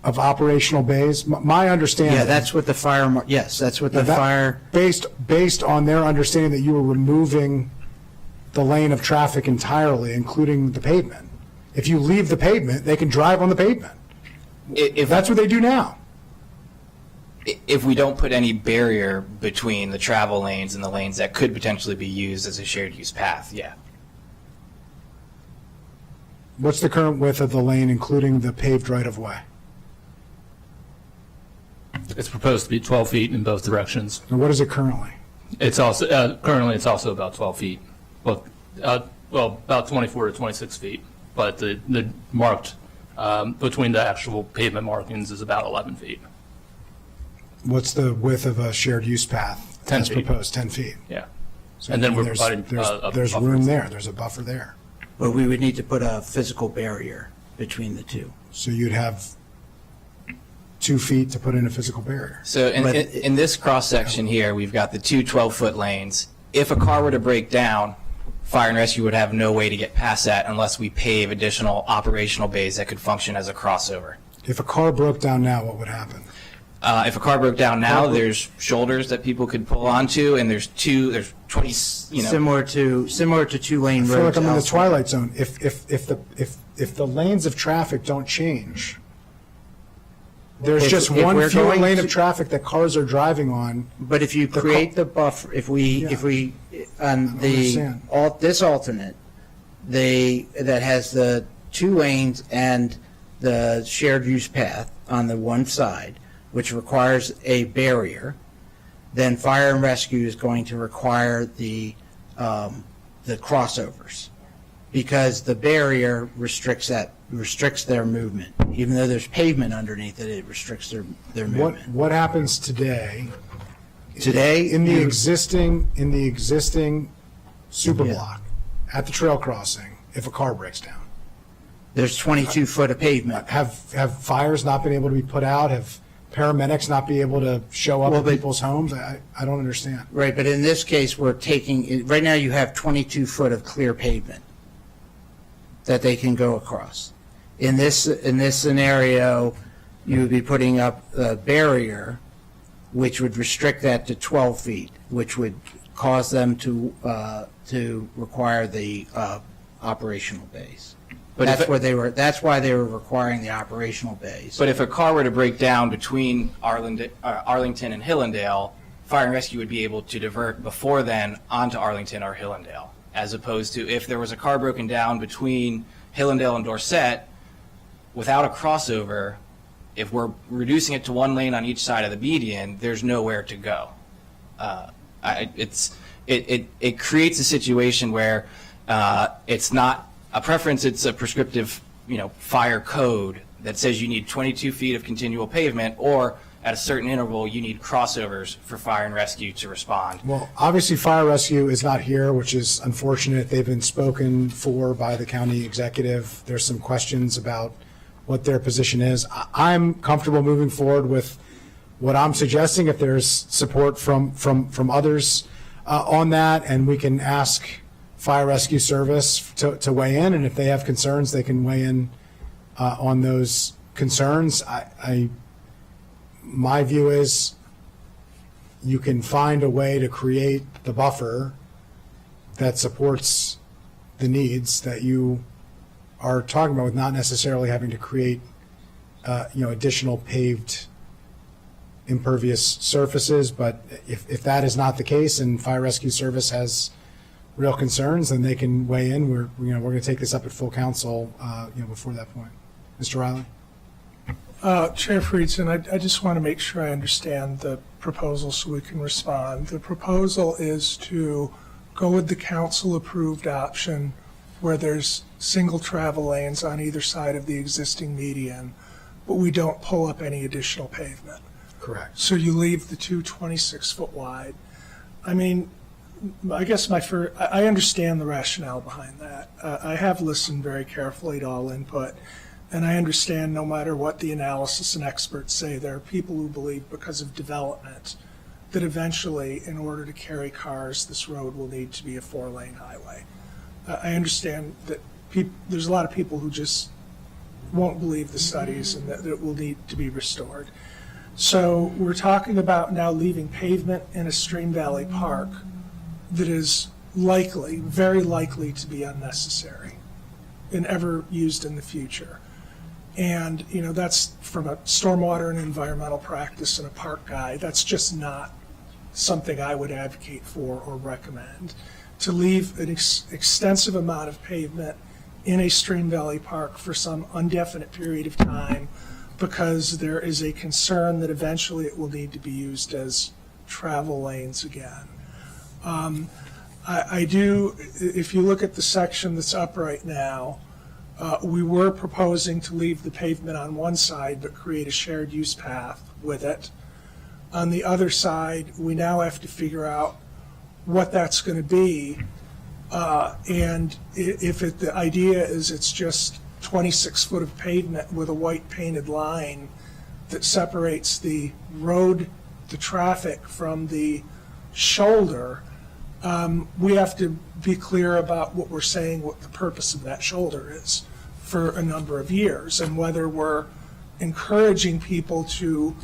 of operational bays. My understanding. Yeah, that's what the fire, yes, that's what the that- fire, Based on their understanding that you were removing the lane of traffic entirely, including the pavement. If you leave the pavement, they can drive on the pavement. If That's what they do now. if we don't put any barrier between the travel lanes and the lanes that could potentially be used as a shared use path, yeah. What's the current width of the lane, including the paved right-of-way? It's proposed to be 12 feet in both directions. And what is it currently? It's also, currently it's also about 12 feet. Well, about 24 to 26 feet. But the marked, between the actual pavement markings is about 11 feet. What's the width of a shared use path? 10 as feet. proposed, 10 feet. Yeah. So, And then I mean, we're there's- providing, There's a buffer. room there, there's a buffer there. but we would need to put a physical barrier between the two. So you'd have 2 feet to put in a physical barrier. So But- in this cross-section here, we've got the 2 12-foot lanes. If a car were to break down, fire and rescue would have no way to get past that unless we pave additional operational bays that could function as a crossover. If a car broke down now, what would happen? If a car broke down now, there's shoulders that people could pull onto, and there's 20, Similar to 2-lane I roads. feel like I'm in the elsewhere. twilight zone. If the lanes of traffic don't change, there's If- just if one we're fewer going lane to- of traffic that cars are driving on. But if you create the buffer, if we, on understand. this alternate, that has the 2 lanes and the shared use path on the one side, which requires a barrier, then fire and rescue is going to require the crossovers. Because the barrier restricts their movement. Even though there's pavement underneath it, it restricts their movement. What happens today Today, in the you- existing super block at the trail crossing if a car breaks down? there's 22 foot of pavement. Have fires not been able to be put out? Have paramedics not be able to show up Well, at but- people's homes? I don't understand. Right, but in this case, right now you have 22 foot of clear pavement that they can go across. In this scenario, you would be putting up a barrier, which would restrict that to 12 feet, which would cause them to require the operational base. But if That's why they were requiring the operational bays. But if a car were to break down between Arlington and Hillendale, fire and rescue would be able to divert before then onto Arlington or Hillendale, as opposed to if there was a car broken down between Hillendale and Dorset without a crossover, if we're reducing it to one lane on each side of the median, there's nowhere to go. It creates a situation where it's not a preference, it's a prescriptive, fire code that says you need 22 feet of continual pavement, or at a certain interval, you need crossovers for fire and rescue to respond. Well, obviously, fire rescue is not here, which is unfortunate. They've been spoken for by the county executive. There's some questions about what their position is. I'm comfortable moving forward with what I'm suggesting. If there's support from others on that, and we can ask Fire Rescue Service to weigh in, and if they have concerns, they can weigh in on those concerns. My view is you can find a way to create the buffer that supports the needs that you are talking about, with not necessarily having to create, additional paved impervious surfaces. But if that is not the case and Fire Rescue Service has real concerns, then they can weigh in. We're going to take this up at full council, before that point. Mr. Riley? Chair Friedson, I just want to make sure I understand the proposal so we can respond. The proposal is to go with the council-approved option where there's single travel lanes on either side of the existing median, but we don't pull up any additional pavement. Correct. So you leave the two 26-foot wide. I mean, I guess I understand the rationale behind that. I have listened very carefully to all input, and I understand no matter what the analysis and experts say, there are people who believe because of development that eventually, in order to carry cars, this road will need to be a 4-lane highway. I understand that there's a lot of people who just won't believe the studies and that it will need to be restored. So we're talking about now leaving pavement in a Stream Valley Park that is likely, very likely to be unnecessary and ever used in the future. And, that's from a stormwater and environmental practice and a park guy, that's just not something I would advocate for or recommend. To leave an extensive amount of pavement in a Stream Valley Park for some indefinite period of time because there is a concern that eventually it will need to be used as travel lanes again. I do, if you look at the section that's up right now, we were proposing to leave the pavement on one side but create a shared use path with it. On the other side, we now have to figure out what that's going to be. And if the idea is it's just 26 foot of pavement with a white painted line that separates the road, the traffic from the shoulder, we have to be clear about what we're saying, what the purpose of that shoulder is for a number of years, and whether we're encouraging people to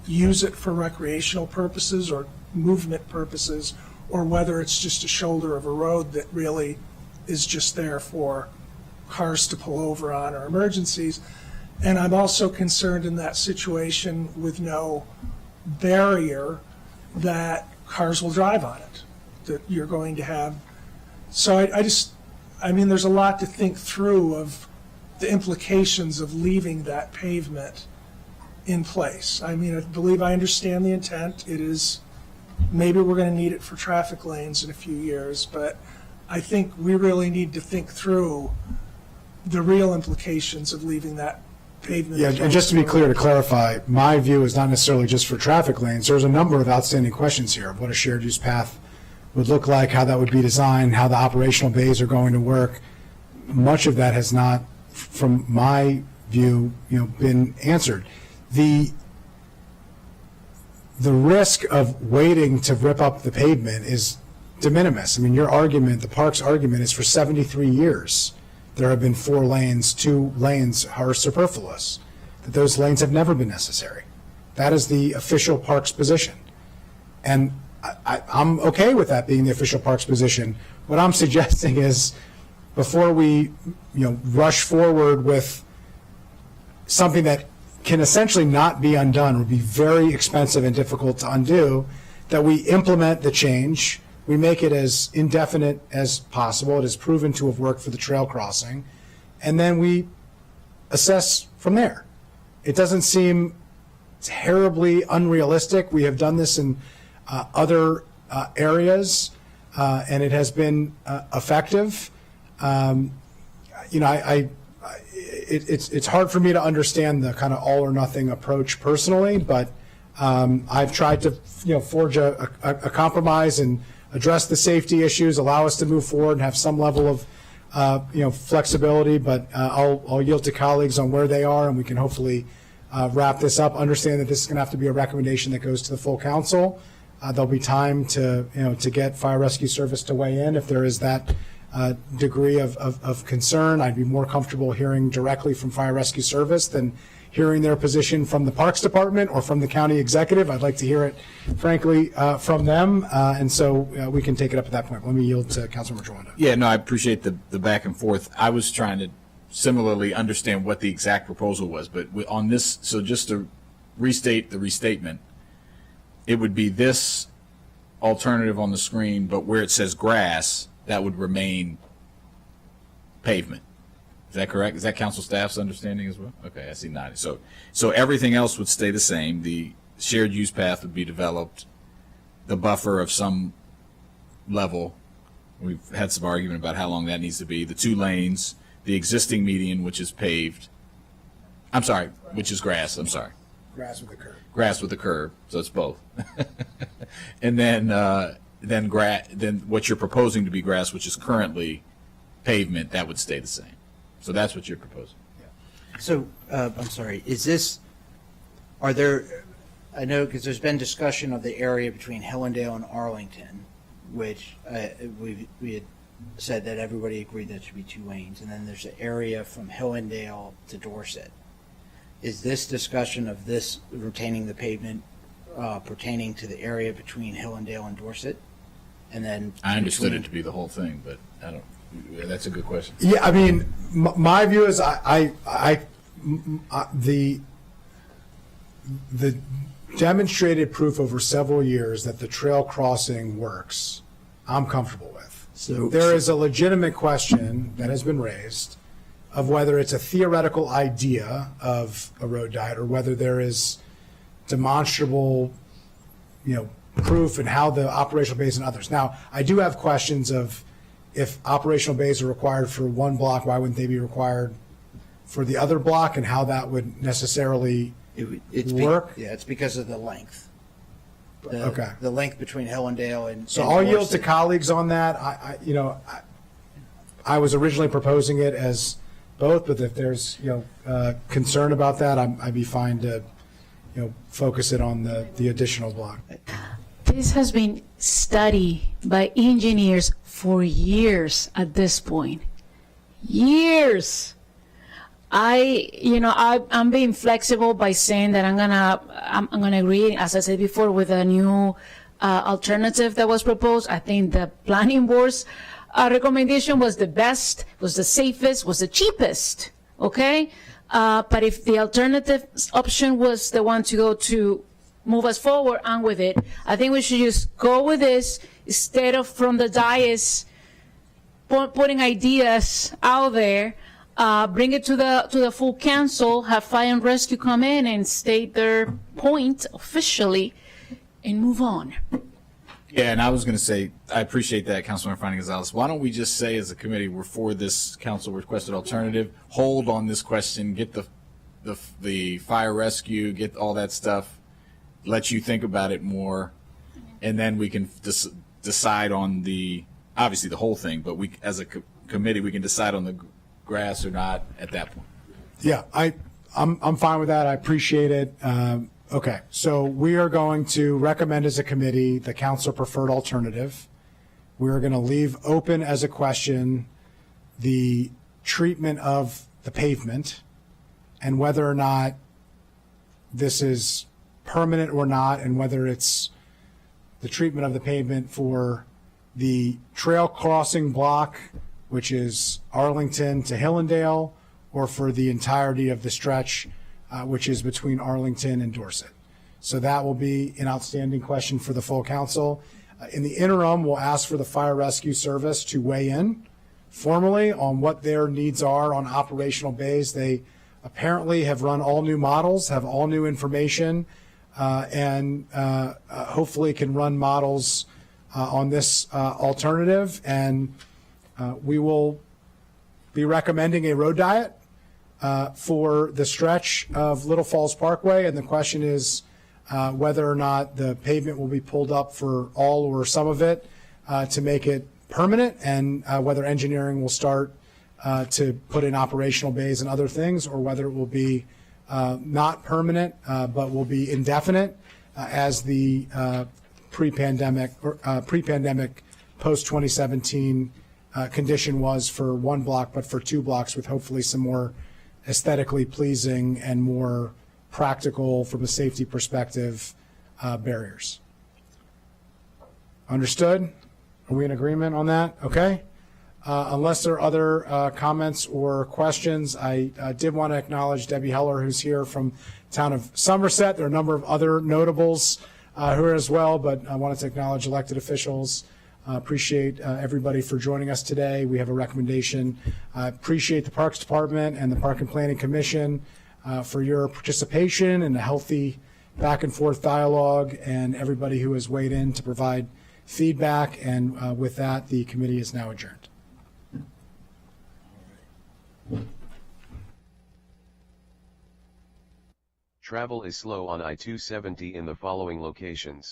use it for recreational purposes or movement purposes, or whether it's just a shoulder of a road that really is just there for cars to pull over on or emergencies. And I'm also concerned in that situation with no barrier that cars will drive on it, that you're going to have. So I mean, there's a lot to think through of the implications of leaving that pavement in place. I mean, I believe I understand the intent. It is, maybe we're going to need it for traffic lanes in a few years, but I think we really need to think through the real implications of leaving that pavement. Yeah, and just to be clear, to clarify, my view is not necessarily just for traffic lanes. There's a number of outstanding questions here of what a shared use path would look like, how that would be designed, how the operational bays are going to work. Much of that has not, from my view, been answered. The risk of waiting to rip up the pavement is de minimis. I mean, your argument, the park's argument, is for 73 years there have been 4 lanes, 2 lanes are superfluous, that those lanes have never been necessary. That is the official park's position. And I'm okay with that being the official park's position. What I'm suggesting is before we, rush forward with something that can essentially not be undone, would be very expensive and difficult to undo, that we implement the change, we make it as indefinite as possible. It is proven to have worked for the trail crossing, and then we assess from there. It doesn't seem terribly unrealistic. We have done this in other areas, and it has been effective. It's hard for me to understand the kind of all or nothing approach personally, but I've tried to forge a compromise and address the safety issues, allow us to move forward and have some level of flexibility. But I'll yield to colleagues on where they are, and we can hopefully wrap this up. Understand that this is going to have to be a recommendation that goes to the full council. There'll be time to get fire rescue service to weigh in if there is that degree of concern. I'd be more comfortable hearing directly from fire rescue service than hearing their position from the Parks Department or from the county executive. I'd like to hear it, frankly, from them, and so we can take it up at that point. Let me yield to Councilmember Joanda. Yeah, no, I appreciate the back and forth. I was trying to similarly understand what the exact proposal was, but on this, so just to restate the restatement, it would be this alternative on the screen, but where it says grass, that would remain pavement. Is that correct? Is that council staff's understanding as well? Okay, I see 90. So everything else would stay the same. The shared use path would be developed, the buffer of some level. We've had some argument about how long that needs to be. The 2 lanes, the existing median, which is paved. I'm sorry, which is grass. I'm sorry. Grass with a curb. Grass with a curb. So it's both. And then what you're proposing to be grass, which is currently pavement, that would stay the same. So that's what you're proposing. So, I'm sorry, I know, because there's been discussion of the area between Hillendale and Arlington, which we had said that everybody agreed that should be 2 lanes, and then there's an area from Hillendale to Dorset. Is this discussion of this retaining the pavement pertaining to the area between Hillendale and Dorset? And then I understood it to be the whole thing, but I don't. That's a good question. Yeah, I mean, my view is the demonstrated proof over several years that the trail crossing works, I'm comfortable with. So there is a legitimate question that has been raised of whether it's a theoretical idea of a road diet or whether there is demonstrable, proof and how the operational bays and others. Now, I do have questions of if operational bays are required for one block, why wouldn't they be required for the other block, and how that would necessarily work? It's because of the length. Okay. The length between Hillendale and So and I'll yield Dorset. to colleagues on that. I was originally proposing it as both, but if there's concern about that, I'd be fine to focus it on the additional block. This has been studied by engineers for years at this point. Years. I'm being flexible by saying that I'm gonna agree, as I said before, with a new alternative that was proposed. I think the planning board's recommendation was the best, was the safest, was the cheapest. Okay, but if the alternative option was the one to go to move us forward on with it, I think we should just go with this instead of from the dais putting ideas out there. Bring it to the full council, have fire and rescue come in and state their point officially, and move on. Yeah, and I was going to say, I appreciate that, Councilmember Finding Gonzalez. Why don't we just say as a committee, we're for this council requested alternative, hold on this question, get the fire rescue, get all that stuff, let you think about it more, and then we can decide on obviously the whole thing, but we, as a committee, we can decide on the grass or not at that point. Yeah, I'm fine with that. I appreciate it. Okay, so we are going to recommend as a committee the council preferred alternative. We are going to leave open as a question the treatment of the pavement and whether or not this is permanent or not, and whether it's the treatment of the pavement for the trail crossing block which is Arlington to Hillendale, or for the entirety of the stretch, which is between Arlington and Dorset. So that will be an outstanding question for the full council. In the interim, we'll ask for the Fire Rescue Service to weigh in formally on what their needs are on operational bays. They apparently have run all new models, have all new information, and hopefully can run models on this alternative. And we will be recommending a road diet for the stretch of Little Falls Parkway. And the question is whether or not the pavement will be pulled up for all or some of it to make it permanent, and whether engineering will start to put in operational bays and other things, or whether it will be not permanent but will be indefinite as the pre-pandemic post-2017 condition was for one block, but for two blocks, with hopefully some more aesthetically pleasing and more practical from a safety perspective barriers. Understood? Are we in agreement on that? Okay. Unless there are other comments or questions, I did want to acknowledge Debbie Heller, who's here from town of Somerset. There are a number of other notables who are as well, but I wanted to acknowledge elected officials. Appreciate everybody for joining us today. We have a recommendation. I appreciate the Parks Department and the Park and Planning Commission for your participation and a healthy back and forth dialogue, and everybody who has weighed in to provide feedback. And with that, the committee is now adjourned. Travel is slow on I-270 in the following locations.